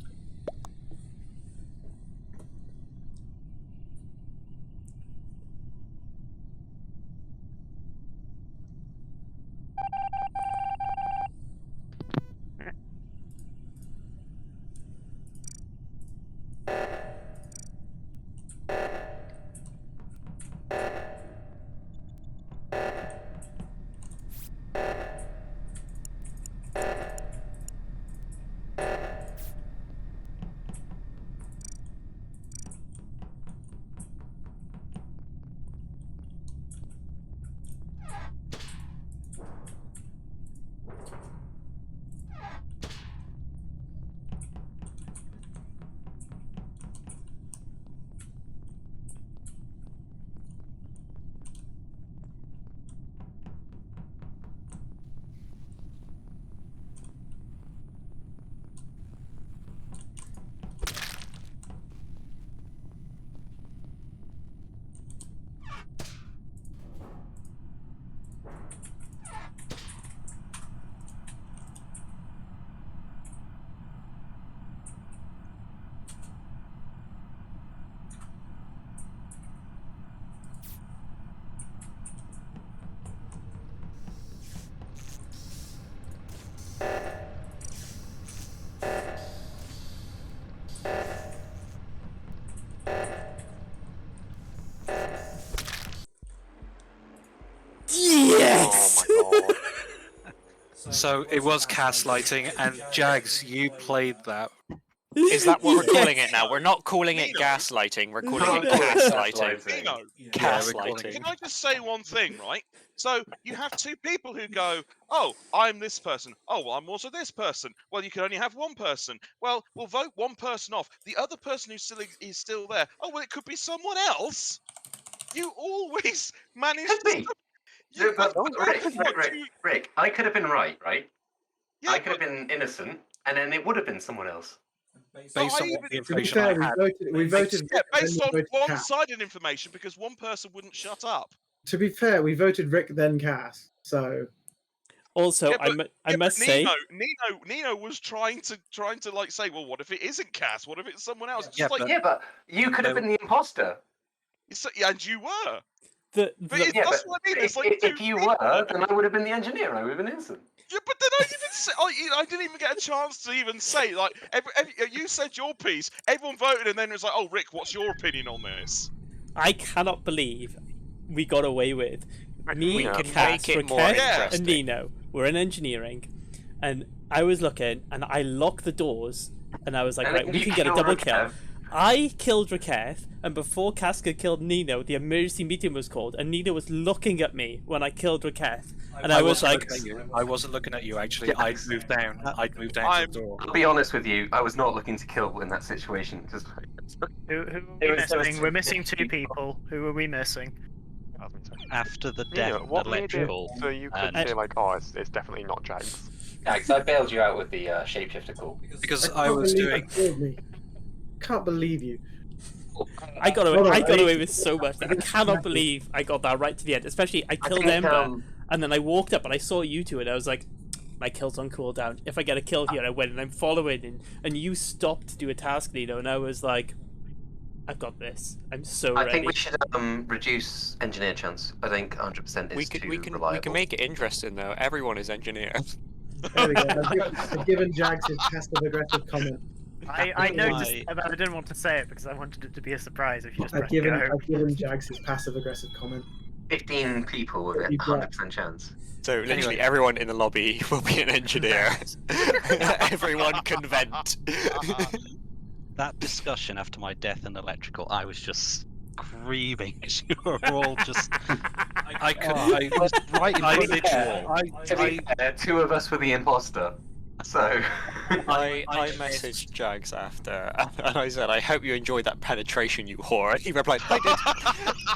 Yes! Oh So it was gaslighting, and Jags, you played that. Is that what we're calling it now? We're not calling it gaslighting. We're calling it gaslighting. Nino, Gaslighting. can I just say one thing, right? So you have two people who go, "Oh, I'm this person. Oh, well, I'm also this person." Well, you can only have one person. Well, we'll vote one person off. The other person who is still there. Oh, well, it could be someone else. You always manage Could be. You, But you- Rick, I could have been right? Yeah, I could have been innocent, and then it would have been someone else. Based I on what even- the To be information fair, I we had. voted. yeah, Rick, then based we on voted Cass. one-sided information because one person wouldn't shut up. To be fair, we voted Rick then Cass. So Also, Yeah, I must say, Nino was trying to like say, well, what if it isn't Cass? What if it's someone else? Just Yeah, like, Yeah, but you could have been the imposter. and you were. the But it's, Yeah, that's but what I mean. It's like if two you people. were, then I would have been the engineer. I would have been innocent. Yeah, but then I didn't say. I didn't even get a chance to even say. Like, you said your piece. Everyone voted, and then it was like, "Oh, Rick, what's your opinion on this?" I cannot believe we got away with me, We can Cass, make it more Raquel, and interesting. Nino. We're in engineering, and I was looking, and I locked the doors, and I was like, And right, then we you can get a killed double Raquel. kill. I killed Raquel, and before Casca killed Nino, the emergency meeting was called, and Nino was looking at me when I killed Raquel, and I was like, I wasn't looking at you actually. I'd moved down. I'd moved down to the door. I'll be honest with you. I was not looking to kill in that situation. Because Who are we missing? We're missing 2 people. Who are we missing? After the You death know, and what made it electrical. so you could and- say like, oh, it's definitely not Jags. yeah, because I bailed you out with the shapeshifter call. Because I I can't was believe doing. you killed me. Can't believe you. I got Hold on, away with so much. I cannot believe I got that right to the end. Especially, I killed think, Ember, and then I walked up and I saw you two, and I was like, my kill's on cooldown. If I get a kill here, I win, and I'm following, and you stopped to do a task, Nino, and I was like, I've got this. I'm so I ready. think we should reduce engineer chance. I think 100% is We too can reliable. make it interesting though. Everyone is engineer. There we go. I've given Jags his passive-aggressive comment. I noticed, Why? but I didn't want to say it because I wanted it to be a surprise if you just I've press given, go. I've given Jags his passive-aggressive comment. 15 people with a You bet. 100% chance. So literally everyone in the lobby will be an engineer. Everyone can vent. That discussion after my death in electrical, I was just screaming as you were all just. I could. I was right in I front of literally- you all. To be fair, 2 of us were the imposter. So. I messaged Jags after, and I said, I hope you enjoyed that penetration, you whore. And he replied, I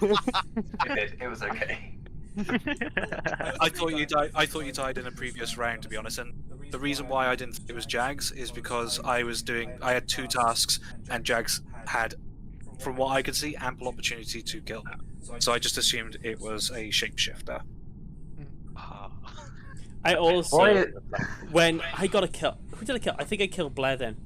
did. I did. It was okay. I thought you died. I thought you died in a previous round, to be honest. And the reason why I didn't think it was Jags is because I had 2 tasks, and Jags had, from what I could see, ample opportunity to kill him. So I just assumed it was a shapeshifter. I also, Why- when I got a kill, who did I kill? I think I killed Blair then,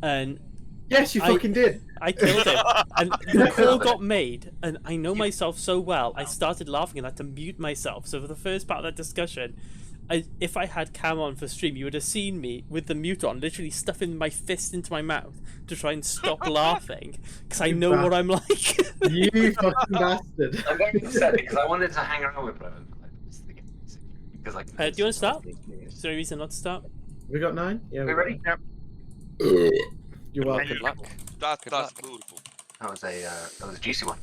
and Yes, you fucking did. I killed him, and the call got made, and I know myself so well, I started laughing and I had to mute myself. So for the first part of that discussion, if I had Cam on for stream, you would have seen me with the mute on, literally stuffing my fist into my mouth to try and stop laughing, because I know what I'm like. You fucking bastard. I'm very upset because I wanted to hang around with Brevin. Because Do you want to start? Is there a reason not to start? We got 9? Yeah. We ready? Yep. You're welcome. Good luck. That's luck. beautiful. That was a juicy one.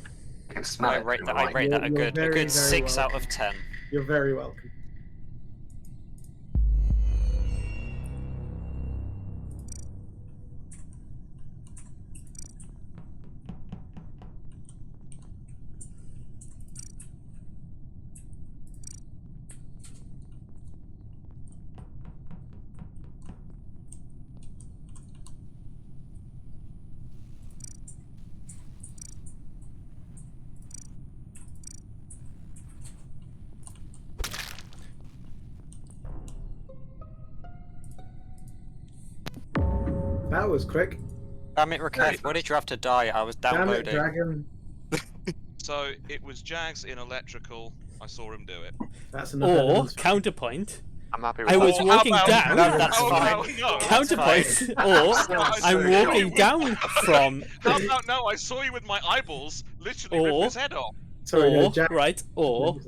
I can smell I it. rate through that. my I mic. rate that a You're good very, very 6 out welcome. of 10. You're very welcome. That was quick. Damn it, Raquel, why did you have to die? I was Damn it, downloading. Dragon. So it was Jags in electrical. I saw him do it. That's enough Or evidence. counterpoint, I'm happy with I that. was walking down. That's Oh, fine. no, no. Counterpoint, or I'm walking down from, How about no? I saw you with my eyeballs literally rip Or- his head off. Sorry, no, or Jack. right, or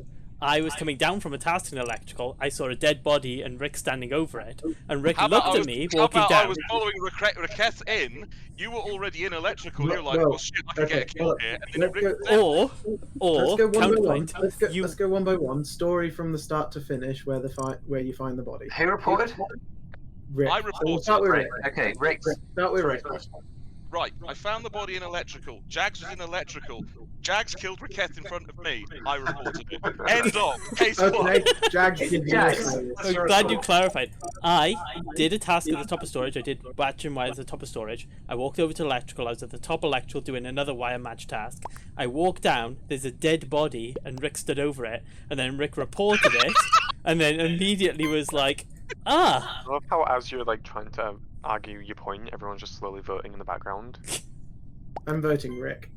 I was coming down from a task in electrical. I saw a dead body and Rick standing over it, and Rick How about looked I at was, me how walking about I down. was following Raquette in. You were already in electrical. You're like, Well, well, shit, I can get a okay, kill well, here. And then let's Rick, go- Or Let's go one by one. counterpoint, you Let's go one by one. Story from the start to finish, where where you find the body. Who reported? Rick. I So we'll reported. start with Rick. Rick. Okay, Rick. Start with Rick. right, I found the body in electrical. Jags was in electrical. Jags killed Raquette in front of me. I reported it. End of. Case Okay, closed. Jags. give me Jags. your story. I'm glad you clarified. I did a task at the top of storage. I did batch and wire at the top of storage. I walked over to electrical. I was at the top electrical doing another wire match task. I walked down. There's a dead body, and Rick stood over it. And then Rick reported it. and then immediately was like, ah. I love how as you're like trying to argue your point, everyone's just slowly voting in the background. I'm voting Rick.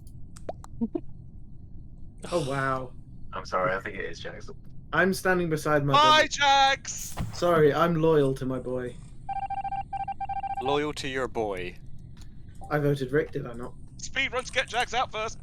Oh wow. I'm sorry, I think it is Jax. I'm standing beside my Bye, brother. Jax! Sorry, I'm loyal to my boy. Loyal to your boy. I voted Rick, did I not? Speed run to get Jax out first.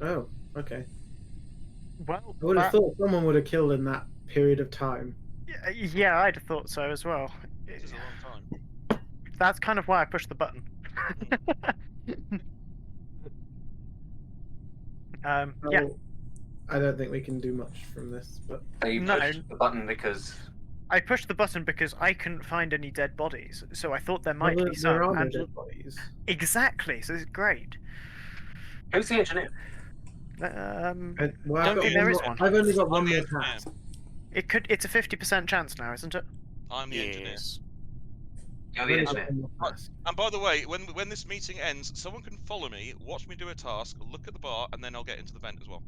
Oh, okay. Well, I would have thought someone would have killed in that period of time. yeah, I'd have thought so as well. This is a long time. That's kind of why I pushed the button. Yeah. Oh, I don't think we can do much from this, but You No. pushed the button because I pushed the button because I couldn't find any dead bodies, so I thought there might Well, be there some. are no and- dead bodies. Exactly, so it's great. who's the engineer? Well, Don't I've, got think there is one one. more- I've only got one I'm the more engineer. task. It's a 50% chance now, isn't it? I'm the engineer. Yes. You're I've the only got engineer. one more task. And by the way, when this meeting ends, someone can follow me, watch me do a task, look at the bar, and then I'll get into the vent as well.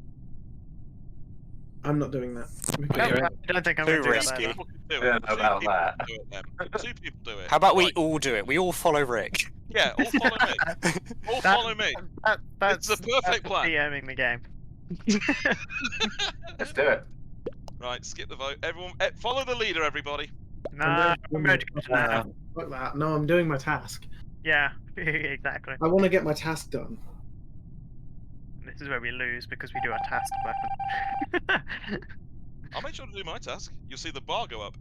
I'm not doing that. No, Because- I don't think I'm Too going to do risky. that. People can do I it. don't know Two about people that. can do it then. Two people do it. How about we Right. all do it? We all follow Rick. Yeah, all follow me. All That- follow me. That's It's a perfect that's plan. DMing the game. Let's do it. Right, skip the vote. Everyone, follow the leader, everybody. Nah, I'm going to go to that. Fuck that. No, I'm doing my task. Yeah, exactly. I want to get my task done. This is where we lose because we do our task weapon. I'll make sure to do my task. You'll see the bar go up.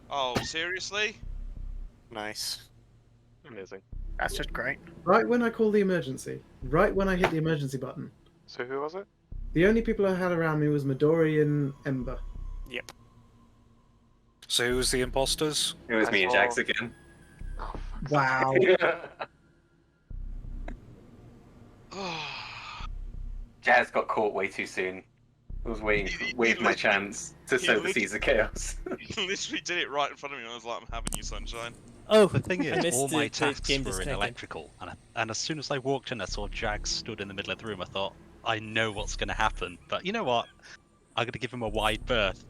Oh, seriously? Nice. Amazing. That's just great. Right when I call the emergency. Right when I hit the emergency button. So who was it? The only people I had around me was Midori and Ember. Yep. So who was the imposters? It was me and saw- Jax again. Wow. Jazz got caught way too soon. I was waiting for my chance to sow the seeds of chaos. He literally did it right in front of me, and I was like, I'm having you, sunshine. Oh, The thing I is, missed all my the tasks game were in disconnecting. electrical, and as soon as I walked in, I saw Jags stood in the middle of the room. I thought, I know what's going to happen, but you know what? I'm going to give him a wide berth.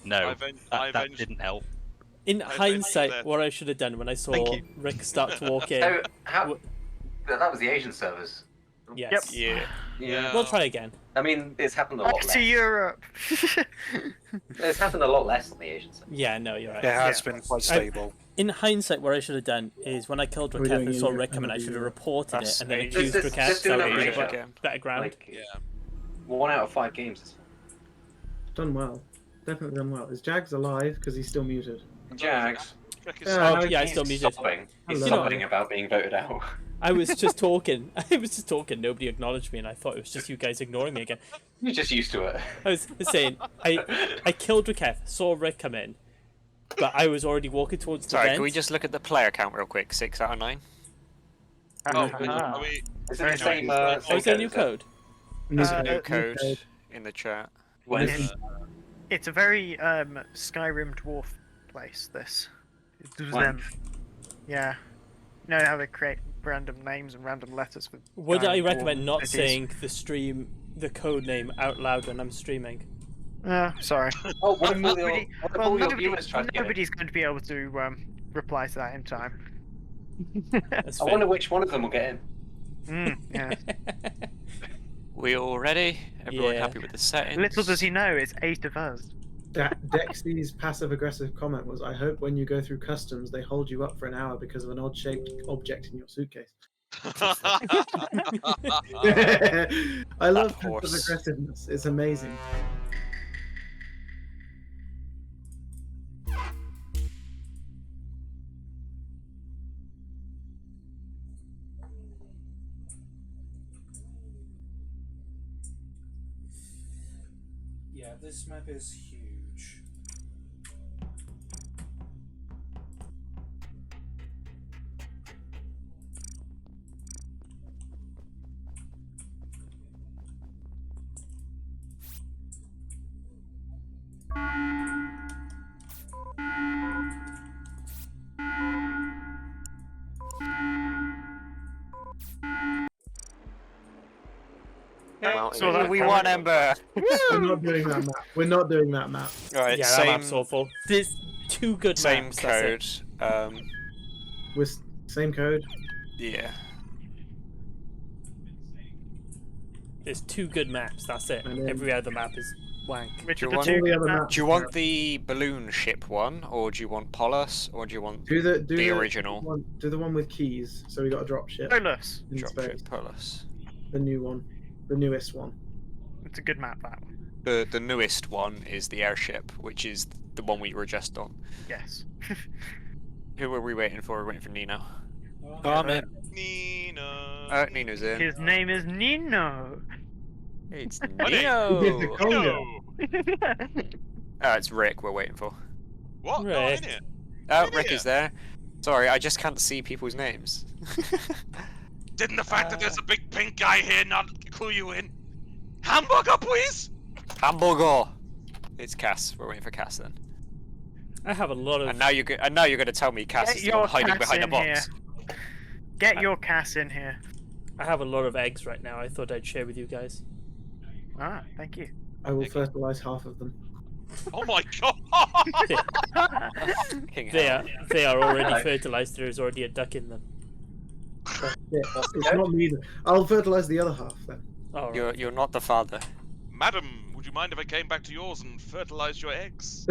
No, that didn't help. In I hindsight, that. what I should have done when I saw Thank you. Rick start to walk in. So, that was the Asian servers. Yes. Yeah. Yeah. We'll try again. I mean, it's happened a lot Back less. to Europe. It's happened a lot less on the Asian servers. Yeah, no, you're right. It has been quite stable. In hindsight, what I should have done is when I killed We're Raketh doing and saw it Rick coming, I should have reported it That's and then eight. accused Just Raketh do so another he Asian. would have better ground. Like, 1 out of 5 games. Done well. Definitely done well. Is Jags alive? Because he's still muted. Jags. Oh, yeah, I still muted. He's You know, sobbing about being voted out. I was just talking. Nobody acknowledged me, and I thought it was just you guys ignoring me again. You're just used to it. I was saying, I killed Raketh, saw Rick come in, but I was already walking towards the Sorry, vent. can we just look at the player count real quick? 6 out of 9. Oh, Ah. are we? Is it the same? Oh, is there a new code? New new code code. in the chat. It's a very Skyrim dwarf place. This. It was Wank. Yeah. You know how they create random names and random letters for. Would I giant recommend dwarf not cities? saying the code name out loud when I'm streaming? Sorry. Oh, what if all your, Nobody, what if well, all your nobody, viewers tried to get it? nobody's going to be able to reply to that in time. That's I fair. wonder which one of them will get in. Yeah. We all ready? Everyone Yeah. happy with the settings? Little does he know, it's 8 of us. Dexy's passive-aggressive comment was, "I hope when you go through customs, they hold you up for an hour because of an odd-shaped object in your suitcase." I love horse. passive-aggressiveness. It's amazing. Yeah, this map is huge. So that we won, Ember. We're not doing that map. We're not doing that map. Right, Yeah, that same map's awful. There's two good same maps. that's code. it. With same code. Yeah. There's two good maps. That's it. And then- Every other map is wank. Which Do are you the want- two All the good other maps? maps. Do you want the balloon ship one, or do you want Polus, or do you want Do the the original? Do the one with keys. So we got a drop ship Solus. in Dropship space. Polus? The new one, the newest one. It's a good map, that one. The newest one is the airship, which is the one we were just on. Yes. Who were we waiting for? We're waiting for Nino. I'm in. Nina. Nino's in. His name is Nino. It's What? He did the Nino. Congo. It's Rick we're waiting for. What? No, I'm in here. Oh, in Rick here. is there. Sorry, I just can't see people's names. Didn't the fact that there's a big pink guy here not clue you in? Hamburger, please. Hamburger. It's Cass. We're waiting for Cass then. I have a lot of. And now you're going to tell me Cass Get is the one your hiding Cass behind a in box. Get your Cass in here. I have a lot of eggs right now. I thought I'd share with you guys. Ah, thank you. I will fertilize half of them. Oh my god. King They hell. are already fertilized. There is already a duck in them. Yeah, it's not me. I'll fertilize the other half then. Oh, You're not the father. Madam, would you mind if I came back to yours and fertilized your eggs?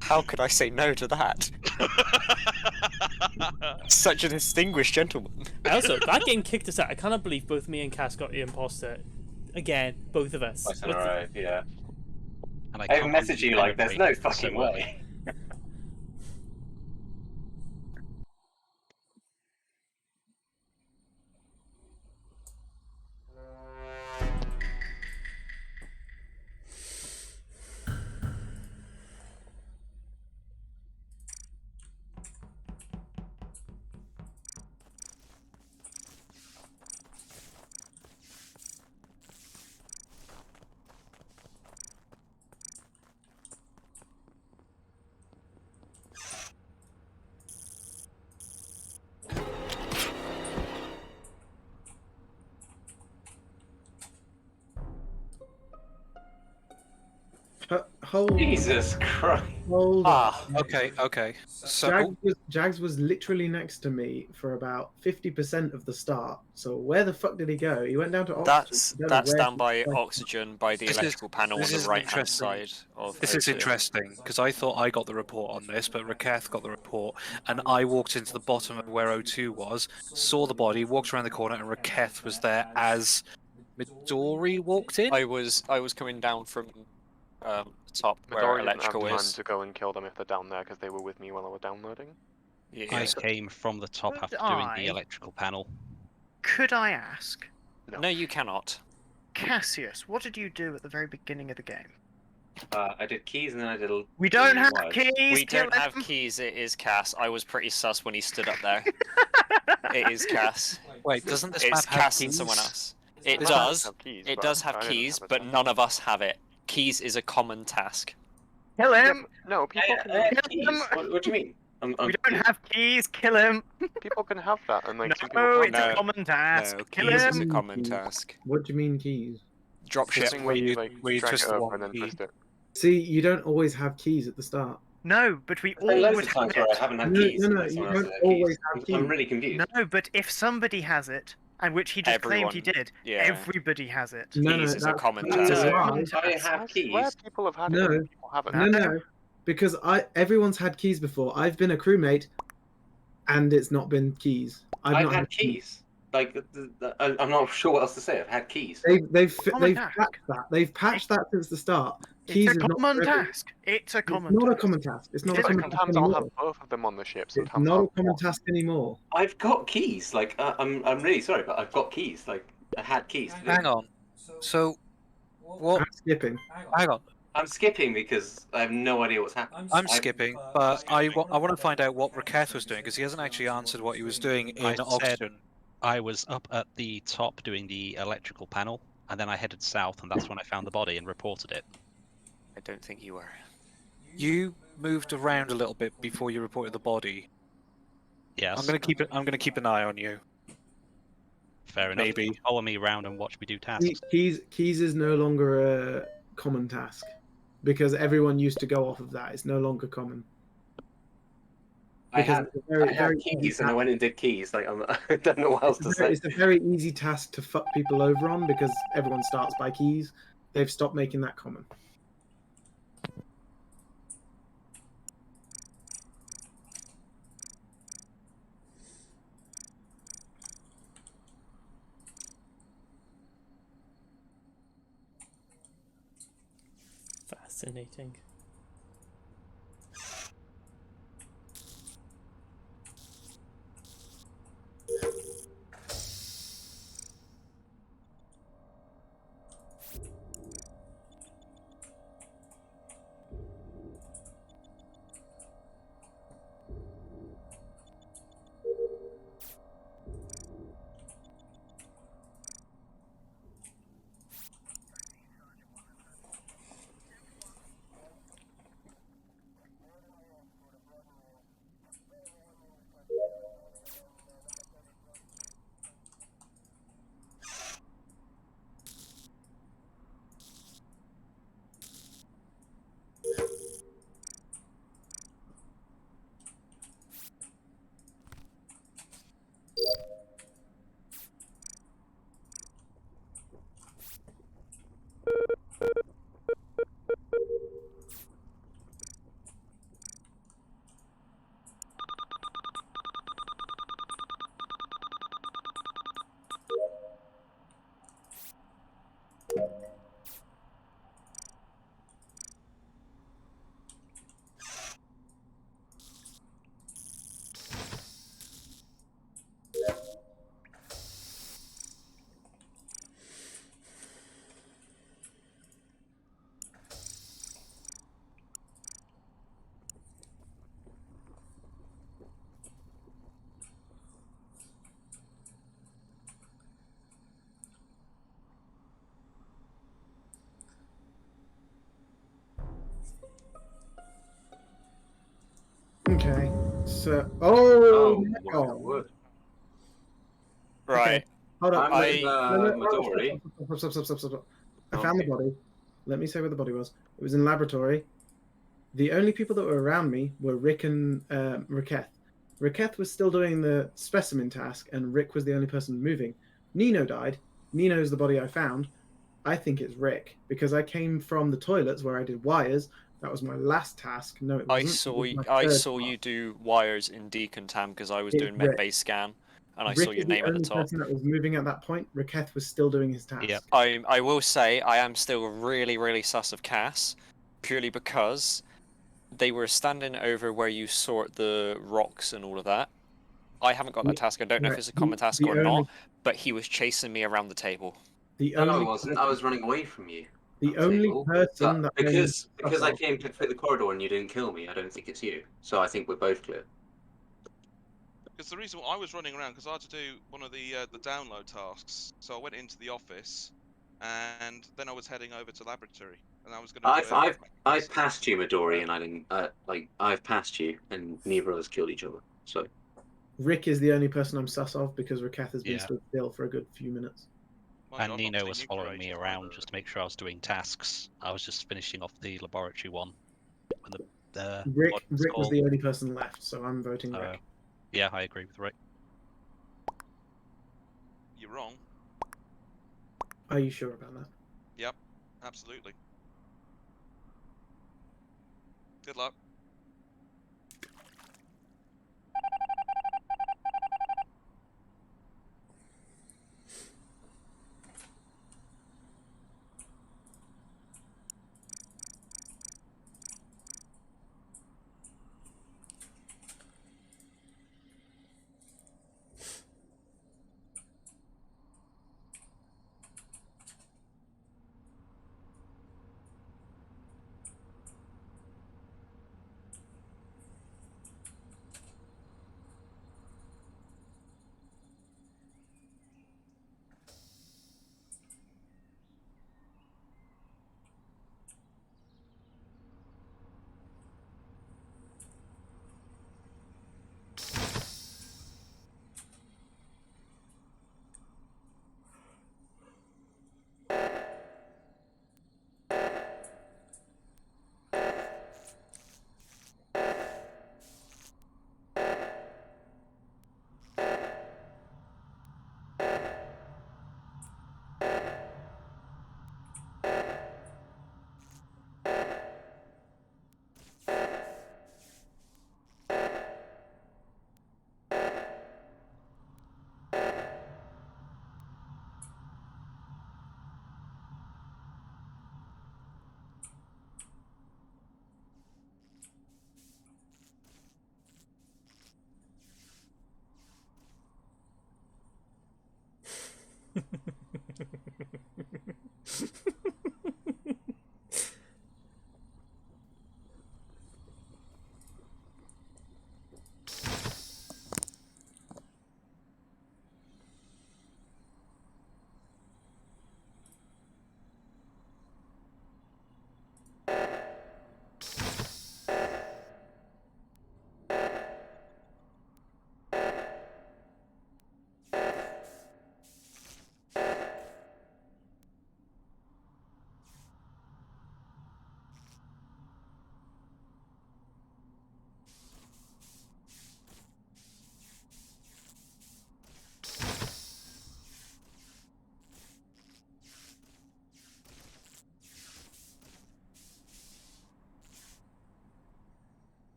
How could I say no to that? Such a distinguished gentleman. Also, that game kicked us out. I cannot believe both me and Cass got the imposter. Again, both of us. That's What's the- alright, yeah. And I can't even messaged you believe like, there's no penetrated fucking so well. way. Hold. Jesus Christ. Hold on. Okay. So Jags was literally next to me for about 50% of the start. So where the fuck did he go? He went down to oxygen. That's down by oxygen by the electrical panel on the right-hand side of. This is interesting because I thought I got the report on this, but Raketh got the report, and I walked into the bottom of where O2 was, saw the body, walked around the corner, and Raketh was there as Midori walked in. I was coming down from the top where Midori didn't have electrical time is. to go and kill them if they're down there because they were with me while I was downloading. I came from the top after doing the electrical panel. Could I ask? No, you cannot. Cassius, what did you do at the very beginning of the game? I did keys and then I did. We don't have keys. We don't have keys. It is Cass. I was pretty sus when he stood up there. It is Cass. Wait, doesn't this it's map have Cass keys? and someone else. It This does. map have keys, It but does have I didn't keys, have it, but so. none of us have it. Keys is a common task. Kill him. No, people can. What do you mean? We don't have keys. Kill him. People can have that, and like some people No, can't. it's a common task. No, Kill keys him. is a common task. What do you mean keys? Drop It's the ship. thing where you like where you drag twist it the over one and then key. twist it. See, you don't always have keys at the start. No, but we There's been loads always of have times where I it. haven't had No, keys. no, and no, then you someone else don't has had always keys. have keys. I'm really confused. No, but if somebody has it, and which he just claimed he Everyone- did, yeah. everybody has it. No, Keys is a that's- common that's task. a No, lie. I have keys. Where people have had No. it, and people haven't. No, because everyone's had keys before. I've been a crewmate, and it's not been keys. I've not had keys. Like, I'm not sure what else to say. I've had keys. They've Common patched task. that. They've patched that since the start. Keys It's a is not common for everyone. task. It's a It's common not a task. common task. It's not a Like, common task sometimes I'll anymore. have both of them on the ship. It's Sometimes not I'll a have common one. task anymore. I've got keys. Like, I'm really sorry, but I've got keys. Like, I had keys. Hang on. So, what? I'm skipping. Hang on. I'm skipping because I have no idea what's happening. I'm skipping, but I want to find out what Raketh was doing because he hasn't actually answered what he was doing in I said- oxygen. I was up at the top doing the electrical panel, and then I headed south, and that's when I found the body and reported it. I don't think you were. You moved around a little bit before you reported the body. Yes. I'm gonna keep an eye on you. Fair enough. Maybe. Follow me around and watch me do tasks. Keys is no longer a common task because everyone used to go off of that. It's no longer common. I Because had, it's a very, I had very keys easy and I went and did keys. Like, I don't know what else to say. It's a very easy task to fuck people over on because everyone starts by keys. They've stopped making that common. Fascinating. Okay. So, oh, my God. word. Right. Hold on. I- No, no, Midori. Stop. I Okay. found the body. Let me say where the body was. It was in laboratory. The only people that were around me were Rick and Raketh. Raketh was still doing the specimen task, and Rick was the only person moving. Nino died. Nino's the body I found. I think it's Rick, because I came from the toilets where I did wires. That was my last task. No, it wasn't. I saw you do wires in Deacon Tam because I was It's doing Rick. medbay scan, and I Rick saw your is name the at the only top. person that was moving at that point. Raketh was still doing his task. Yep. I will say I am still really sus of Cass, purely because they were standing over where you sort the rocks and all of that. I haven't got that task. I don't know if it's a common task or not, but he was chasing me around the table. No, I wasn't. I was running away from you. The only person that because I came to fit the corridor and you didn't kill me, I don't think it's you. So I think we're both clear. Because the reason I was running around, because I had to do one of the download tasks, so I went into the office, and then I was heading over to laboratory, and I was going to. I've passed you, Midori, and I didn't I've passed you, and neither of us killed each other. So Rick is the only person I'm sus of because Raketh has been stood still for a good few minutes. And Nino was following me around just to make sure I was doing tasks. I was just finishing off the laboratory one. When Rick was the only person left, so I'm voting Rick. Yeah, I agree with Rick. You're wrong. Are you sure about that? Yep, absolutely. Good luck.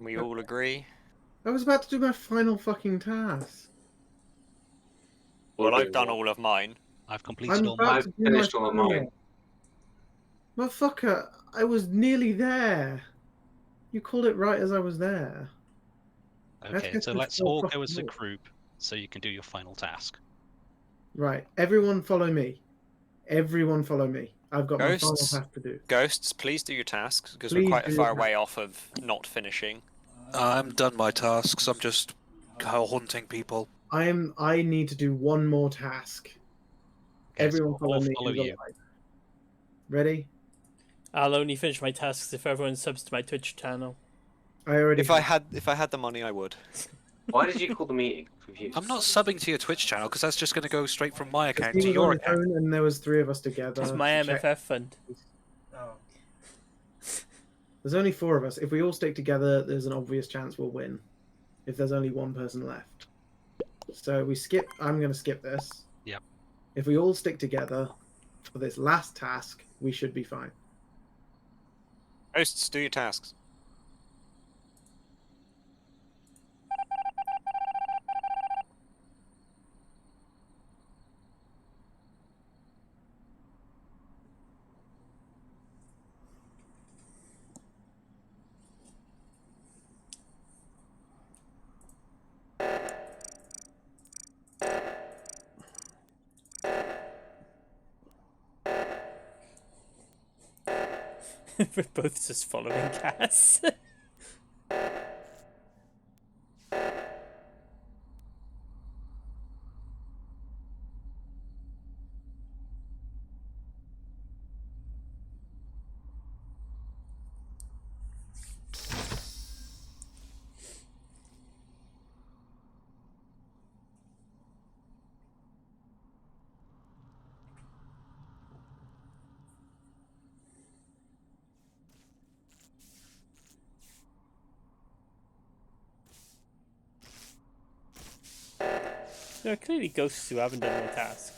We all agree. I was about to do my final fucking task. Well, I've done all of mine. I've completed all mine. I've finished all of mine. Motherfucker, I was nearly there. You called it right as I was there. Okay, so let's all go as a group so you can do your final task. Right, everyone follow me. Everyone follow me. I've got my final Ghosts, task to do. Ghosts, please do your tasks because we're Please quite do far your away off of not finishing. I'm done my tasks. I'm just haunting people. I need to do one more task. Okay, Everyone so follow I'll me. follow you. Ready? I'll only finish my tasks if everyone subs to my Twitch channel. I already. If I had the money, I would. Why did you call the meeting? Confused. I'm not subbing to your Twitch channel because that's just going to go straight from my account He to was your on his account. own and there was 3 of us together. It's my to check. MFF fund. Oh. There's only 4 of us. If we all stick together, there's an obvious chance we'll win. If there's only 1 person left. So we skip. I'm going to skip this. Yep. If we all stick together for this last task, we should be fine. Hosts, do your tasks. We're both just following Cass. There are clearly ghosts who haven't done their task.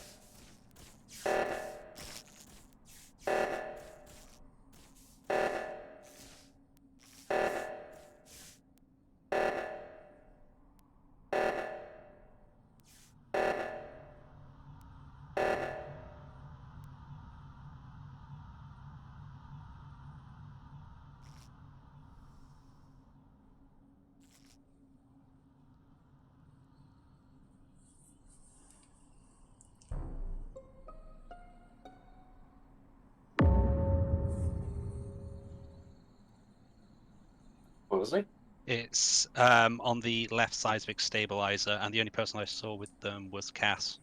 What was it? It's on the left side of stabilizer, and the only person I saw with them was Cass.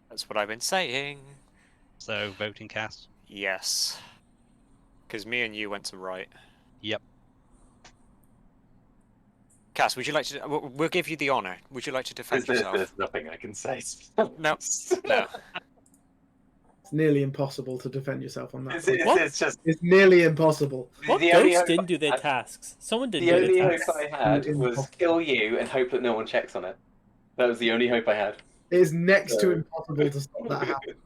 That's what I've been saying. So voting Cass. Yes. Because me and you went to right. Yep. Cass, would you like to? We'll give you the honor. Would you like to defend yourself? There's nothing I can say. No. No. It's nearly impossible to defend yourself on that. It's just. It's nearly impossible. What The only ghosts hope didn't do their I- tasks? Someone didn't The do only their hope tasks. I had was kill you and hope that no one checks on it. That was the only hope I had. It is next to So- impossible to stop that happening.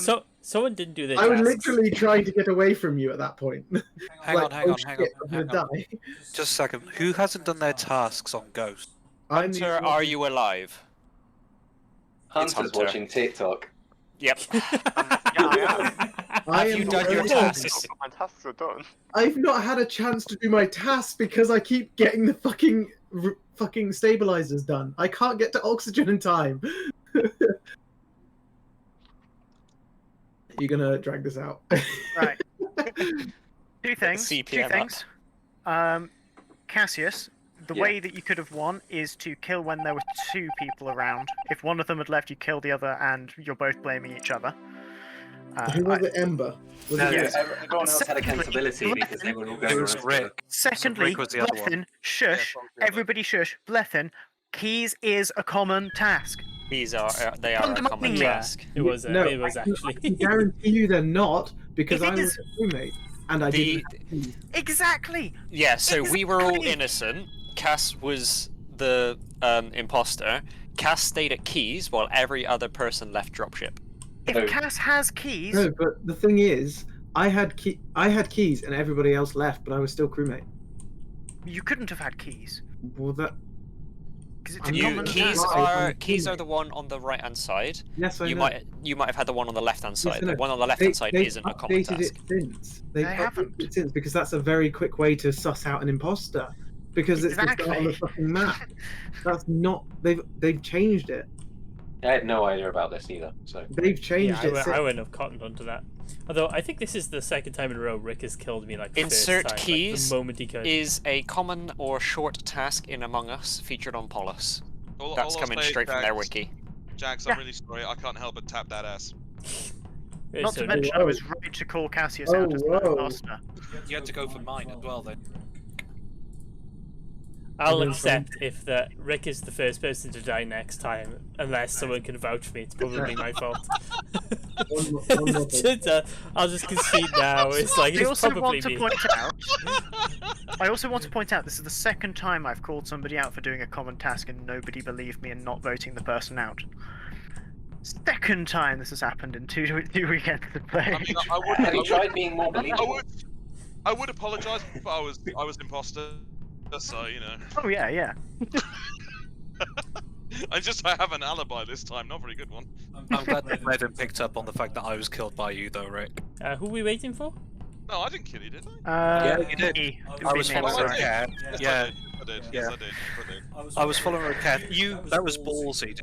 So someone didn't do their I was tasks. literally trying to get away from you at that point. Hang Like, on, hang oh on, hang on, shit, I'm gonna hang on. die. Just a second. Who hasn't done their tasks on Ghost? I'm Hunter, are you alive? Hunter's Hunter. watching TikTok. Yep. I Have you am done your already- tasks? My tasks are done. I've not had a chance to do my tasks because I keep getting the fucking stabilizers done. I can't get to oxygen in time. You're gonna drag this out. Right. Two things. Two CPM up. things. Cassius, the way that you could have won is to kill when there were 2 people around. If one of them had left, you kill the other, and you're both blaming each other. Who was it? Ember. Was No, it yeah, Ember? everyone else had accountability because they were all going It was around. Rick. Secondly, Rick was the other one. Bleffin, shush, everybody shush, Bleffin, keys is a common task. These are they are a common Fundamentally, task. It was. No, It was I actually. guarantee you they're not because It I was is. a crewmate and I The didn't. Exactly! yeah. So we were all Exactly. innocent. Cass was the imposter. Cass stayed at Keys while every other person left dropship. If Cass has keys, No, but the thing is, I had keys and everybody else left, but I was still crewmate. you couldn't have had keys. Well, that Because it's a I'm You common keys task. Right, keys I'm are the one on the right hand side. yes, I You know. might have had the one on the left hand side. I The know. one on the left hand side They've isn't a common updated task. it since. They've They updated haven't. it since because that's a very quick way to suss out an imposter. Because it's the start on the Exactly. fucking map. That's not. They've changed it. I had no idea about this either. So They've changed Yeah, it. I wouldn't have cottoned onto that. Although I think this is the second time in a row Rick has killed me like Insert first time, keys like, the moment he could. is a common or short task in Among Us featured on Polis. All That's I'll coming say, straight from their Jax, wiki. Jax, I'm really sorry. I can't help but tap that ass. Not to mention, I was ready to call Cassius Oh, out as the whoa. imposter. You had to go for mine as well then. I'll accept if Rick is the first person to die next time, unless someone can vouch for me. It's probably my fault. I'll just concede now. It's like it's probably me. I also want to point out this is the second time I've called somebody out for doing a common task and nobody believed me and not voting the person out. Second time this has happened in two weekends of play. I mean, have you tried being more believable? I would apologise, but I was imposter, so you know. Oh yeah. I have an alibi this time, not a very good one. I'm glad that Madden picked up on the fact that I was killed by you, though, Rick. Who are we waiting for? No, I didn't kill you, did I? Yeah, you did. I was following a cat. Yeah. I did. I was following a cat. That was ballsy,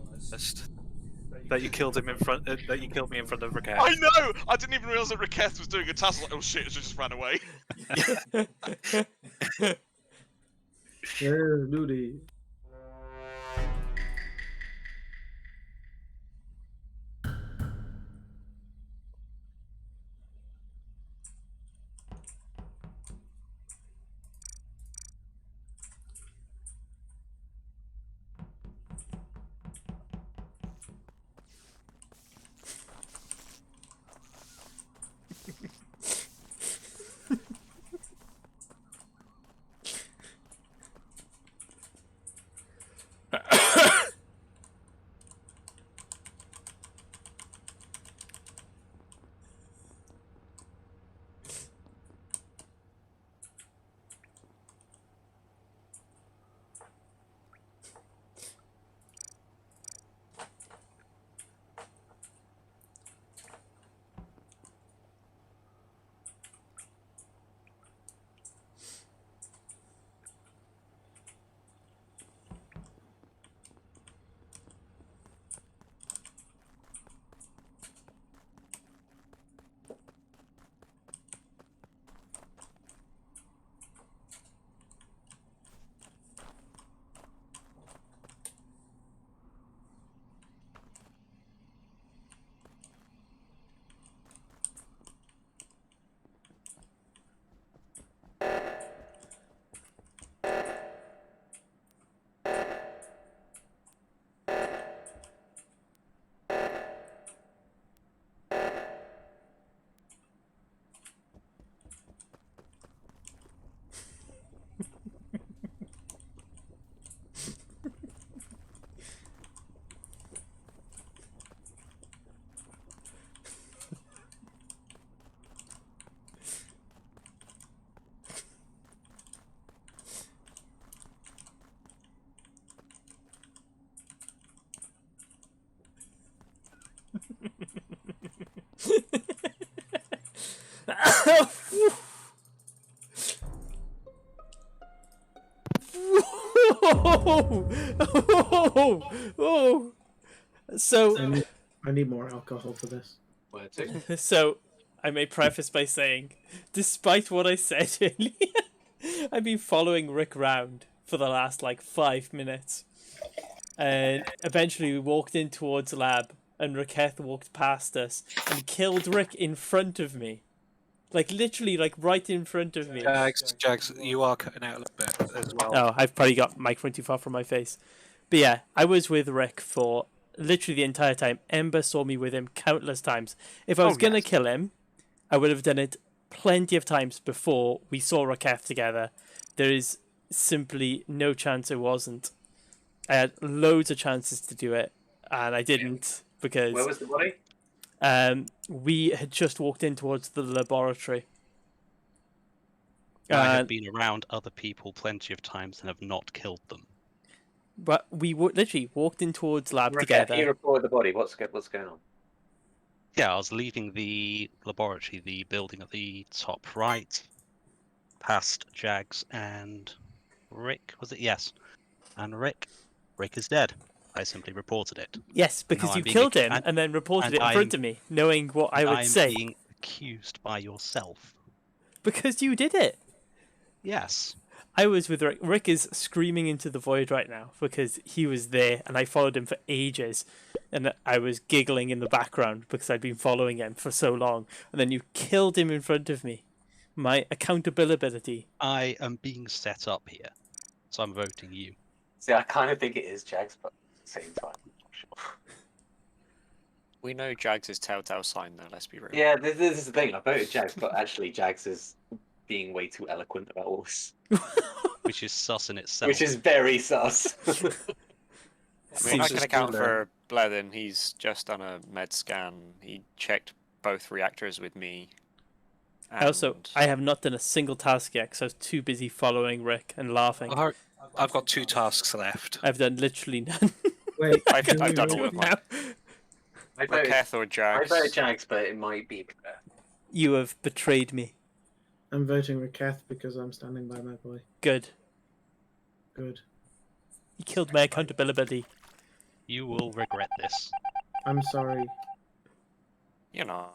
that you killed him in front. That you killed me in front of Raketh. I know. I didn't even realize that Raketh was doing a task. Like, oh shit! I just ran away. Yeah, duty. So I need more alcohol for this. So I may preface by saying, despite what I said earlier, I've been following Rick round for the last like 5 minutes, and eventually we walked in towards the lab, and Raketh walked past us and killed Rick in front of me. Like, literally, like, right in front of me. Jags, you are cutting out a little bit as well. Oh, I've probably got microphone too far from my face. But yeah, I was with Rick for literally the entire time. Ember saw me with him countless times. If I was going to kill him, I would have done it plenty of times before we saw Raketh together. There is simply no chance it wasn't. I had loads of chances to do it, and I didn't because... Where was the body? We had just walked in towards the laboratory. I have been around other people plenty of times and have not killed them. But we literally walked in towards lab Raketh, together. you reported the body. What's going on? Yeah, I was leaving the laboratory, the building at the top right, past Jags and Rick. Was it? Yes. And Rick is dead. I simply reported it. Yes, because you killed him and then reported it in front of me, knowing what I would say. I'm being accused by yourself. Because you did it. Yes. I was with Rick. Rick is screaming into the void right now because he was there and I followed him for ages. And I was giggling in the background because I'd been following him for so long. And then you killed him in front of me. My accountability. I am being set up here. So I'm voting you. See, I kind of think it is Jags, but at the same time, I'm not sure. We know Jags' telltale sign, though. Let's be real. Yeah, this is the thing. I voted Jags, but actually, Jags is being way too eloquent about all this, Which is sus in itself. which is very sus. I mean, I Seems can to account still, for Blethen. He's just done a med scan. He checked both reactors with me. Also, and- I have not done a single task yet because I was too busy following Rick and laughing. I've got 2 tasks left. I've done literally none. Wait, I've done all of mine. I voted, Raketh or I Jags? voted Jags, but it might be. You have betrayed me. I'm voting Raketh because I'm standing by my boy. Good. Good. You killed my accountability. You will regret this. I'm sorry. You know.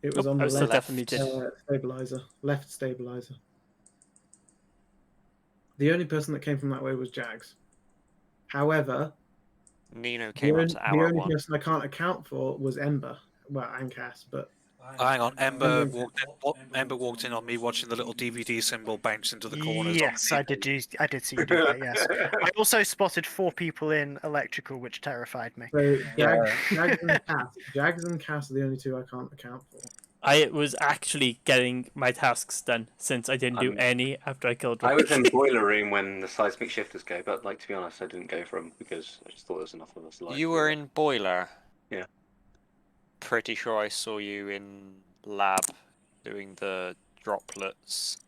It was Oh, on I the still left definitely did. stabilizer. Left stabilizer. The only person that came from that way was Jags. However, Nino the came up only, to the hour only 1. person I can't account for was Ember. Well, and Cass, but Hang on, Ember Ember- walked in on me watching the little DVD symbol bounce into the corners. Yes, I did see you do that. Yes, I also spotted 4 people in electrical, which terrified me. so Yeah. Jags and Cass are the only two I can't account for. I was actually getting my tasks done since I didn't do any after I killed Rick. I was in boiler room when the seismic shifters go, but like to be honest, I didn't go for them because I just thought there was enough of us. You were in boiler. Yeah. Pretty sure I saw you in lab doing the droplets.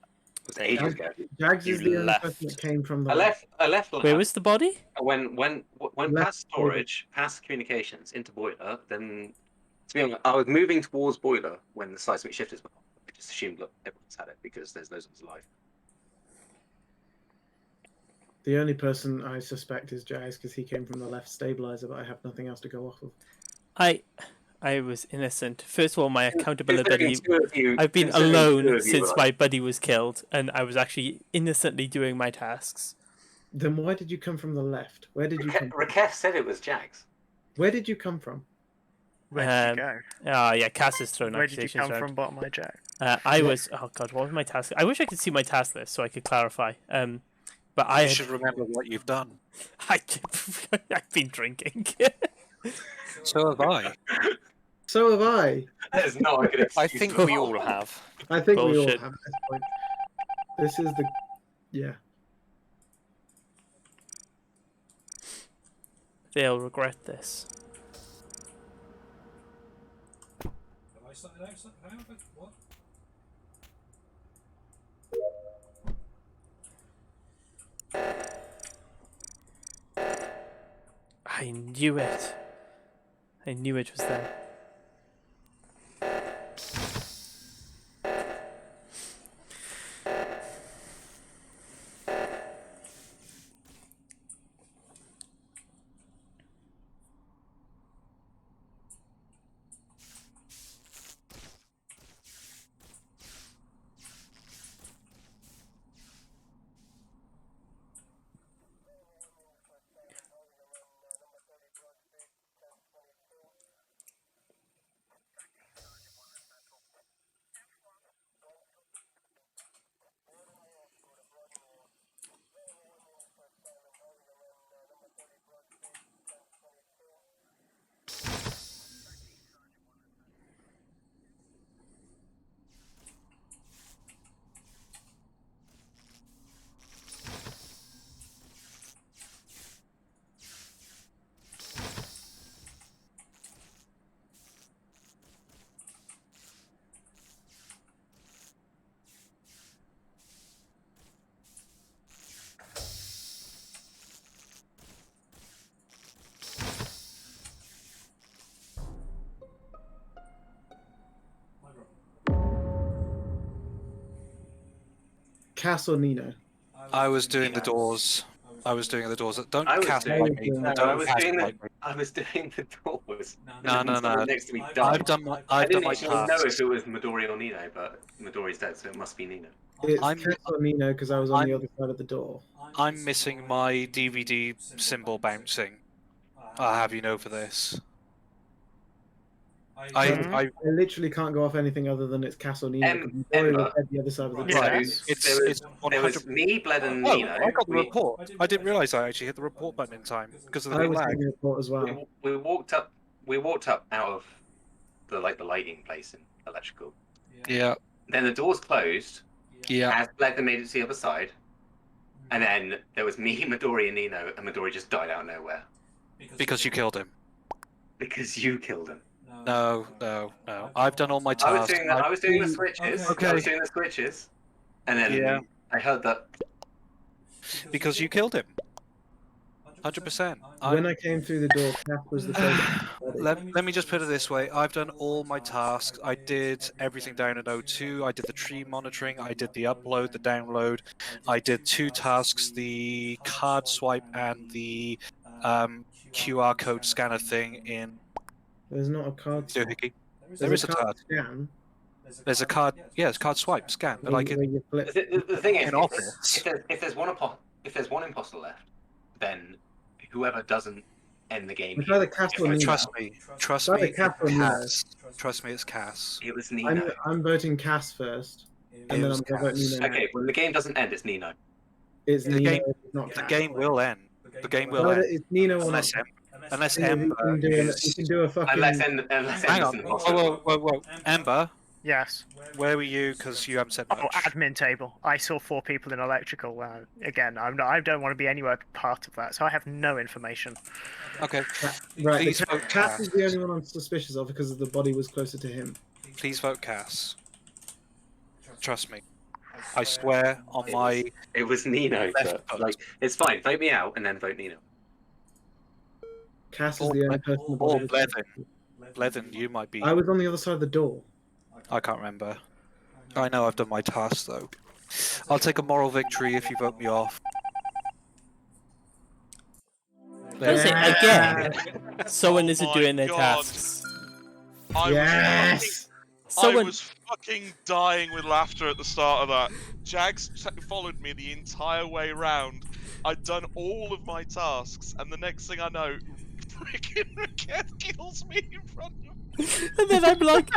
ages ago. Jags is You the only left. person that came from the I left. Where lab. was the body? When Left past storage, past communications into boiler, then to be honest, I was moving towards boiler when the seismic shifters went on. I just assumed look, everyone's had it because there's loads of us alive. The only person I suspect is Jags because he came from the left stabilizer, but I have nothing else to go off of. I was innocent. First of all, my accountability. Two of you- I've been considering two alone of you since were my buddy was killed, and I was actually innocently doing my tasks. Then why did you come from the left? Where did you come from? Raketh said it was Jags. Where did you come from? Where did you go? Yeah, Cass is throwing Where did you accusations come around. from, bottom my Jack? I was. Oh god, what was my task? I wish I could see my task list so I could clarify. But I You had, should remember what you've done. I've been drinking. So have I. So have I. That is not a good excuse. I think we all have. I think we all Bullshit. have at this point. This is the. Yeah. They'll regret this. Have I started out? How? What? I knew it. I knew it was them. Cass or Nino? I was doing the doors. I was doing the doors. Don't I was cast doing- like me. No, I Don't was cast doing like the me. I was doing the doors. No, And no, someone no. next to me died. I've done my I I've done didn't my actually know tasks. if it was Midori or Nino, but Midori's dead, so it must be Nino. It's I'm- Cass or Nino because I was on the I'm- other side of the door. I'm missing my DVD symbol bouncing. I'll have you know for this. I I literally can't go off anything other than it's Cass or Nino. Em- 'cause Midori Ember. was dead the other side of the Yeah. door. So It's- there was, it's there was 100 me, Bled, and Oh, Nino. I got the We- report. I didn't realise I actually hit the report button in time because of the I big was lag. getting a report as well. We walked up. We walked up out of the lighting place in electrical. Yeah, Then the doors closed. yeah. As Bled made it to the other side, and then there was me, Midori, and Nino, and Midori just died out of nowhere Because you killed him. because you killed him. No, no, no. I've done all my I tasks. was doing the, I was doing the switches. Okay. I was doing the switches, and then Yeah. I heard that. Because you killed him. 100%. When I came through the door, Cass was the same. body. Let me just put it this way. I've done all my tasks. I did everything down in O2. I did the tree monitoring. I did the upload, the download. I did 2 tasks, the card swipe and the QR code scanner thing in There's not a card. swipe. Doohickey. There's There is a card card. scan. There's a card. Yeah, it's card swipe, scan. But I where can. you flip. The thing is, In office. if there's one imposter left, then whoever doesn't end the game. It's either Cass or Nino. Trust me. Trust It's either me. Cass or Nino. Cass. Trust me, it's Cass. It was Nino. I'm voting Cass first, and then was I'm going to vote Cass. Nino. Okay, next. when the game doesn't end, it's Nino. It's The Nino, game- it's not The Cass. game will end. The game will Whether end. it's Nino or Unless not. Unless You Ember can do a, is. you can do a fucking. Unless Hang Ember's on. an imposter. Whoa. Ember, Yes. where were you? Because you haven't said Oh, much. admin table. I saw 4 people in electrical. Again, I don't want to be anywhere part of that, so I have no information. Okay. Right, Please the vote Cass Cass. is the only one I'm suspicious of because the body was closer to him. Please vote Cass. Trust me. I swear on my. It was Nino. Left But, foot. like, it's fine. Vote me out and then vote Nino. Cass is the only person the body Or was Blevin. Blevin, you might be. I was on the other side of the door. I can't remember. I know I've done my task though. I'll take a moral victory if you vote me off. Does it again? Someone isn't my doing their God. tasks. I Yes. I Someone. was fucking dying with laughter at the start of that. Jags followed me the entire way round. I'd done all of my tasks, and the next thing I know, freaking Raquel kills me in front of me. And then I'm like,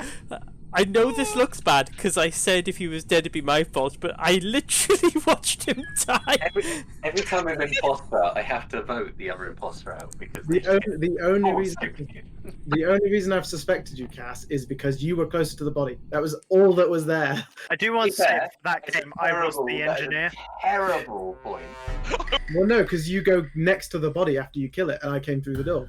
I know this looks bad because I said if he was dead it'd be my fault, but I literally watched him die. Every time I'm imposter, I have to vote the other imposter out because The only Oh, reason sorry. the only reason I've suspected you, Cass, is because you were closer to the body. That was all that was there. I do want to say fair, that it's a game I was the terrible- that is a engineer. Terrible point. Well, no, because you go next to the body after you kill it, and I came through the door.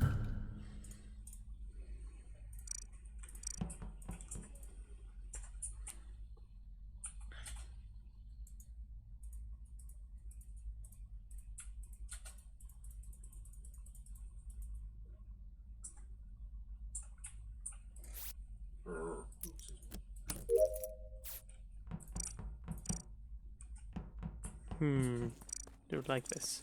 Don't like this.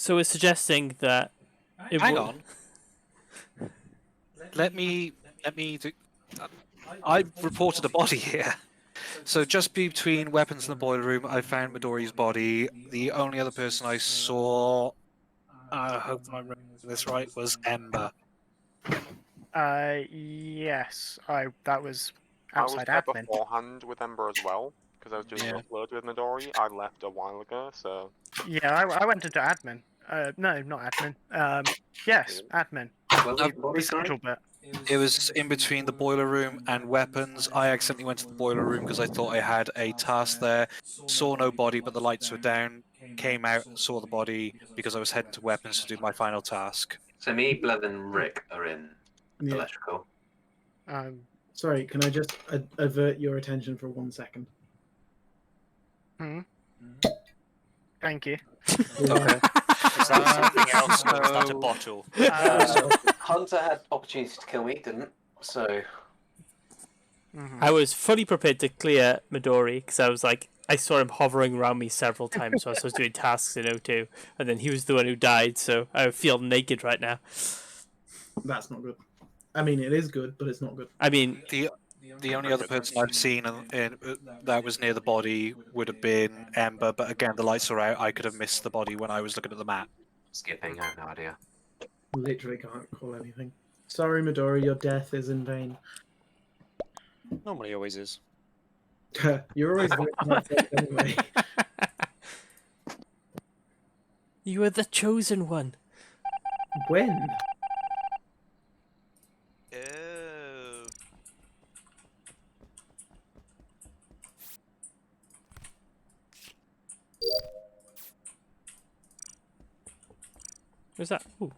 So we're suggesting that. Hang on. Let me do. I reported a body here. So just between weapons in the boiler room, I found Midori's body. The only other person I saw, I hope I'm remembering this right, was Ember. Yes. That was I was outside there admin. beforehand with Ember as well, because I was doing Yeah. the upload with Midori. I left a while ago, so... Yeah, I went into admin. No, not admin. Yes, admin. Well, No, The central bit. It was in between the boiler room and weapons. I accidentally went to the boiler room because I thought I had a task there. Saw no body, but the lights were down. Came out, saw the body because I was heading to weapons to do my final task. So me, Bled, and Rick are in Yeah. electrical. Sorry, can I just avert your attention for 1 second? Thank you. Okay. Is that something else or is that a bottle? Hunter had opportunity to kill me, didn't. So I was fully prepared to clear Midori because I was like, I saw him hovering around me several times whilst I was doing tasks in O2, and then he was the one who died, so I feel naked right now. That's not good. I mean, it is good, but it's not good. I mean, The only other person I've seen that was near the body would have been Ember, but again, the lights were out. I could have missed the body when I was looking at the map. skipping, I have no idea. Literally can't call anything. Sorry, Midori, your death is in vain. Normally always is. You're always anyway. you are the chosen one. When? Oh. What's that? Ooh.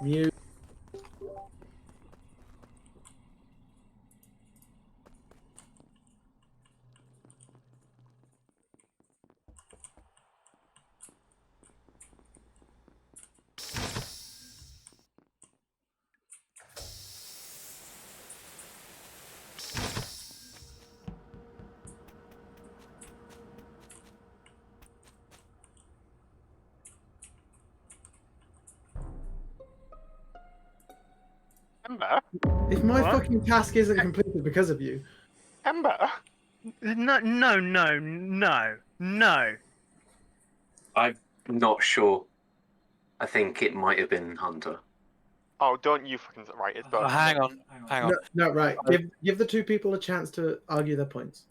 Mute. Ember? If my What? fucking task isn't completed because of you, Ember? No. I'm not sure. I think it might have been Hunter. Oh, don't you fucking... Right, it's both. Hang on. no, right. Give the two people a chance to argue their points.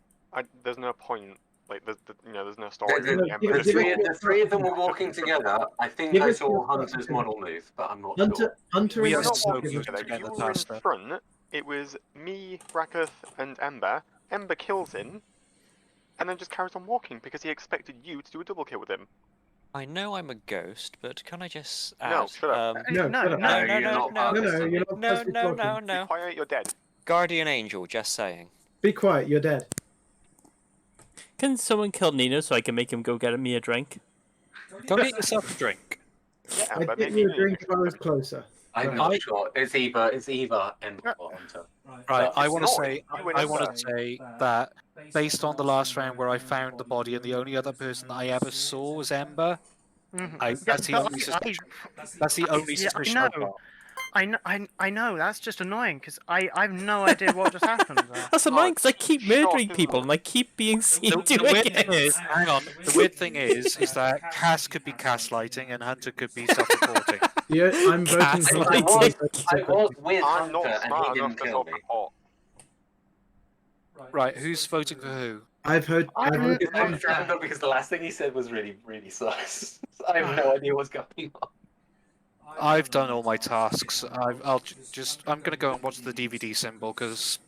There's no point. Like, there's no story. The, with the, Ember. the three of them were walking together. I think Give I us saw your Hunter's fucking- model move, but I'm not sure. Hunter We and are Not so walking good together. to get You the were in task done. front. It was me, Rakath, and Ember. Ember kills him, and then just carries on walking because he expected you to do a double kill with him. I know I'm a ghost, but can I just No, ask? shut up. No, No, shut up. no, you're not part of this, are you? you're not supposed to be talking. no. Quiet, you're dead. Guardian Angel, just saying. Be quiet, you're dead. Can someone kill Nino so I can make him go get me a drink? Go get yourself a drink. Yeah, I'd but get maybe you a drink if I was closer. I'm not sure. It's either Ember or Hunter. Right, I It's want to not. say, You went I in want there. to say that based on the last round where I found the body and the only other person that I ever saw was Ember. That's the only suspicion. That's the only suspicion I've got. I know. That's just annoying because I've no idea what just happened there. That's annoying because I keep murdering people and I keep being seen The doing weird thing it. is, hang on. The weird thing is that Cass could be gaslighting and Hunter could be self-reporting. Yeah, I'm voting for I was Hunter. with I'm Hunter not and smart he enough didn't to kill me. self-report. Right, who's voting for who? I've heard. I've heard I'm Hunter because the last thing he said was really, really sus. I have no idea what's going on. I've done all my tasks. I'm gonna go and watch the DVD symbol because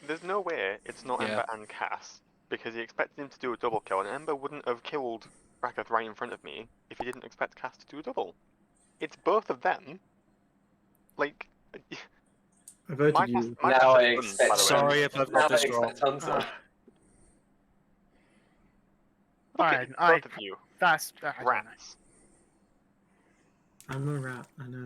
There's no way it's not Yeah. Ember and Cass, because he expected him to do a double kill, and Ember wouldn't have killed Rakath right in front of me if he didn't expect Cass to do a double. It's both of them. Like, I voted my you. my Now task I is done, by expect. the way. Sorry if I've now got I this wrong. expect Hunter. Look I- at both of you, That's I don't know. rats. I'm a rat. I know.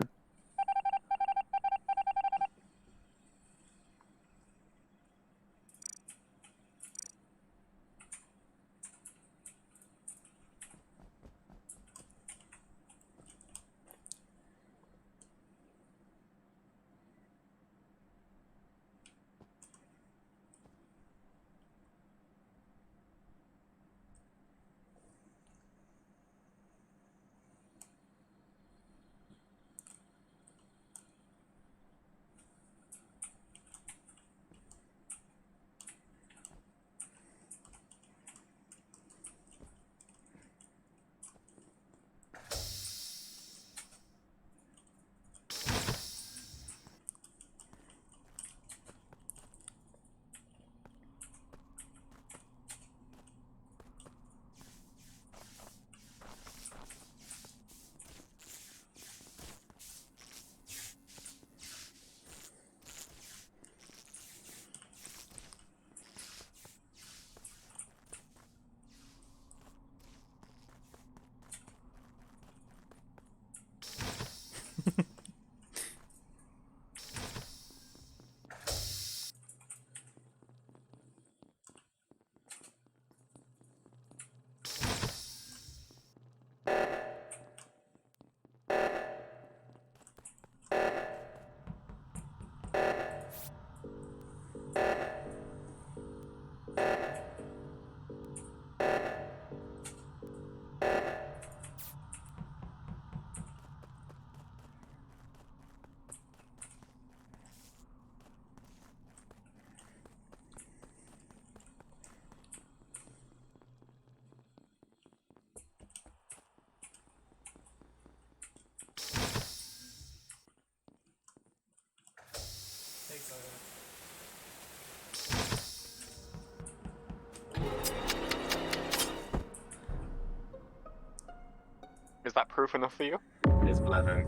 Is that proof enough for you? It's Bledden.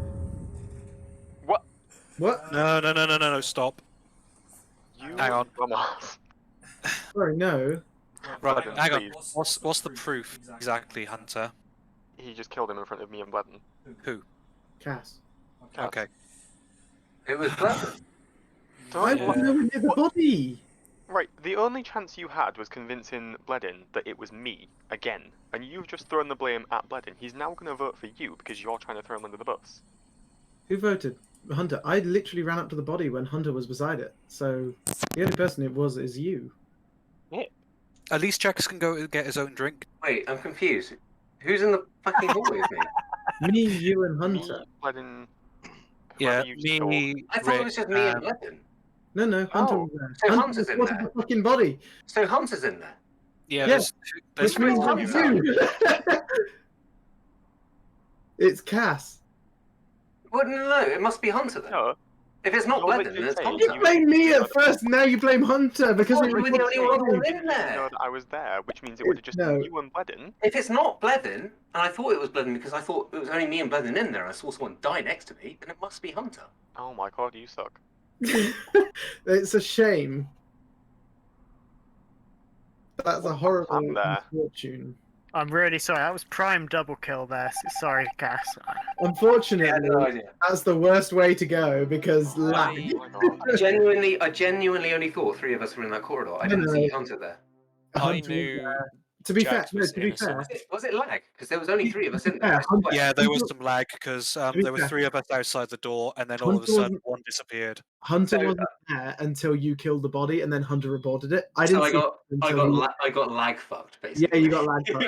What? What? No, stop. You Hang on. dumbass. Sorry, no. Right, Bledden, hang on. please. What's the proof exactly, Hunter? He just killed him in front of me and Bledden. Who? Cass. Okay. It was Bledden. I don't know we did the body. Right, the only chance you had was convincing Bledden that it was me, again. And you've just thrown the blame at Bledden. He's now going to vote for you because you're trying to throw him under the bus. Who voted? Hunter. I literally ran up to the body when Hunter was beside it. So the only person it was is you. At least Jax can go get his own drink. Wait, I'm confused. Who's in the fucking hallway with me? Me, you, and Hunter. Me, Bledden... Yeah, whoever you me, I thought it was just me and Rick, Bledden. No, Hunter Oh, was there. so Hunter Hunter's in was there. the fucking body. So Hunter's in there. yeah, Yes, there's Which means Hunter. it's you. It's Cass. Well, no, it must be Hunter then. No, If it's not You're Bledden, literally then it's saying You Hunter. blamed me at first, now you blame Hunter because Oh, we you were the only one who was in there. know that I was there, which means it would have just No. been you and Bledden. If it's not Bledden, and I thought it was Bledden because I thought it was only me and Bledden in there, and I saw someone die next to me, then it must be Hunter. Oh my god, you suck. It's a shame. That's a horrible I'm there. misfortune. I'm really sorry. That was prime double kill there. Sorry, Cass. Unfortunately, I had no idea. that's the worst way to go because lag. Oh my god. I genuinely only thought three of us were in that corridor. I didn't No. see Hunter there. I Hunter was knew there. To be fair, Jax no, was to be innocent. fair, Was it lag? Because there was only three of us in there. Yeah, I swear. Yeah, there was some lag because be there were fair. three of us outside the door, and then all of a Hunter sudden wasn't- one disappeared. Hunter So- wasn't there until you killed the body, and then Hunter reported it. I So didn't I see got, it I until got, I got lag fucked basically. Yeah, you got lag fucked.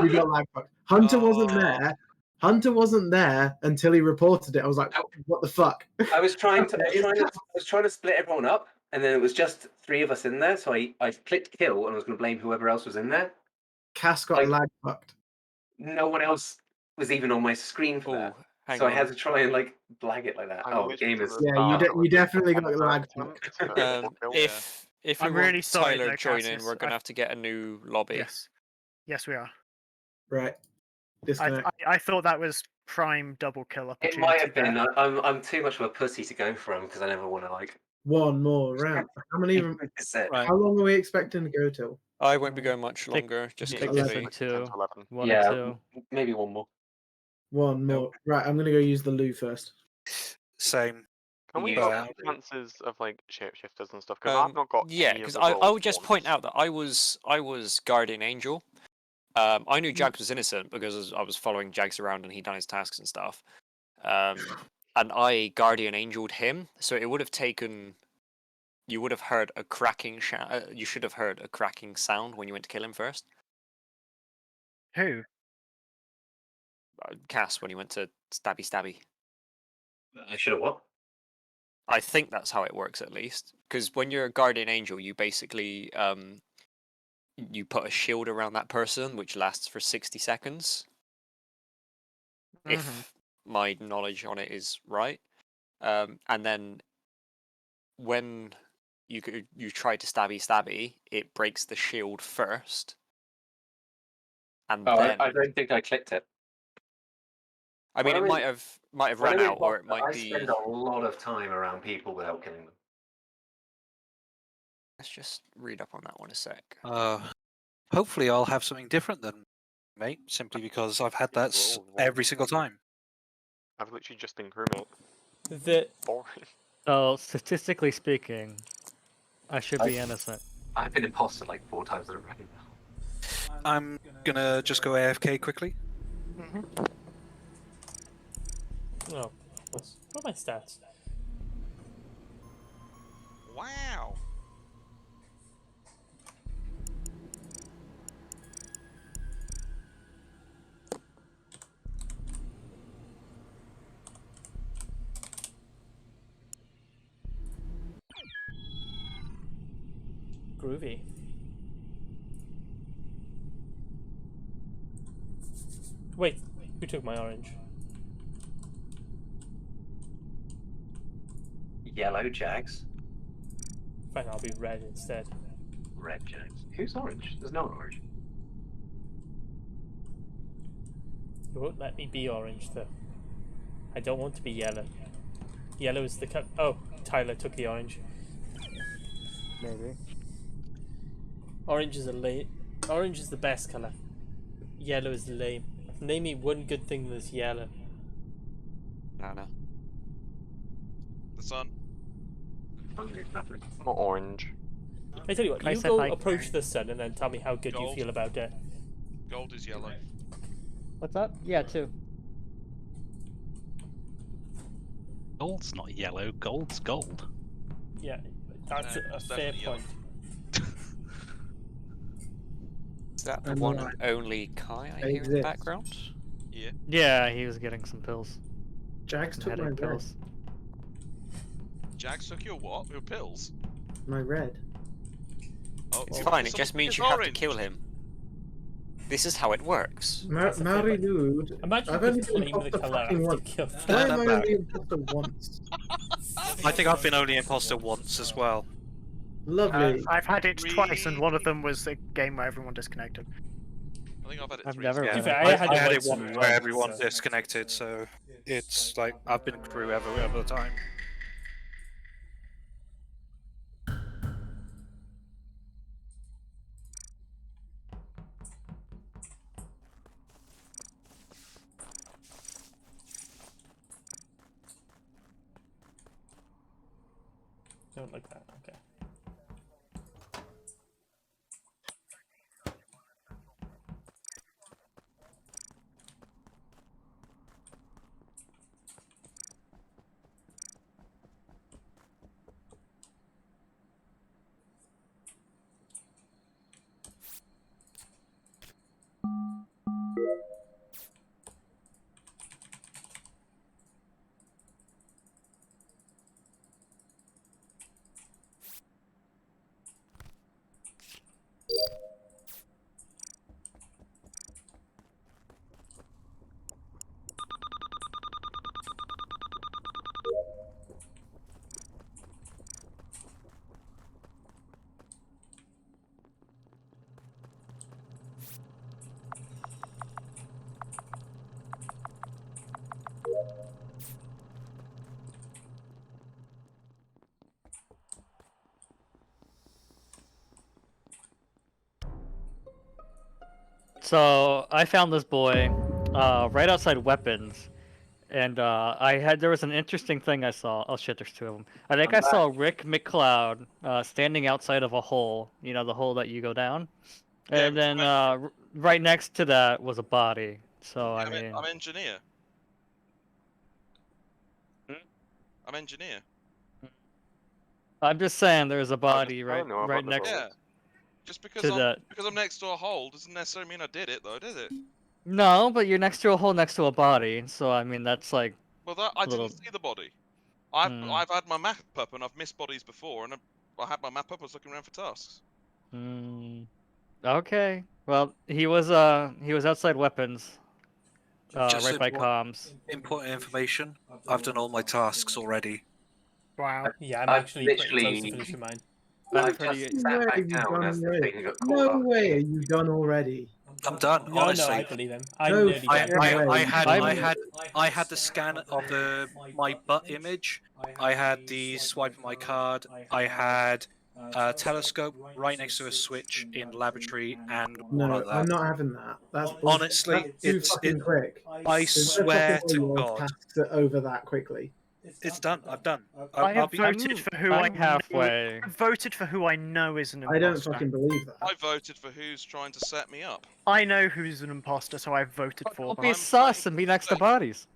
You got lag fucked. Hunter wasn't Oh. there. Hunter wasn't there until he reported it. I was like, what the fuck? I was trying to split everyone up, and then it was just three of us in there. So I clicked kill, and I was going to blame whoever else was in there. Cass got Like- lag fucked. No one else was even on my screen for Oh, that. hang So on. I had to try and like blag it like that. I'm Oh, the literally game is. to the Yeah, start you of the definitely got second lag attempt fucked. to kill. If we I'm want really sorry, Tyler though, joining, Cassius. we're gonna have to get a new lobby. Yes. Yes, we are. Right. Disconnect. I thought that was prime double kill It opportunity. might have been. there. I'm too much of a pussy to go from because I never want to like. One more round. How many? It's it. Right. How long are we expecting to go till? I won't be going much longer. Just Yeah, keep let's me. say 10 to 11. One Yeah. or two. Maybe one more. One more. Right, I'm gonna go use the loo first. Same. Can we Yeah. look at the chances of like shapeshifters and stuff? Because I've not got. Yeah, any of because the I rolls would just point once. out that I was Guardian Angel. I knew Jags was innocent because I was following Jags around and he'd done his tasks and stuff. And I Guardian Angeled him, so it would have taken. You would have heard a cracking. You should have heard a cracking sound when you went to kill him first. Who? Cass, when he went to stabby. I should have what? I think that's how it works at least. Because when you're a Guardian Angel, you basically you put a shield around that person, which lasts for 60 seconds. If my knowledge on it is right, and then when you try to stabby, it breaks the shield first, and Oh, then I don't think I clicked it. I mean, Well, it I might have When run I'm in out, or it Boston, might I be. spend a lot of time around people without killing them. Let's just read up on that one a sec. Hopefully, I'll have something different than mate, simply because I've had that every single time. I've literally just been crewmate. The Boring. So, statistically speaking, I should be innocent. I've been imposter like 4 times in a row now. I'm gonna just go AFK quickly. oh, what are my stats? Wow. Groovy. Wait, who took my orange? Yellow Jags, Fine, I'll be red instead. red Jags. Who's orange? There's no orange. You won't let me be orange, though. I don't want to be yellow. Yellow is the cut. Oh, Tyler took the orange. Maybe. Orange is Orange is the best color. Yellow is lame. Name me one good thing that's yellow. No. The sun. Not orange. I tell you what, I you said go hi. approach the sun and then tell me how good you Gold. feel about it. Gold is yellow. What's up? Yeah, two. Gold's not yellow. Gold's gold. Yeah, that's No, a it's fair definitely yellow. point. Is that the And one what? and only Kai I They hear in the exist. background? Yeah. Yeah, he was getting some pills. Jax Some took my headache red. pills. Jax took your what? Your pills? My red. Oh, It's you fine, want it some just means it's you have to orange. kill him. This is how it works. That's a fair Mary point. Lude. Imagine I've you only could been claim the imposter colour fucking after once. kill. Why am I'm I back. only imposter once? I think I've been only imposter once as well. Lovely. I've had it twice, and Three- one of them was a game where everyone disconnected. I think I've had it I've 3 never times. To be been fair, a- I had I had it it once one and where once, everyone so- disconnected, so it's like I've been crew every other time. Don't like that. Okay. So I found this boy right outside weapons, and there was an interesting thing I saw. Oh shit, there's two of them. I think I saw Rick McCloud standing outside of a hole. You know, the hole that you go down, Yeah, and then right next to that was a body. So I mean, I'm engineer. I'm engineer. I'm just saying there's a body I right don't know about right the next. hole. Yeah. Just because To the- I'm next to a hole doesn't necessarily mean I did it though, does it? No, but you're next to a hole next to a body. So I mean, that's like Well, that I little- didn't see the body. I've Hmm. I've had my map up and I've missed bodies before, and I had my map up. I was looking around for tasks. Okay. Well, he was outside weapons. Just Right by important- comms. Important information. I've done all my tasks already. Wow. Yeah, I'm I've actually pretty close to literally- finishing mine. I've pretty- just No sat way back you've down done as the already. thing got called No up. way are you done already. I'm done, No, honestly. no, I believe him. I'm No nearly I, done. fucking way. I had the scan of my butt image. I had the swipe of my card. I had a telescope right next to a switch in laboratory, and one No, other. I'm not having that. That's bullshit. Honestly, That's too it's fucking quick. I There's no swear fucking way to your God, tasks are over that quickly. it's done. I've done. I have be voted for who I I'm halfway. voted for who I know is an I imposter. don't fucking believe that. I voted for who's trying to set me up. I know who's an imposter, so I voted for Don't them. be sus and be next to bodies.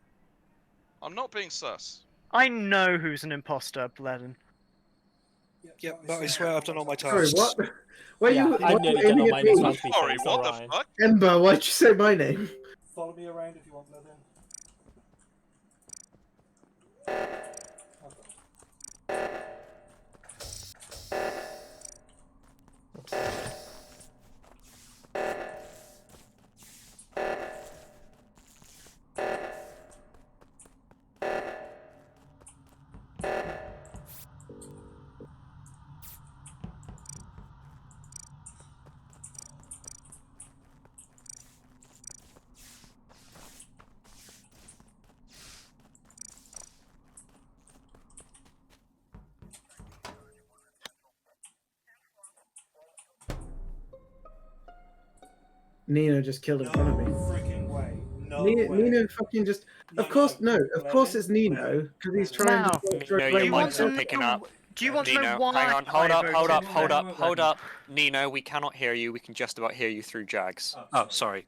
I'm not being sus. I know who's an imposter, Bledden. Yeah, but I swear I've done all my Sorry, tasks. what? Why Yeah, you? I'm why nearly you done aiming on at mine as me? well, to be Sorry, fair, what so the Ryan. fuck? Ember, why'd you say my name? Follow me around if you want, Bledin. Nino just killed in front of me. Freaking way. No Nino fucking just. Of course, no. Of course, it's Nino because he's trying Now, to throw No, blame your on mic's not himself. picking up. Do you want to know Nino, why? hang on, hold I up, hold up, voted hold for up, hold up. Nino, we cannot hear you. We can just about hear you through Jags. Oh, sorry.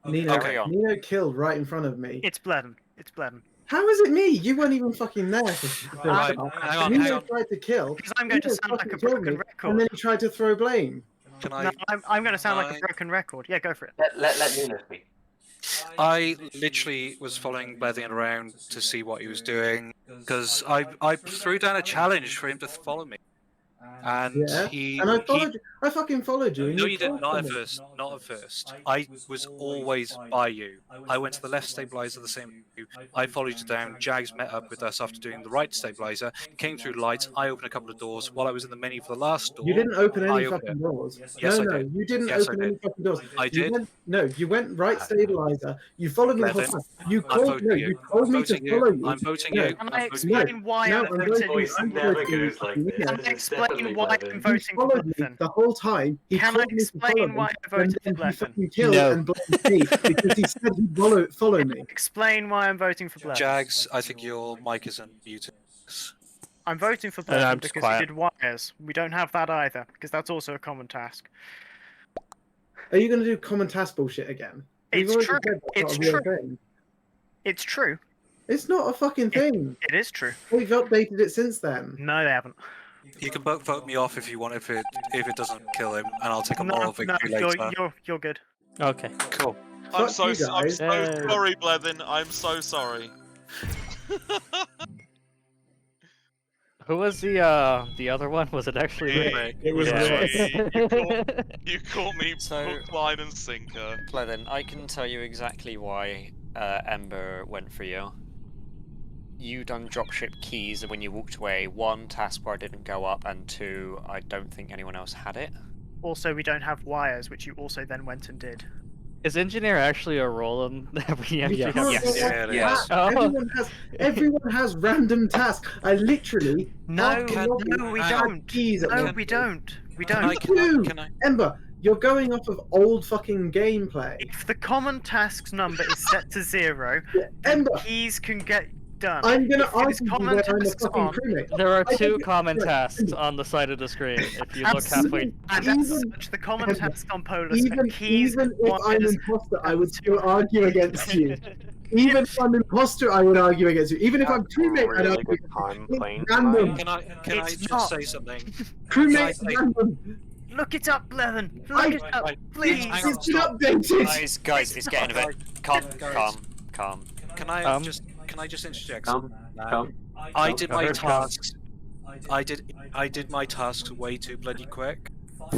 Nino, Carry on. Nino killed right in front of me. It's Bledden. It's Bledden. How is it me? You weren't even fucking there. Right, hang on, hang Nino on. tried to kill. Because I'm going to Nino sound like a fucking killed broken me, record. And then he tried to throw blame. Can No, I? I'm going to sound like I- a broken record. Yeah, go for it. Let Nino speak. I literally was following Blethian around to see what he was doing because I threw down a challenge for him to follow me, and Yeah. he And I he followed you. I fucking followed you. And No, you you did killed not at me. first. Not at first. I was always by you. I went to the left stabilizer the same as you. I followed you down. Jags met up with us after doing the right stabilizer. Came through lights. I opened a couple of doors. While I was in the menu for the last door, You didn't open any I opened fucking it. doors. Yes, no, I no, did. you didn't Yes, I open any did. fucking doors. I You did. went, no, you went right stabilizer. You followed me the whole Levin, time. You I'm called voting no, you. you told I'm me to voting you. follow you. I'm voting No, you. Can I'm I voting you. explain why no, I'm I'm voting? voting Voice I'm never voting goes like you. this. Can I It's explain definitely why Bledin. I'm He voting for followed me Bledin? the whole time. He Can I told me to follow explain him, why I and voted for then he Bledin? fucking killed No. and blamed me because he said he'd follow me. Explain why I'm voting for Bledin. Jags, I think your mic isn't muted. I'm voting for And Bledin I'm just because quiet. he did wires. We don't have that either, because that's also a common task. Are you going to do common task bullshit again? We've It's already true. said that's It's not a real true. thing. It's true. It's not a fucking thing. It is true. We've updated it since then. No, they haven't. You can vote me off if you want, if it doesn't kill him, and I'll take a moral No, victory you're, later. you're good. Okay. Cool. I'm Fuck so you I'm guys. so Yay. sorry, Blethin. I'm so sorry. Who was the other one? Was it actually Rick? It was Yeah. me. You caught me So- hook, line, and sinker. Blethin, I can tell you exactly why Ember went for you. You done dropship keys, and when you walked away, 1, taskbar didn't go up, and 2, I don't think anyone else had it. Also, we don't have wires, which you also then went and did. Is engineer actually a role in every entry? You can't Yes. say Yeah, that. it is. Oh. Everyone has random tasks. I literally No, can- no, we hang on. don't. keys at No, one we point. don't. We Can don't. I, can, I, You. can I? Ember, you're going off of old fucking gameplay. If the common tasks number is set to 0, then Ember, keys can get done. I'm gonna If it is argue common that I'm a tasks fucking on, crewmate. There are I 2 think- common right, tasks on the side of the screen. If you look Absolutely. halfway, And as Even- such, the common tasks on Polus Even, are keys, even if I'm wires, imposter, I would still argue against you. Even if I'm imposter, I would argue against you. Even if I'm crewmate, I'd really argue good against time you. playing It's random. tonight. Can I It's just not. say something? Crewmate say- random. Look it up, Levin. Look I- it up, Right, please. hang on, It's been stop. updated. Guys, it's getting a bit calm. Can I Um, just interject? Come. I did my Here it comes. tasks. I did my tasks way too bloody quick.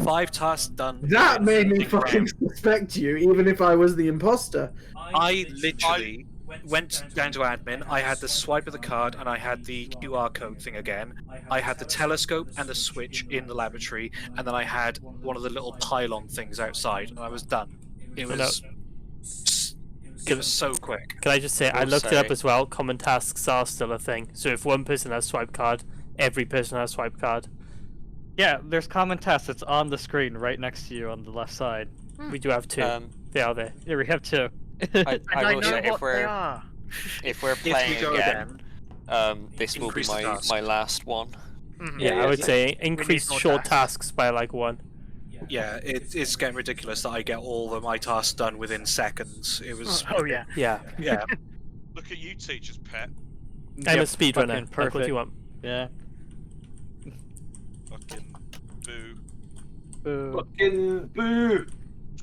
5 tasks done. That made me within fucking suspect you, even if I was the imposter. I literally went down to admin. I had the swipe of the card and I had the QR code thing again. I had the telescope and the switch in the laboratory, and then I had one of the little pylon things outside, and I was done. It was so quick. Can I just say, I will looked it up say- as well. Common tasks are still a thing. So if one person has swipe card, every person has swipe card. yeah, there's common tasks. It's on the screen right next to you on the left side. We do have 2. They are there. Yeah, we have 2. And I will know say, what they are. if we're If we playing go again, this will be increase the task. my last one. Mhm. Yeah, I would say We increase need more short tasks. tasks by like 1. Yeah, it's getting ridiculous that I get all of my tasks done within seconds. It was. Oh yeah. Yeah. Yeah. Look at you, teacher's pet. I'm a Yep, speedrunner. fucking Like, what do perfect. you want? Yeah. Fucking boo. Boo. Fucking boo.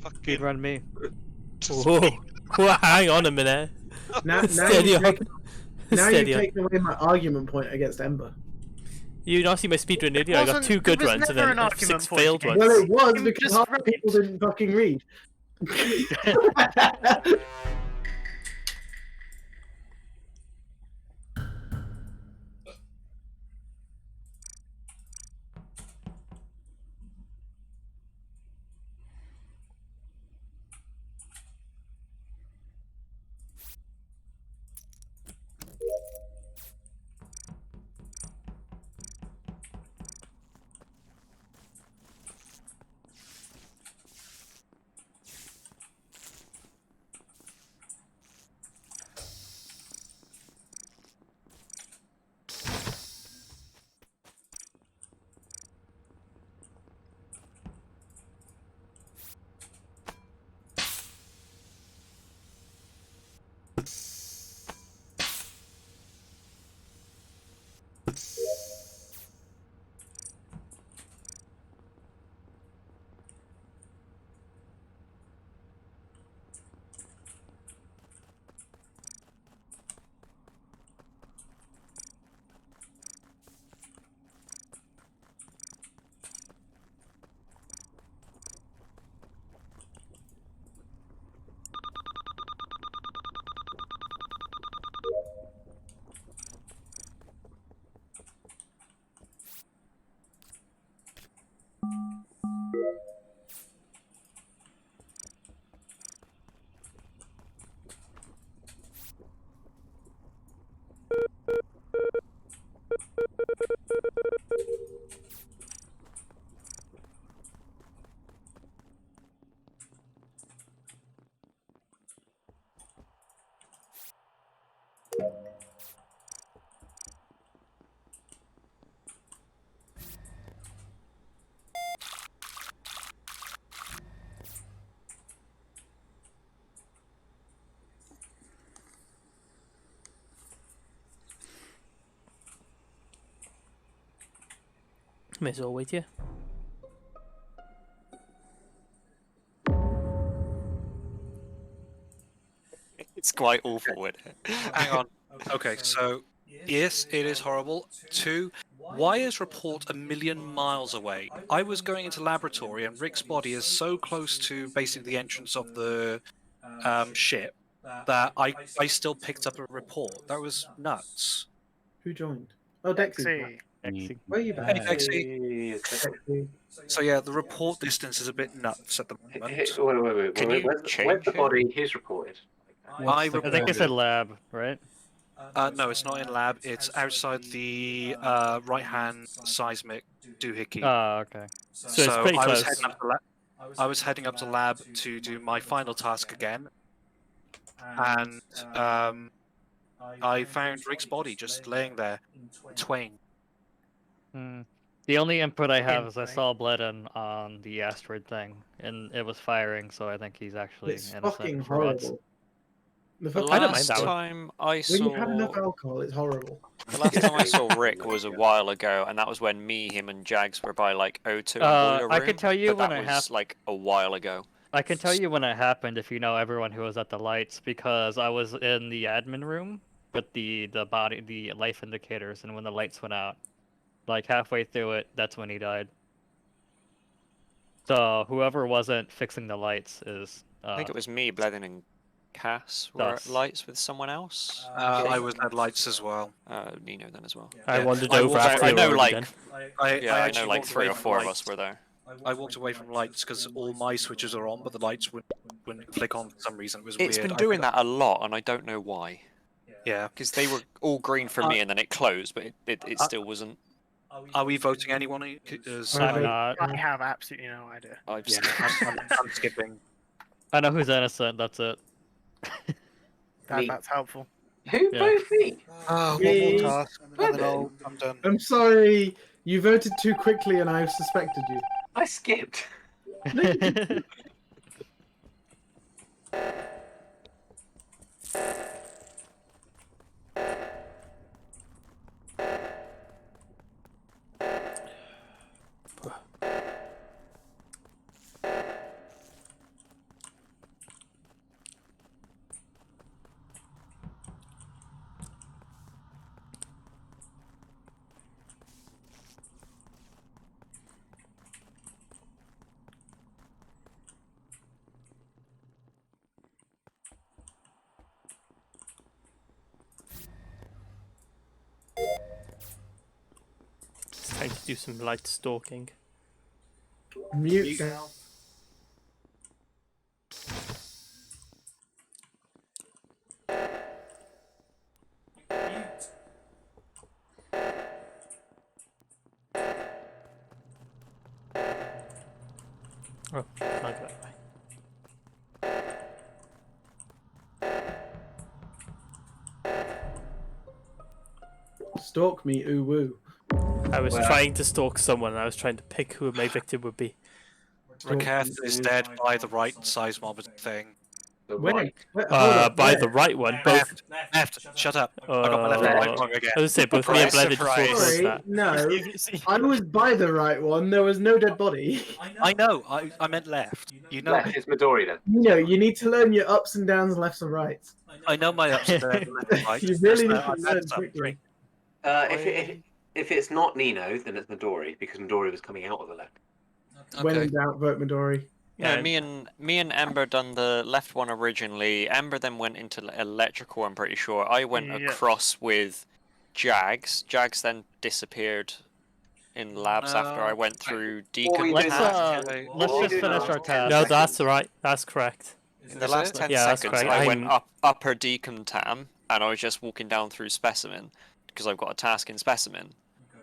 Fucking. Speedrun me. Whoa. Whoa, hang on a minute. Now Steady you've on. taken, now Steady you've on. taken away my argument point against Ember. You not see my speedrun earlier? I got wasn't- 2 it good was ones and never then an argument 6 point failed against- ones. Well, it was I'm because just half the right. people didn't fucking read. May as well wait here. It's quite awful, isn't it? Hang on. Okay, so yes, it is horrible. 2, why is report a million miles away? I was going into laboratory and Rick's body is so close to basically the entrance of the ship that I still picked up a report. That was nuts. Who joined? Oh, Dexy. Where are you Hey, back? Dexy. So yeah, the report distance is a bit nuts at the moment. Wait. Can you Where's change the it? body he's reported? I think it's in lab, right? No, it's not in lab. It's outside the right-hand seismic doohickey. Oh, okay. So it's pretty I was close. heading up to I was heading up to lab to do my final task again, and I found Rick's body just laying there, in twain. The only input I have is I saw Bledon on the asteroid thing, and it was firing, so I think he's actually It's innocent fucking for once. horrible. The fucking- last time I When you have saw enough alcohol, it's horrible. the last time I saw Rick was a while ago, and that was when me, him, and Jags were by like O2 and Boiler Room. I can tell you but when that it was like a while ago. I can tell you when it happened if you know everyone who was at the lights, because I was in the admin room with the life indicators, and when the lights went out, like halfway through it, that's when he died. So whoever wasn't fixing the lights is. I think it was me, Bledon, and Cass were at Us. lights with someone else. I was at lights as well. Nino then as well. I wandered I over walked- after I you know already like done. I I actually know like walked 3 away or from 4 of lights. us were there. I walked away from lights because all my switches are on, but the lights wouldn't flick on for some reason. It was It's weird. been doing that a lot, and I don't know why. Yeah. Because they were all green for me, and then it closed, but it still wasn't. Are we voting anyone? I'm not. I have absolutely no idea. I'm Yeah, I'm skipping. I know who's innocent. That's it. That's helpful. Who Yeah. voted me? Oh, one Me. more task, and then I'm done. I'm sorry. You voted too quickly and I've suspected you. I skipped. It's time to do some light stalking. Mute now. Oh, I'll go that way. Stalk me, ooh woo. I was trying to stalk someone, and I was trying to pick who my victim would be. Raketh is dead by the right seismometer thing. The Wait, right. hold on, By where? the right one. Both. Left. Shut up. I got my left and right wrong again. I was gonna say both me and Blended just walked Sorry, that. no. I was by the right one. There was no dead body. I know. I meant left. You know. Left is Midori then. You know, you need to learn your ups and downs, lefts and rights. I know my ups and downs. left and right. You really need Just, to I've learn had some quickly. drink. If it's not Nino, then it's Midori because Midori was coming out of the left. When in doubt, vote Midori. No, me and Ember done the left one originally. Ember then went into electrical, I'm pretty sure. I went across with Jags. Jags then disappeared in labs after I went through Deacon. Let's just finish our task. No, that's right. That's correct. In the last 10 Yeah, that's seconds, correct. I went upper Deacon Tam, and I was just walking down through Specimen, because I've got a task in Specimen.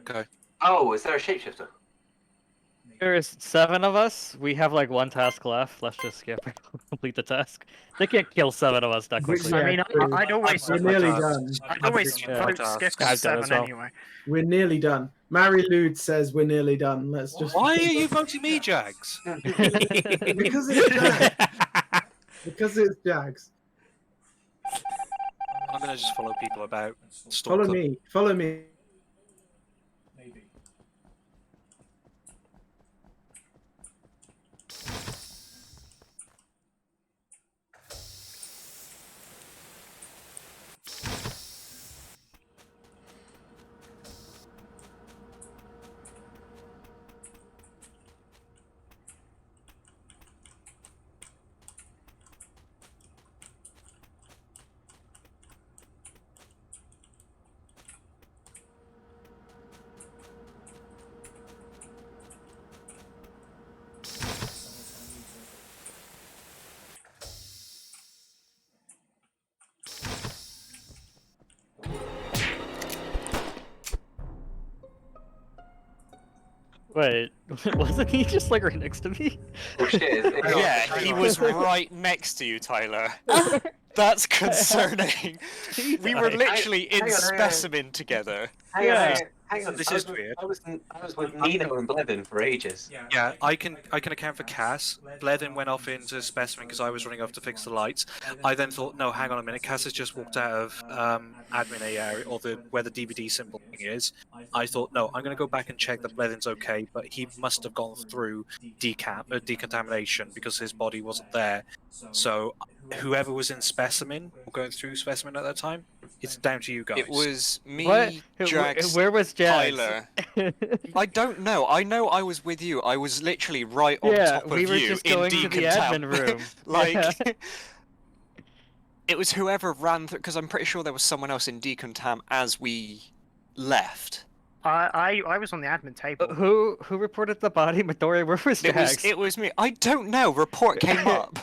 Okay. Oh, is there a shapeshifter? There's 7 of us. We have like 1 task left. Let's just skip and complete the task. They can't kill 7 of us that quickly. I mean, I'd always, We're nearly done. I'd always vote skip at 7 anyway. We're nearly done. Mary Lude says we're nearly done. Let's just. Why are you voting me, Jags? Because it's Jags. Because it's Jags. I'm gonna just follow people about. Follow me. Follow me. Wait, wasn't he just like right next to me? Oh shit! Yeah, he was right next to you, Tyler. That's concerning. We were literally in Specimen together. Hang on. This is weird. I was with Nino and Blevin for ages. Yeah, I can account for Cass. Blevin went off into Specimen because I was running off to fix the lights. I then thought, no, hang on a minute. Cass has just walked out of admin area, or where the DVD symbol thing is. I thought, no, I'm going to go back and check that Blevin's okay, but he must have gone through decontamination because his body wasn't there. So whoever was in Specimen, or going through Specimen at that time, it's down to you guys. It was me, What? Jags, Where was Jags? Tyler. I don't know. I know I was with you. I was literally right on Yeah, top of we were you just in going to the Deacon admin room. Like, Yeah. it was whoever ran through, because I'm pretty sure there was someone else in Deacon Tam as we left. I was on the admin table. Who reported the body? Midori, where was Jags? It was me. I don't know. Report came up.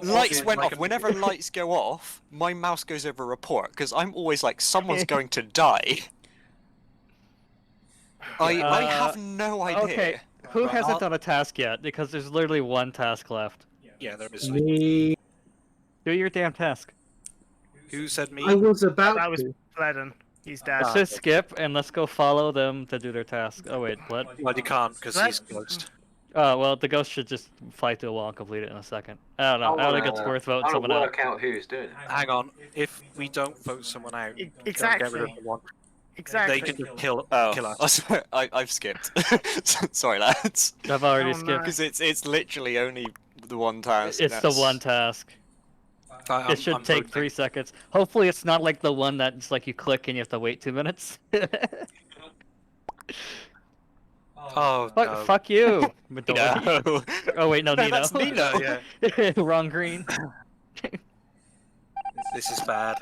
Lights went off. Whenever lights go off, my mouse goes over report because I'm always like, someone's going to die. I have no idea. Okay, who hasn't done a task yet? Because there's literally 1 task left. Yeah, there is. Me. Do your damn task. Who said me? I was about That was to. Bleden. He's dead. Let's just skip and let's go follow them to do their task. Oh wait, what? Well, you can't because he's closed. Oh well, the ghost should just fly through a wall and complete it in a second. I don't know. I don't think it's worth voting I want someone to out. work out who's doing it. Hang on. If we don't vote someone out, Exactly. don't get rid of the one. Exactly. They can just kill Oh, us. I've skipped. Sorry, lads. I've already Oh, skipped. no. Because it's literally only the one task. It's the 1 task. It should take 3 seconds. Hopefully, it's not like the one that's like you click and you have to wait 2 minutes. Oh, no. Fuck you, Midori. No. Oh wait, no, No, Nino. that's Nino. Yeah. Wrong green. This is bad.